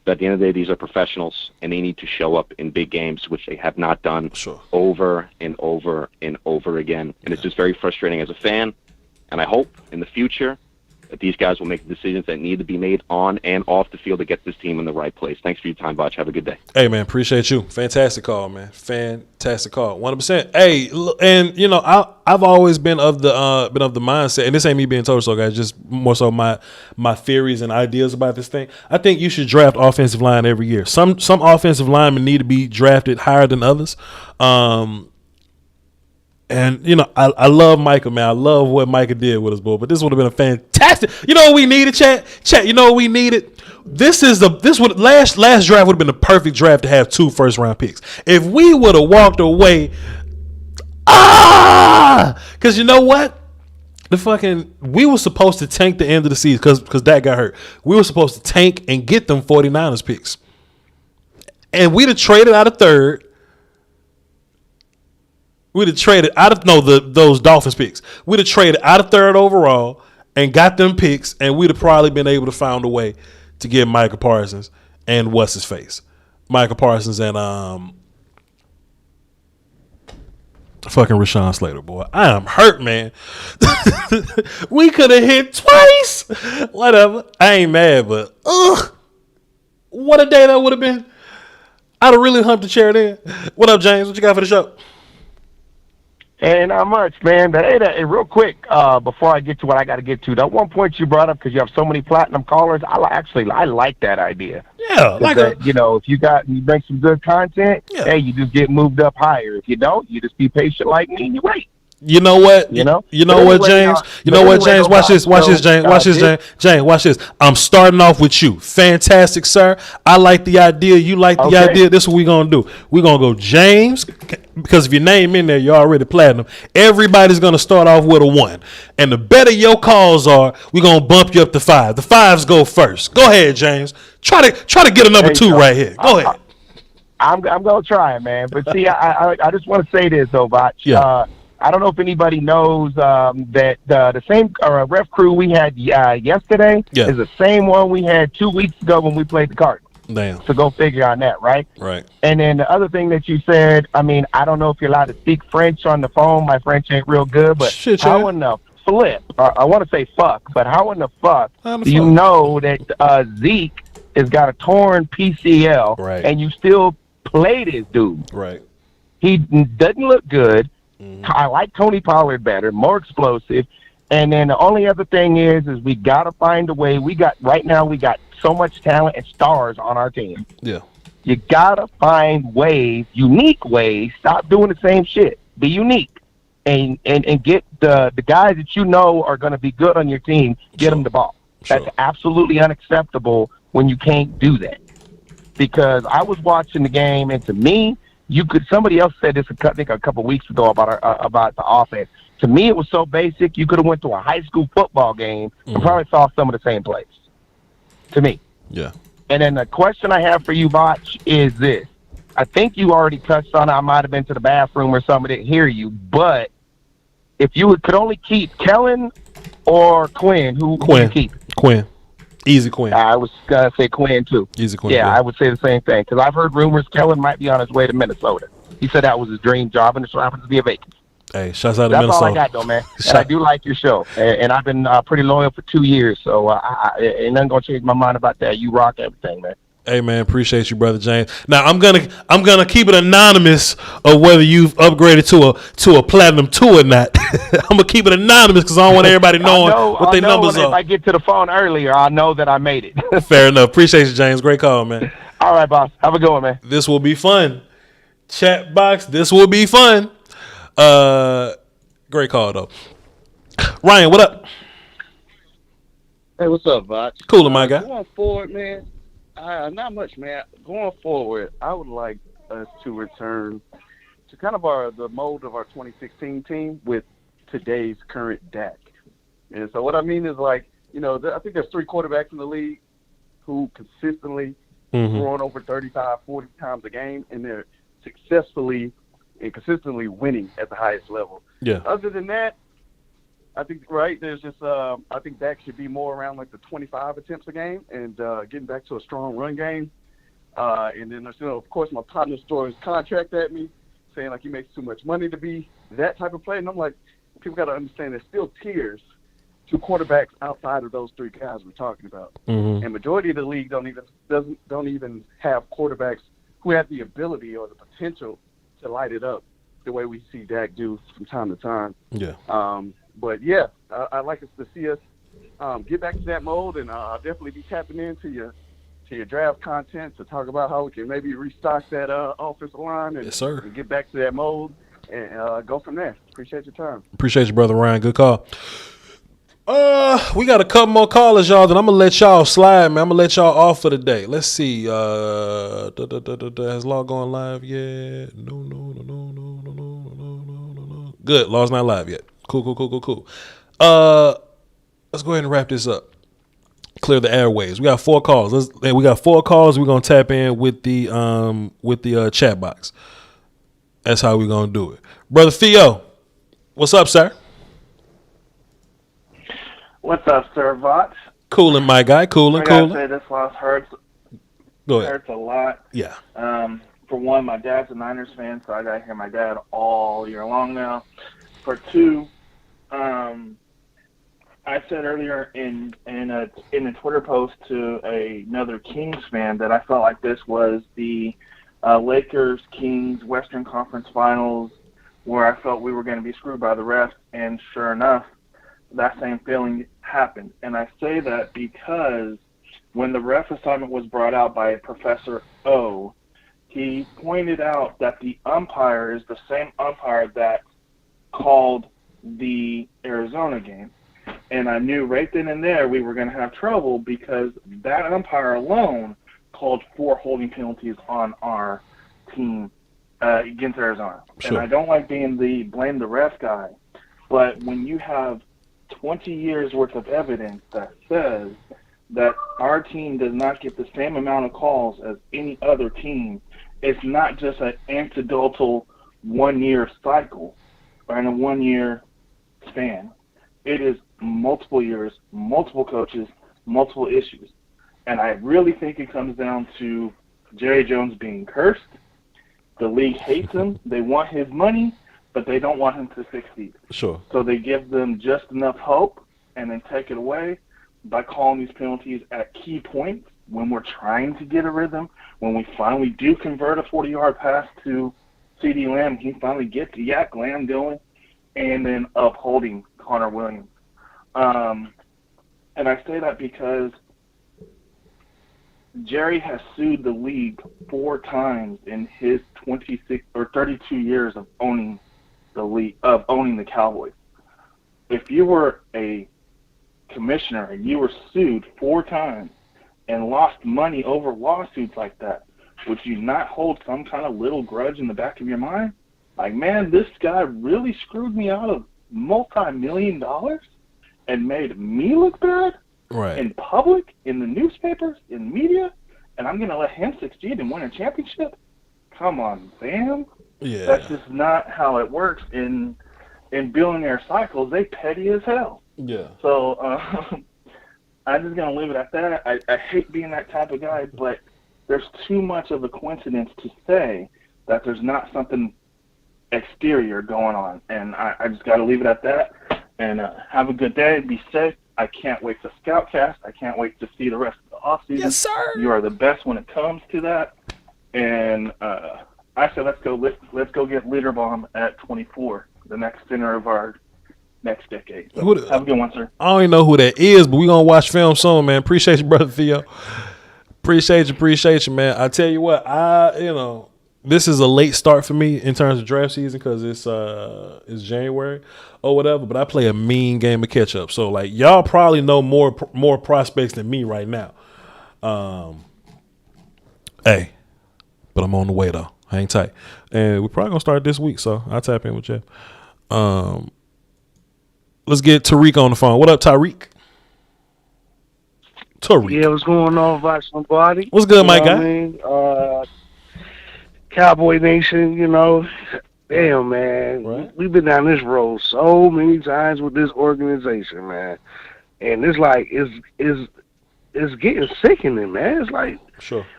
But at the end of the day, these are professionals, and they need to show up in big games, which they have not done over and over and over again. And it's just very frustrating as a fan. And I hope in the future that these guys will make the decisions that need to be made on and off the field to get this team in the right place. Thanks for your time, Voch. Have a good day. Hey, man, appreciate you. Fantastic call, man. Fantastic call. 100%. Hey, and you know, I've always been of the mindset, and this ain't me being told so, guys. Just more so my theories and ideas about this thing. I think you should draft offensive line every year. Some offensive linemen need to be drafted higher than others. And, you know, I love Micah, man. I love what Micah did with us, boy. But this would have been a fantastic. You know what we needed, chat? You know what we needed? Last draft would have been the perfect draft to have 2 first-round picks. If we would have walked away, because you know what? We were supposed to tank the end of the season because Dak got hurt. We were supposed to tank and get them 49ers picks. And we'd have traded out of third. We'd have traded out of those Dolphins picks. We'd have traded out of third overall and got them picks, and we'd have probably been able to find a way to get Micah Parsons and what's his face, Micah Parsons and fucking Rashawn Slater, boy. I am hurt, man. We could have hit twice. Whatever. I ain't mad, but what a day that would have been. I'd have really humped the chair then. What up, James? What you got for the show? Hey, not much, man. But hey, real quick, before I get to what I got to get to, that one point you brought up, because you have so many platinum callers, I like that idea. Yeah, if you make some good content, hey, you just get moved up higher. If you don't, you just be patient like me and you wait. You know what? You know what, James? Watch this, James. James, watch this. I'm starting off with you. Fantastic, sir. I like the idea. You like the idea. This is what we're going to do. We're going to go James, because if your name in there, you're already platinum. Everybody's going to start off with a 1. And the better your calls are, we're going to bump you up to 5. The 5s go first. Go ahead, James. Try to get a number 2 right here. Go ahead. I'm going to try, man. But see, I just want to say this, though, Voch. Yeah. I don't know if anybody knows that the same ref crew we had yesterday is the same one we had 2 weeks ago when we played the Cardinals. Damn. So go figure on that, right? Right. And then the other thing that you said, I mean, I don't know if you're allowed to speak French on the phone. My French ain't real good, but how in the flip, I want to say fuck, but how in the fuck do you know that Zeke has got a torn PCL and you still play this dude? Right. He doesn't look good. I like Tony Pollard better, more explosive. And then the only other thing is we got to find a way. Right now we got so much talent and stars on our team. Yeah. You got to find ways, unique ways. Stop doing the same shit. Be unique. And get the guys that you know are going to be good on your team, get them the ball. That's absolutely unacceptable when you can't do that. Because I was watching the game, and to me, somebody else said this I think a couple weeks ago about the offense. To me, it was so basic. You could have went to a high school football game and probably saw some of the same plays. To me. Yeah. And then the question I have for you, Voch, is this. I think you already touched on it. I might have been to the bathroom or something, didn't hear you. But if you could only keep Kellen or Quinn, who would you keep? Quinn. Easy Quinn. I was going to say Quinn, too. Easy Quinn. Yeah, I would say the same thing. Because I've heard rumors Kellen might be on his way to Minnesota. He said that was his dream job, and it so happens to be a vacancy. Hey, shouts out to That's Minnesota. all I got, though, man. And I do like your show. And I've been pretty loyal for 2 years, so ain't nothing going to change my mind about that. You rock everything, man. Hey, man, appreciate you, Brother James. Now, I'm gonna keep it anonymous of whether you've upgraded to a platinum 2 or not. I'm gonna keep it anonymous because I don't want everybody knowing what their numbers are. If I get to the phone earlier, I'll know that I made it. Fair enough. Appreciate you, James. Great call, man. All right, boss. Have a good one, man. This will be fun. Chat box. This will be fun. Great call, though. Ryan, what up? Hey, what's up, Voch? Cooler, my guy. Going forward, man. Not much, man. Going forward, I would like us to return to kind of the mold of our 2016 team with today's current Dak. And so what I mean is, like, I think there's 3 quarterbacks in the league who consistently throwing over 35, 40 times a game, and they're successfully and consistently winning at the highest level. Yeah. Other than that, I think, there's just, I think Dak should be more around like the 25 attempts a game and getting back to a strong run game. And then, of course, my partner throws his contract at me, saying like he makes too much money to be that type of player. And I'm like, people got to understand there's still tiers to quarterbacks outside of those 3 guys we're talking about. And majority of the league don't even have quarterbacks who have the ability or the potential to light it up the way we see Dak do from time to time. Yeah. But yeah, I'd like us to see us get back to that mode, and I'll definitely be tapping into your draft content to talk about how we can maybe restock that offensive line and, yes, sir, and get back to that mode and go from there. Appreciate your time. Appreciate you, Brother Ryan. Good call. We got a couple more callers, y'all, then I'm gonna let y'all slide, man. I'm gonna let y'all off for the day. Let's see. Has Law gone live yet? No. Good. Law's not live yet. Cool. Let's go ahead and wrap this up. Clear the airways. We got 4 calls. We got 4 calls. We're gonna tap in with the chat box. That's how we're gonna do it. Brother Theo, what's up, sir? What's up, sir, Voch? Cooling, my guy. Cooling. I gotta say this loss hurts. Go ahead. Hurts a lot. Yeah. For one, my dad's a Niners fan, so I gotta hear my dad all year long now. For two, I said earlier in a Twitter post to another Kings fan that I felt like this was the Lakers Kings Western Conference Finals, where I felt we were going to be screwed by the refs, and sure enough, that same feeling happened. And I say that because when the ref assignment was brought out by Professor O, he pointed out that the umpire is the same umpire that called the Arizona game. And I knew right then and there we were going to have trouble because that umpire alone called 4 holding penalties on our team against Arizona. Sure. And I don't like being the blame the ref guy, but when you have 20 years worth of evidence that says that our team does not get the same amount of calls as any other team, it's not just an anecdotal 1-year cycle or in a 1-year span. It is multiple years, multiple coaches, multiple issues. And I really think it comes down to Jerry Jones being cursed. The league hates him. They want his money, but they don't want him to succeed. Sure. So they give them just enough hope and then take it away by calling these penalties at key points when we're trying to get a rhythm, when we finally do convert a 40-yard pass to CeeDee Lamb, he finally gets Yak Lamb going, and then upholding Connor Williams. And I say that because Jerry has sued the league 4 times in his 26 or 32 years of owning the league, of owning the Cowboys. If you were a commissioner and you were sued 4 times and lost money over lawsuits like that, would you not hold some kind of little grudge in the back of your mind? Like, man, this guy really screwed me out of multi-million dollars and made me look bad in public, in the newspapers, in media, and I'm going to let him succeed and win a championship? Come on, fam. Yeah. That's just not how it works in billionaire cycles. They petty as hell. Yeah. So I'm just going to leave it at that. I hate being that type of guy, but there's too much of a coincidence to say that there's not something exterior going on. And I just got to leave it at that. And have a good day. Be safe. I can't wait to Scoutcast. I can't wait to see the rest of the offseason. Yes, sir. You are the best when it comes to that. And I said let's go get Liederbaum at 24, the next center of our next decade. So have a good one, sir. I don't even know who that is, but we gonna watch film soon, man. Appreciate you, brother Theo. Appreciate you, man. I tell you what, this is a late start for me in terms of draft season because it's January or whatever. But I play a mean game of catch up, so like y'all probably know more prospects than me right now. But I'm on the way though. Hang tight, and we're probably gonna start this week, so I'll tap in with you. Let's get Tariq on the phone. What up, Tariq? Yeah, what's going on, Voch Lombardi? What's good, my guy? I mean? Cowboy Nation, damn, man. Right. We've been down this road so many times with this organization, man. And it's like, it's getting sickening, man. It's like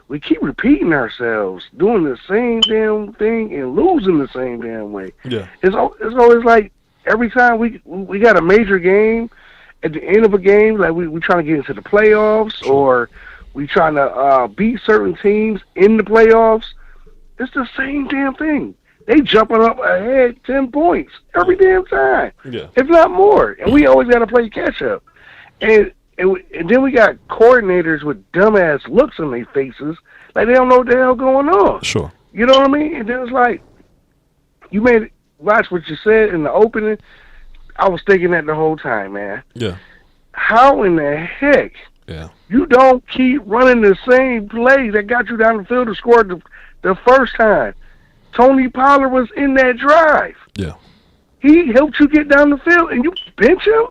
we keep repeating ourselves, doing the same damn thing and losing the same damn way. Yeah. It's always like every time we got a major game, at the end of a game, like we trying to get into the playoffs or we trying to beat certain teams in the playoffs. It's the same damn thing. They jumping up ahead 10 points every damn time, if not more. And we always got to play catch up. And then we got coordinators with dumbass looks on their faces, like they don't know what the hell going on. Sure. You know what I mean? And then it's like, watch what you said in the opening. I was thinking that the whole time, man. Yeah. How in the heck you don't keep running the same play that got you down the field to score the first time? Tony Pollard was in that drive. Yeah. He helped you get down the field, and you bench him?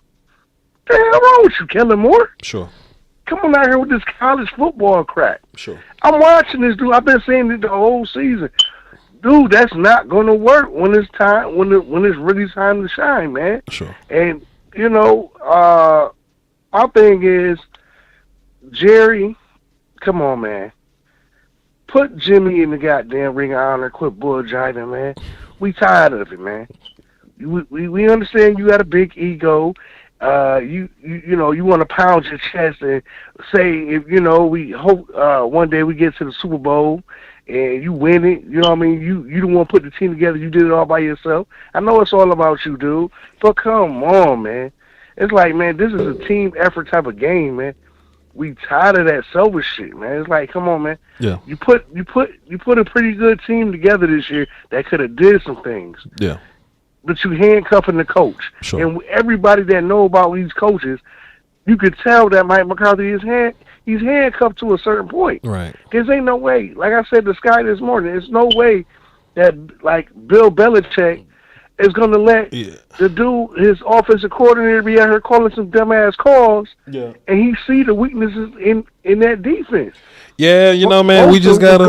the hell wrong with you, Kellen Moore? Sure. Come on out here with this college football crap. Sure. I'm watching this dude. I've been saying it the whole season. Dude, that's not gonna work when it's time when it's really time to shine, man. Sure. And my thing is, Jerry, come on, man. Put Jimmy in the goddamn Ring of Honor. Quit bullshitting, man. We tired of it, man. We understand you got a big ego. You want to pound your chest and say, if we hope one day we get to the Super Bowl and you win it. You know what I mean? You don't want to put the team together. You did it all by yourself. I know it's all about you, dude. But come on, man. It's like, man, this is a team effort type of game, man. We tired of that selfish shit, man. It's like, come on, man. Yeah. You put a pretty good team together this year that could have did some things. Yeah. But you handcuffing the coach. Sure. And everybody that know about these coaches, you could tell that Mike McCarthy he's handcuffed to a certain point. Right. There's ain't no way. Like I said to Sky this morning, there's no way that like Bill Belichick is gonna let the dude, his offensive coordinator, be out here calling some dumbass calls. Yeah. And he see the weaknesses in that defense. Yeah, man, we just gotta,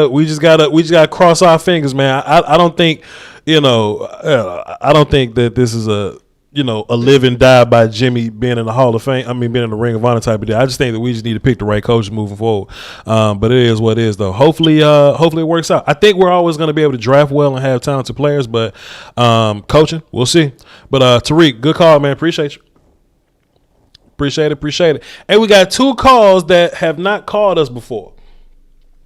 we just gotta cross our fingers, man. I don't think, I don't think that this is a live and die by Jimmy being in the Hall of Fame. I mean, being in the Ring of Honor type of deal. I just think that we just need to pick the right coaches moving forward. But it is what it is, though. Hopefully it works out. I think we're always going to be able to draft well and have talented players, but coaching, we'll see. But Tariq, good call, man. Appreciate you. Appreciate it. And we got 2 calls that have not called us before.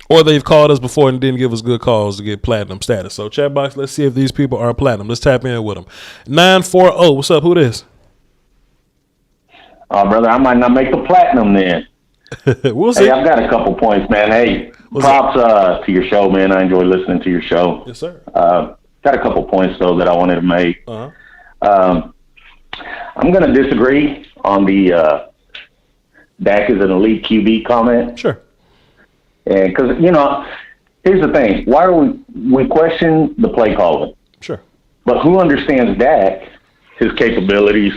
Or they've called us before and didn't give us good calls to get platinum status. So, chat box, let's see if these people are platinum. Let's tap in with them. 940, what's up? Who this? Brother, I might not make the platinum then. We'll see. Hey, I've got a couple points, man. Hey, props to your show, man. I enjoy listening to your show. Yes, sir. Got a couple points, though, that I wanted to make. Uh-huh. I'm going to disagree on the Dak is an elite QB comment. Sure. And because, here's the thing. Why are we question the play calling? Sure. But who understands Dak, his capabilities,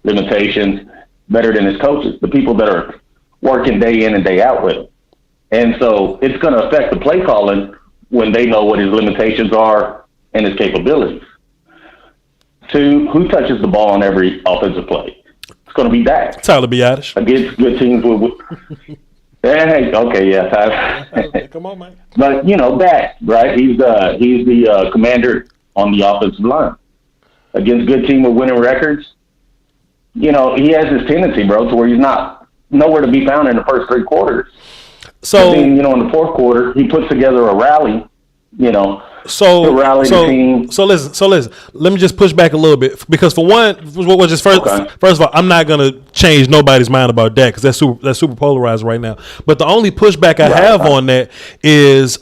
limitations, better than his coaches, the people that are working day in and day out with him? And so it's going to affect the play calling when they know what his limitations are and his capabilities. 2, who touches the ball on every offensive play? It's going to be Dak. Tyler Biadasz. Against good teams with hey, okay, yeah, Tyler. Come on, man. But Dak, right? He's the commander on the offensive line. Against good team with winning records, he has this tendency, bro, to where he's not nowhere to be found in the first 3 quarters. So then, in the 4th quarter, he puts together a rally. So rally the team. So listen. Let me just push back a little bit because for one, first of all, I'm not gonna change nobody's mind about Dak because that's super polarized right now. But the only pushback I have on that is,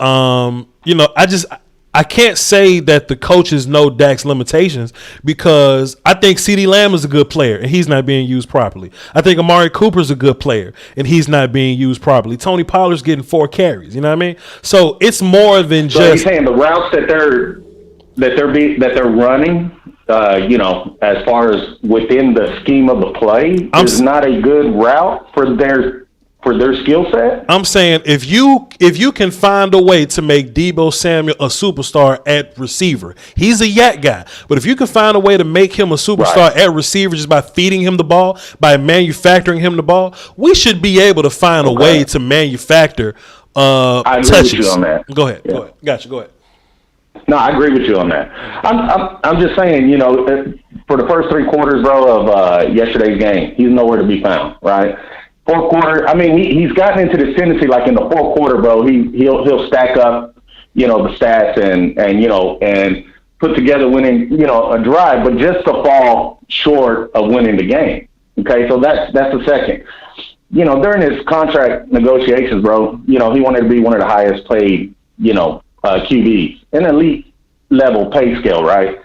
I can't say that the coaches know Dak's limitations because I think CeeDee Lamb is a good player and he's not being used properly. I think Amari Cooper's a good player and he's not being used properly. Tony Pollard's getting 4 carries. You know what I mean? So it's more than So just. he's saying the routes that they're running, as far as within the scheme of the play, is not a good route for their skill set. I'm saying if you can find a way to make Deebo Samuel a superstar at receiver, he's a yak guy. But if you can find a way to make him a superstar at receiver just by feeding him the ball, by manufacturing him the ball, we should be able to find a way to manufacture I agree touches. with you on that. Go ahead. Yeah. Go ahead. Gotcha. Go ahead. No, I agree with you on that. I'm just saying, for the first 3 quarters, bro, of yesterday's game, he's nowhere to be found, right? 4th quarter, I mean, he's gotten into this tendency, like in the 4th quarter, bro, he'll stack up, the stats and put together winning, a drive, but just to fall short of winning the game. Okay, so that's the second. During his contract negotiations, bro, he wanted to be one of the highest paid, QBs, an elite level pay scale, right?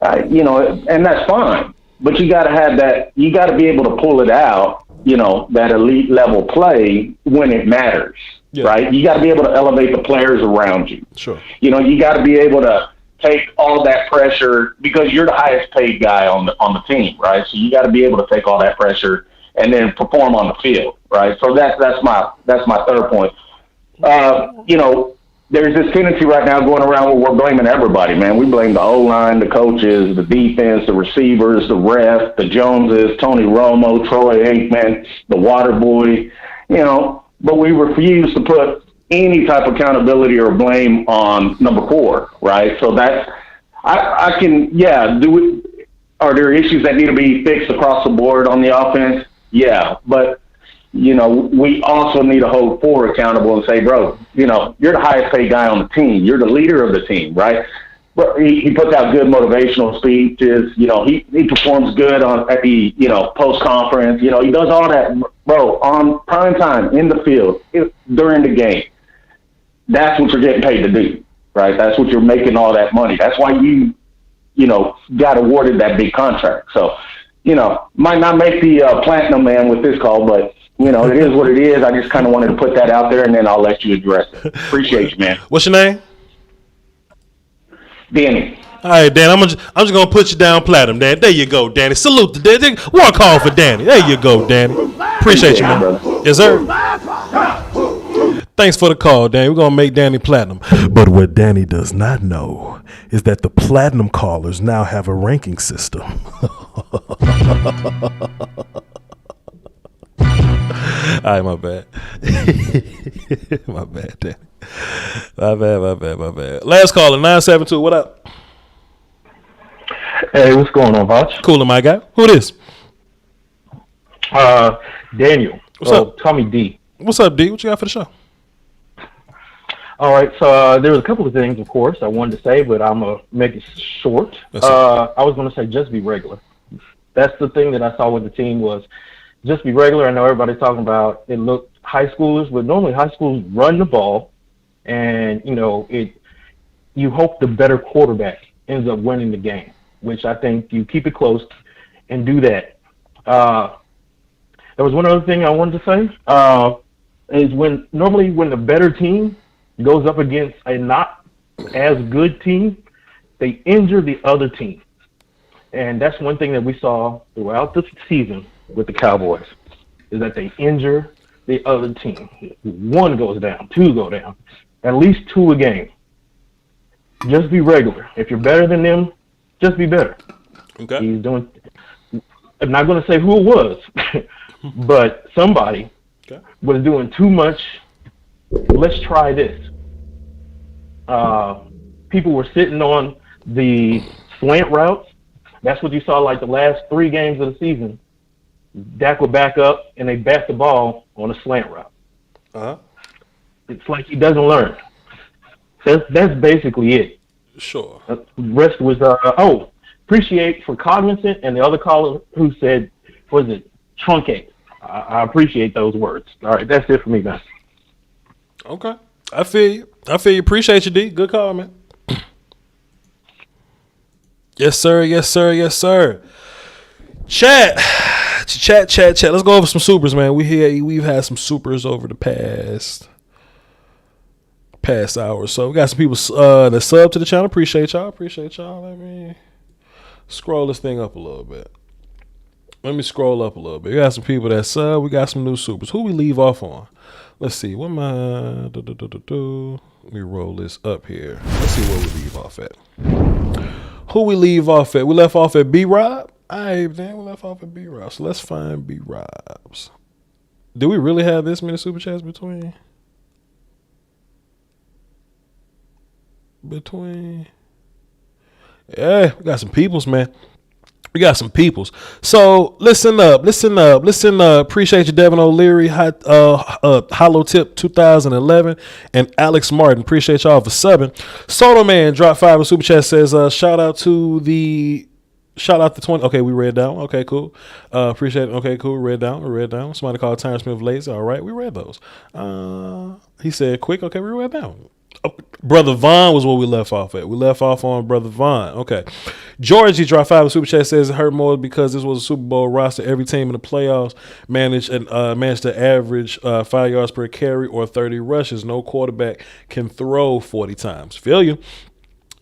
And that's fine, but you got to have that. You got to be able to pull it out. That elite level play when it matters, right? You got to be able to elevate the players around you. Sure. You got to be able to take all that pressure because you're the highest paid guy on the team, right? So you got to be able to take all that pressure and then perform on the field, right? So that's my third point. There's this tendency right now going around where we're blaming everybody, man. We blame the O-line, the coaches, the defense, the receivers, the ref, the Joneses, Tony Romo, Troy Aikman, the water boy, but we refuse to put any type of accountability or blame on number 4, right? So that's, are there issues that need to be fixed across the board on the offense? Yeah, but we also need to hold 4 accountable and say, bro, you're the highest paid guy on the team. You're the leader of the team, right? But he puts out good motivational speeches. He performs good at the, post conference. He does all that, bro, on prime time in the field during the game. That's what you're getting paid to do, right? That's what you're making all that money. That's why you got awarded that big contract. So, might not make the platinum man with this call, but it is what it is. I just kind of wanted to put that out there, and then I'll let you address it. Appreciate you, man. What's your name? Danny. All right, Dan. I'm just gonna put you down platinum, Dan. There you go, Danny. Salute to Danny. One call for Danny. There you go, Danny. Appreciate you, man. Brother. Yes, sir. Thanks for the call, Danny. We're gonna make Danny platinum. But what Danny does not know is that the platinum callers now have a ranking system. All right, my bad. My bad, Danny. My bad. Last caller, 972. What up? Hey, what's going on, Voch? Cooler, my guy. Who this? Daniel. What's up? Call me D. What's up, D? What you got for the show? All right, so there was a couple of things, of course, I wanted to say, but I'm going to make it short. I was going to say just be regular. That's the thing that I saw with the team was just be regular. I know everybody's talking about it looked high schoolers, but normally high schools run the ball, and, you hope the better quarterback ends up winning the game, which I think you keep it close and do that. There was one other thing I wanted to say, is when the better team goes up against a not as good team, they injure the other team. And that's one thing that we saw throughout the season with the Cowboys, is that they injure the other team. 1 goes down, 2 go down, at least 2 a game. Just be regular. If you're better than them, just be better. Okay. I'm not going to say who it was, but somebody was doing too much. Let's try this. People were sitting on the slant routes. That's what you saw like the last 3 games of the season. Dak would back up, and they bat the ball on a slant route. Uh-huh. It's like he doesn't learn. That's basically it. Sure. The rest was, appreciate for Cognizant and the other caller who said, was it truncate? I appreciate those words. All right, that's it for me, man. Okay. I feel you. Appreciate you, D. Good call, man. Yes, sir. Chat. Let's go over some supers, man. We've had some supers over the past hour. So we got some people that sub to the channel. Appreciate y'all. Let me scroll this thing up a little bit. We got some people that sub. We got some new supers. Who we leave off on? Let's see. What am I? Let me roll this up here. Let's see where we leave off at. Who we leave off at? We left off at B-Rob. All right, then we left off at B-Rob. So let's find B-Robs. Do we really have this many super chats between? Yeah, we got some peoples, man. So listen up. Appreciate you, Devin O'Leary, Hollow Tip 2011, and Alex Martin. Appreciate y'all for subbing. Soto Man dropped 5 in super chat. Says shout out to 20. Okay, we read down. Okay, cool. Appreciate it. Okay, cool. Read down. Somebody called Terrence Smith lazy. All right, we read those. He said quick. Okay, we read down. Brother Vaughn was where we left off at. We left off on Brother Vaughn. Okay. Georgie dropped 5 in super chat. Says it hurt more because this was a Super Bowl roster. Every team in the playoffs managed to average 5 yards per carry or 30 rushes. No quarterback can throw 40 times. Feel you.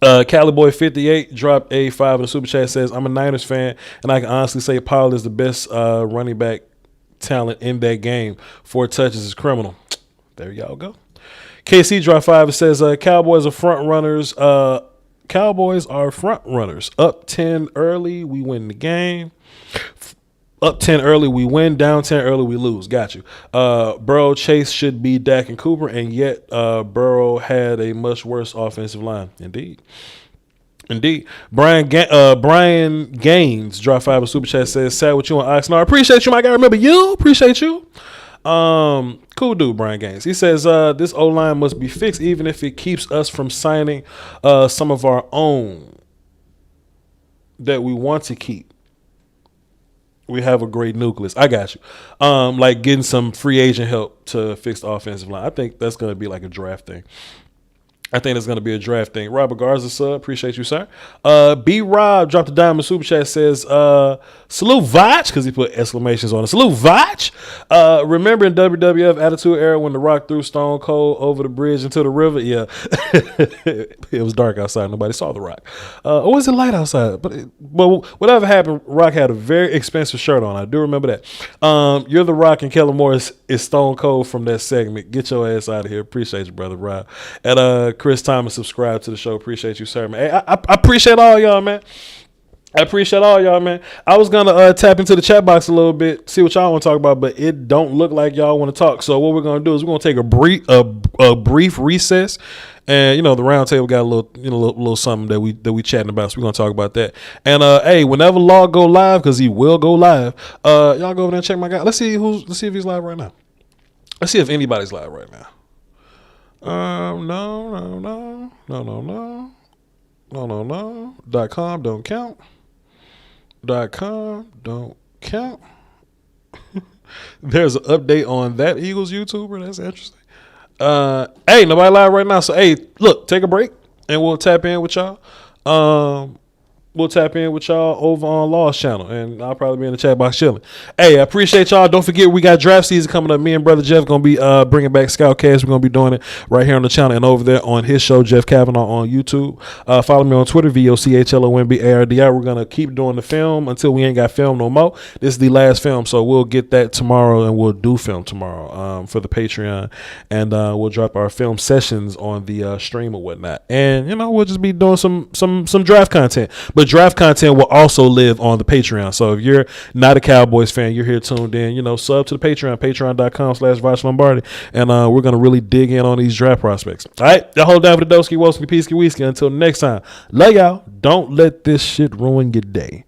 Caliboy 58 dropped a 5 in the super chat. Says, I'm a Niners fan, and I can honestly say Powell is the best running back talent in that game. 4 touches is criminal. There y'all go. KC dropped 5. It says Cowboys are front runners. Cowboys are front runners. Up 10 early, we win the game. Up 10 early, we win. Down 10 early, we lose. Got you. Burrow, Chase should be Dak and Cooper, and yet Burrow had a much worse offensive line. Indeed. Brian Gaines, drop 5 in super chat, says, sad with you on Oxnard. Appreciate you, my guy. Remember you. Appreciate you. Cool dude, Brian Gaines. He says, this O-line must be fixed even if it keeps us from signing some of our own that we want to keep. We have a great nucleus. I got you. Like getting some free agent help to fix the offensive line. I think that's going to be like a draft thing. Robert Garza sub, appreciate you, sir. B Rob dropped a diamond super chat, says, salute Voch, because he put exclamations on it. Salute Voch. Remember in WWF Attitude Era when The Rock threw Stone Cold over the bridge into the river? Yeah. It was dark outside. Nobody saw The Rock. Or was it light outside? But whatever happened, Rock had a very expensive shirt on. I do remember that. You're The Rock and Kellen Moore is Stone Cold from that segment. Get your ass out of here. Appreciate you, brother Rob. And Chris Thomas, subscribe to the show. Appreciate you, sir, man. Hey, I appreciate all y'all, man. I was gonna tap into the chat box a little bit, see what y'all want to talk about, but it don't look like y'all want to talk. So what we're gonna do is we're gonna take a brief recess, and the round table got a little something that we chatting about. So we're gonna talk about that. And hey, whenever Law go live, because he will go live, y'all go over there and check my guy. Let's see if he's live right now. Let's see if anybody's live right now. No. .com don't count. .com don't count. There's an update on that Eagles YouTuber. That's interesting. Hey, nobody live right now. So hey, look, take a break and we'll tap in with y'all. We'll tap in with y'all over on Law's channel, and I'll probably be in the chat box chilling. Hey, I appreciate y'all. Don't forget, we got draft season coming up. Me and Brother Jeff going to be bringing back Scoutcast. We're going to be doing it right here on the channel and over there on his show, Jeff Kavanaugh, on YouTube. Follow me on Twitter, VOCHLONBARDI. We're going to keep doing the film until we ain't got film no more. This is the last film, so we'll get that tomorrow, and we'll do film tomorrow for the Patreon, and we'll drop our film sessions on the stream or whatnot. And, we'll just be doing some draft content. But draft content will also live on the Patreon. So if you're not a Cowboys fan, you're here tuned in, sub to the Patreon, patreon.com/vochlombardi. And we're going to really dig in on these draft prospects. All right. Y'all hold down for the Doski, Woski, Peasky, Whiskey. Until next time. Love y'all. Don't let this shit ruin your day.